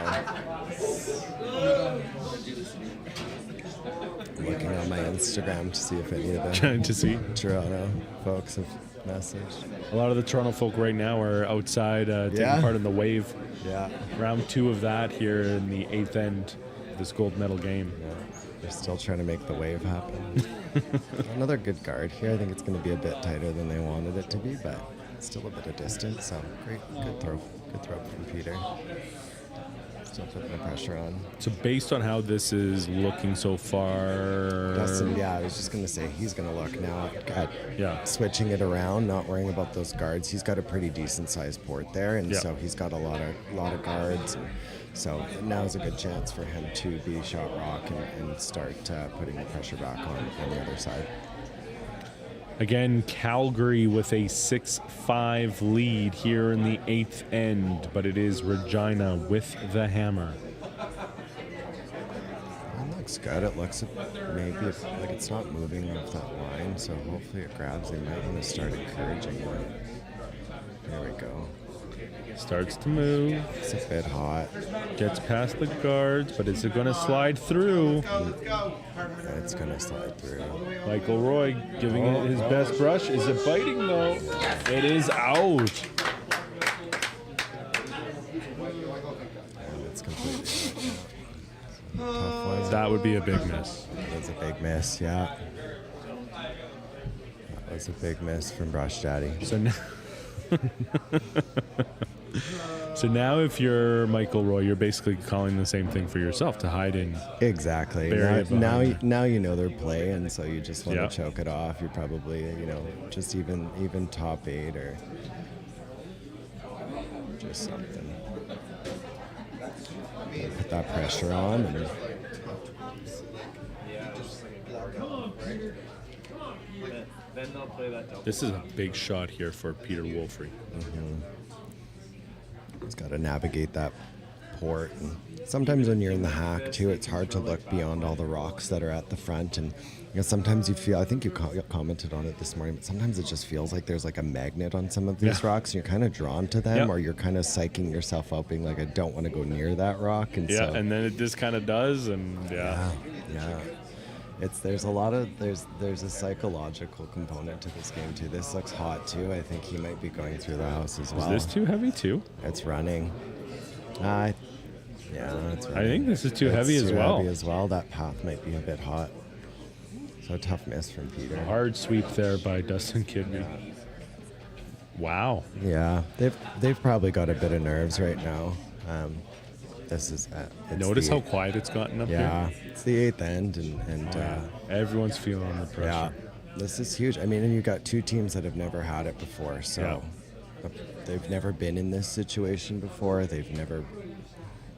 I'm looking on my Instagram to see if any of the Trying to see. Toronto folks have messaged. A lot of the Toronto folk right now are outside taking part in the wave. Yeah. Round 2 of that here in the 8th end of this gold medal game. Yeah. They're still trying to make the wave happen. Another good guard here. I think it's going to be a bit tighter than they wanted it to be, but still a bit of distance. So good throw from Peter. Still putting the pressure on. So based on how this is looking so far, Dustin, I was just going to say he's going to look now at switching it around, not worrying about those guards. He's got a pretty decent sized port there, and so he's got a lot of guards. So now's a good chance for him to be shot rock and start putting the pressure back on the other side. Again, Calgary with a 6-5 lead here in the 8th end, but it is Regina with the hammer. It looks good. It looks maybe like it's not moving off that line, so hopefully it grabs. They might want to start encouraging it. There we go. Starts to move. It's a bit hot. Gets past the guards, but is it going to slide through? It's going to slide through. Michael Roy giving it his best brush. Is it biting though? It is out. And it's completely tough one. That would be a big miss. That was a big miss, yeah. That was a big miss from Brush Daddy. So now if you're Michael Roy, you're basically calling the same thing for yourself, to hide in. Exactly. Now you know their play, and so you just want to choke it off. You're probably, just even top 8 or just something. And put that pressure on. And This is a big shot here for Peter Wolfrey. He's got to navigate that support. And sometimes when you're in the hack too, it's hard to look beyond all the rocks that are at the front. And sometimes you feel, I think you commented on it this morning, but sometimes it just feels like there's like a magnet on some of these rocks, and you're kind of drawn to them, or you're kind of psyching yourself out, being like, I don't want to go near that rock. And and then it just kind of does, and there's a psychological component to this game too. This looks hot too. I think he might be going through the house as well. Is this too heavy too? It's running. It's running. I think this is too heavy as well. Heavy as well. That path might be a bit hot. So a tough miss from Peter. Hard sweep there by Dustin Kidby. Wow. Yeah, they've probably got a bit of nerves right now. This is. Notice how quiet it's gotten up here. Yeah, it's the 8th end, and everyone's feeling the pressure. Yeah, this is huge. I mean, and you've got two teams that have never had it before, so they've never been in this situation before. They've never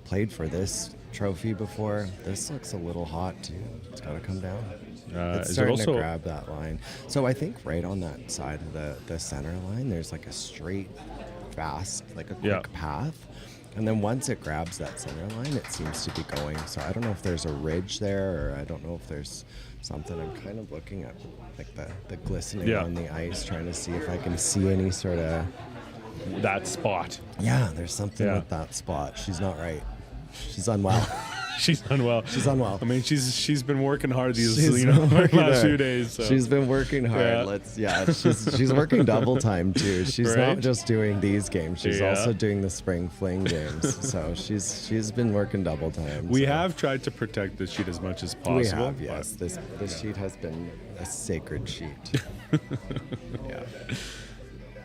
played for this trophy before. This looks a little hot too. It's got to come down. It's starting to grab that line. So I think right on that side of the center line, there's like a straight, fast, like a quick path. And then once it grabs that center line, it seems to be going. So I don't know if there's a ridge there, or I don't know if there's something. I'm kind of looking at like the glistening on the ice, trying to see if I can see any sort of... That spot. Yeah, there's something with that spot. She's not right. She's unwell. She's unwell. She's unwell. I mean, she's been working hard these last few days. So. She's been working hard. She's working double time too. She's not just doing these games. She's also doing the spring fling games. So she's been working double time. We have tried to protect this sheet as much as possible. We have, yes. This sheet has been a sacred sheet.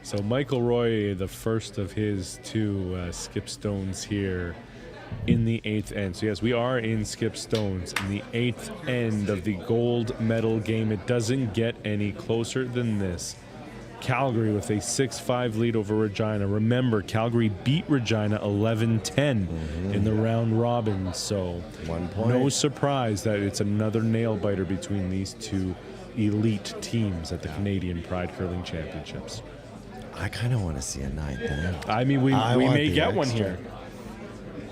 So Michael Roy, the first of his two skip stones here in the 8th end. So yes, we are in skip stones in the 8th end of the gold medal game. It doesn't get any closer than this. Calgary with a 6-5 lead over Regina. Remember, Calgary beat Regina 11-10 in the round robin. So 1 point. No surprise that it's another nail biter between these two elite teams at the Canadian Pride Curling Championships. I kind of want to see a 9th end. I mean, we may get one here.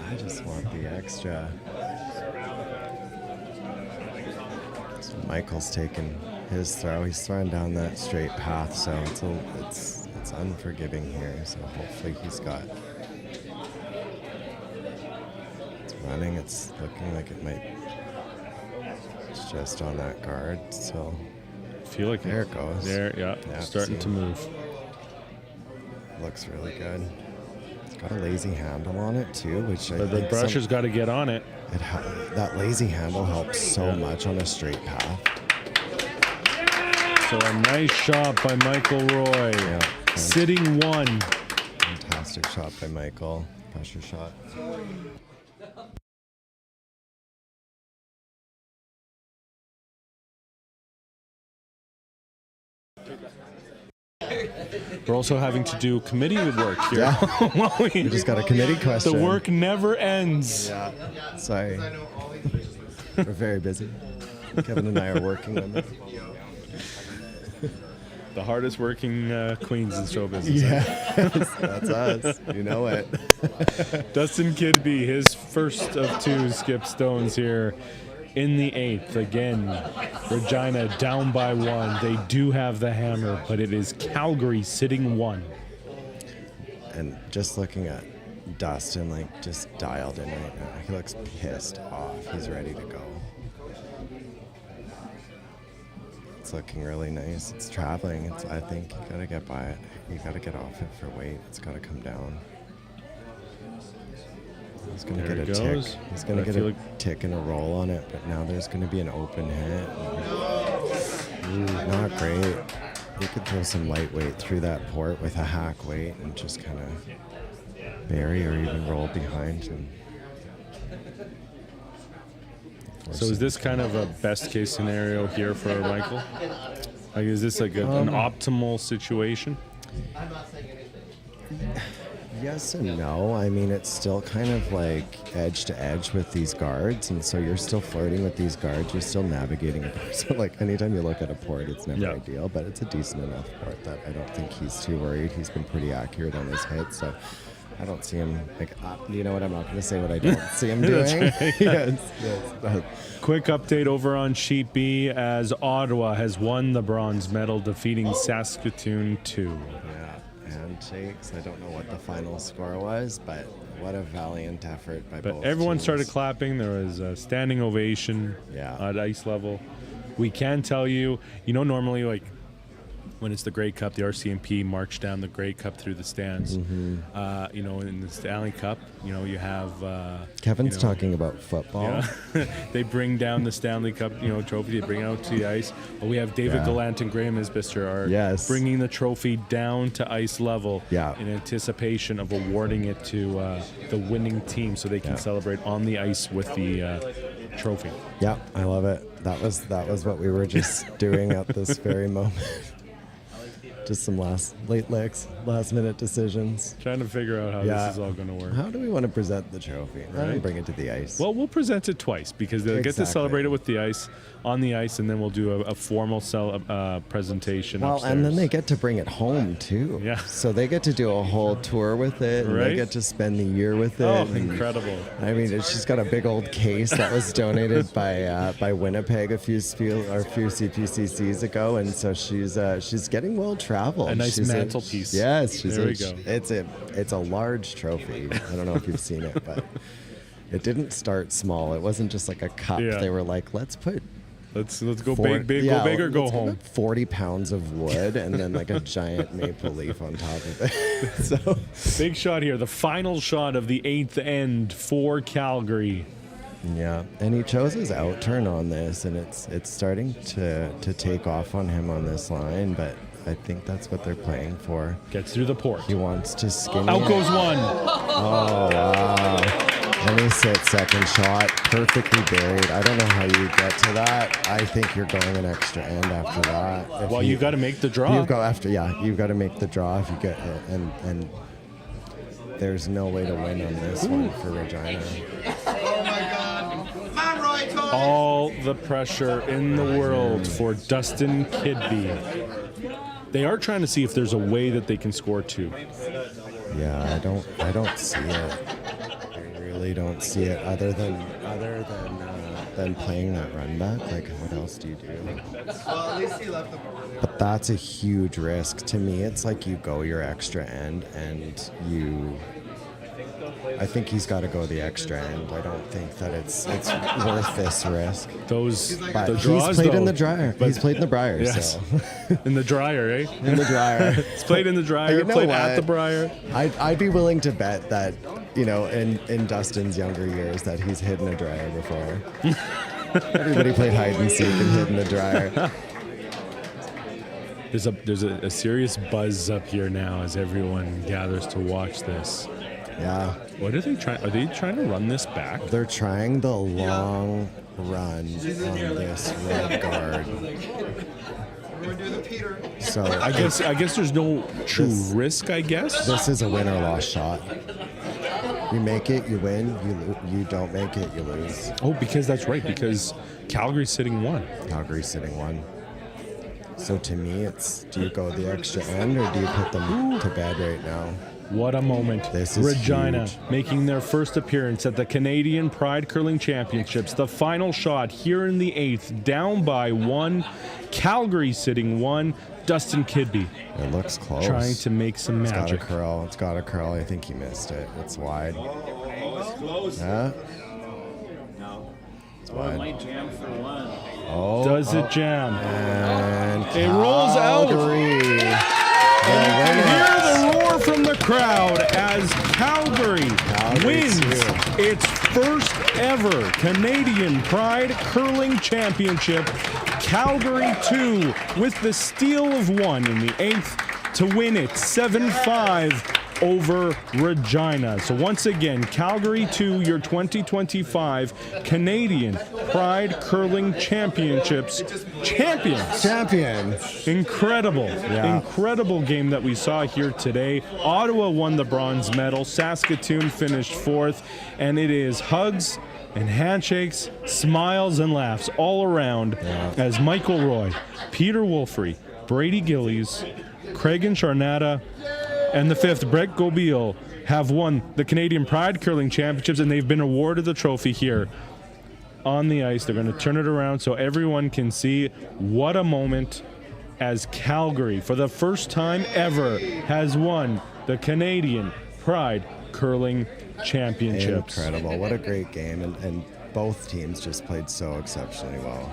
I just want the extra. So Michael's taking his throw. He's throwing down that straight path, so it's unforgiving here. So hopefully he's got. It's running. It's looking like it might. It's just on that guard. So I feel like there it goes. There, starting to move. Looks really good. Got a lazy handle on it too, which the brusher's got to get on it. That lazy handle helps so much on a straight path. So a nice shot by Michael Roy. Sitting 1. Fantastic shot by Michael. Pressure shot. We're also having to do committee work here. Yeah. We just got a committee question. The work never ends. Yeah. Sorry. We're very busy. Kevin and I are working on it. The hardest working queens in show business. Yes, that's us. You know it. Dustin Kidby, his first of 2 skip stones here in the 8th. Again, Regina down by 1. They do have the hammer, but it is Calgary sitting 1. And just looking at Dustin, like, just dialed in right now. He looks pissed off. He's ready to go. It's looking really nice. It's traveling. I think you gotta get by it. You gotta get off it for weight. It's gotta come down. He's going to get a tick. He's going to get a tick and a roll on it, but now there's going to be an open hit. Not great. You could throw some lightweight through that port with a hack weight and just kind of bury or even roll behind. So is this kind of a best case scenario here for Michael? Like, is this like an optimal situation? Yes and no. I mean, it's still kind of like edge to edge with these guards, and so you're still flirting with these guards. You're still navigating a port. So, like, anytime you look at a port, it's never ideal, but it's a decent enough port that I don't think he's too worried. He's been pretty accurate on his hit, so I don't see him. Like, you know what? I'm not going to say what I don't see him doing. Yes. Quick update over on Sheet B as Ottawa has won the bronze medal, defeating Saskatoon 2. Yeah, handshakes. I don't know what the final score was, but what a valiant effort by both But everyone teams. started clapping. There was a standing ovation at ice level. We can tell you, normally like when it's the Grey Cup, the RCMP march down the Grey Cup through the stands. Mm-hmm. In the Stanley Cup, you have Kevin's talking about football. They bring down the Stanley Cup, trophy. They bring it out to the ice. But we have David Gallant and Graham Isbister are bringing the trophy down to ice level in anticipation of awarding it to the winning team, so they can celebrate on the ice with the trophy. Yeah, I love it. That was what we were just doing at this very moment. Just some last minute decisions. Trying to figure out how this is all going to work. How do we want to present the trophy? Right? Bring it to the ice. Well, we'll present it twice because they'll get to celebrate it with the ice, on the ice, and then we'll do a formal presentation upstairs. And then they get to bring it home too. Yeah. So they get to do a whole tour with it, and they get to spend the year with it. Oh, incredible! I mean, she's got a big old case that was donated by Winnipeg a few CPCCs ago, and so she's getting well traveled. A nice mantelpiece. Yes, there we go. It's a large trophy. I don't know if you've seen it, but it didn't start small. It wasn't just like a cup. Yeah. They were like, let's go go big or go home. 40 pounds of wood and then like a giant maple leaf on top of it. So big shot here. The final shot of the 8th end for Calgary. Yeah, and he chose his out turn on this, and it's starting to take off on him on this line, but I think that's what they're playing for. Gets through the port. He wants to skin Out it. goes one. Oh, wow. And he hit second shot, perfectly buried. I don't know how you get to that. I think you're going an extra end after that. Well, you've got to make the draw. You've got to make the draw if you get it, and there's no way to win on this one for Regina. All the pressure in the world for Dustin Kidby. They are trying to see if there's a way that they can score two. Yeah, I don't see it. I really don't see it other than playing that run back. Like, what else do you do? Well, at least he left them over there. But that's a huge risk. To me, it's like you go your extra end and I think he's got to go the extra end. I don't think that it's worth this risk. But he's played in the dryer. He's played in the Briar. Yes. So. In the dryer, eh? In the dryer. He's played in the dryer. Played at the Briar. I'd be willing to bet that in Dustin's younger years that he's hidden a dryer before. Everybody played hide and seek and hid in the dryer. There's a serious buzz up here now as everyone gathers to watch this. Yeah. What are they trying? Are they trying to run this back? They're trying the long run on this red guard. So I guess there's no true risk. I guess this is a win or loss shot. You make it, you win. You don't make it, you lose. Oh, because that's right. Because Calgary's sitting one. Calgary's sitting one. So to me, it's do you go the extra end or do you put them to bed right now? What a moment. This is Regina huge. making their first appearance at the Canadian Pride Curling Championships. The final shot here in the 8th, down by one. Calgary sitting one. Dustin Kidby. It looks close. Trying to make some magic. It's got a curl. I think he missed it. It's wide. Yeah. It's wide. Might jam for one. Does it jam? And It rolls out. Calgary. And you can hear the roar from the crowd as Calgary wins its first ever Canadian Pride Curling Championship. Calgary 2 with the steal of 1 in the 8th to win it 7-5 over Regina. So once again, Calgary 2, your 2025 Canadian Pride Curling Championships champion. Incredible game that we saw here today. Ottawa won the bronze medal. Saskatoon finished 4th, and it is hugs and handshakes, smiles and laughs all around as Michael Roy, Peter Wolfrey, Brady Gillies, Craig and Charnata, and the 5th, Brett Gobeil, have won the Canadian Pride Curling Championships, and they've been awarded the trophy here on the ice. They're going to turn it around so everyone can see what a moment as Calgary, for the first time ever, has won the Canadian Pride Curling Championships. Incredible. What a great game. And both teams just played so exceptionally well.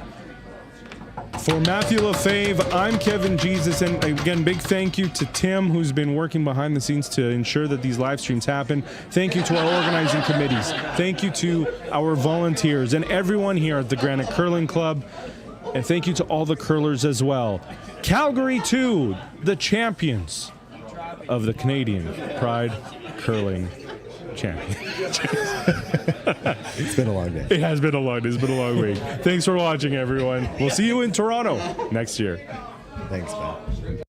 For Matthew Lefebvre, I'm Kevin Jesus, and again, big thank you to Tim, who's been working behind the scenes to ensure that these live streams happen. Thank you to our organizing committees. Thank you to our volunteers and everyone here at the Granite Curling Club. And thank you to all the curlers as well. Calgary 2, the champions of the Canadian Pride Curling Championships. It's been a long day. It has been a long week. Thanks for watching, everyone. We'll see you in Toronto next year. Thanks, man.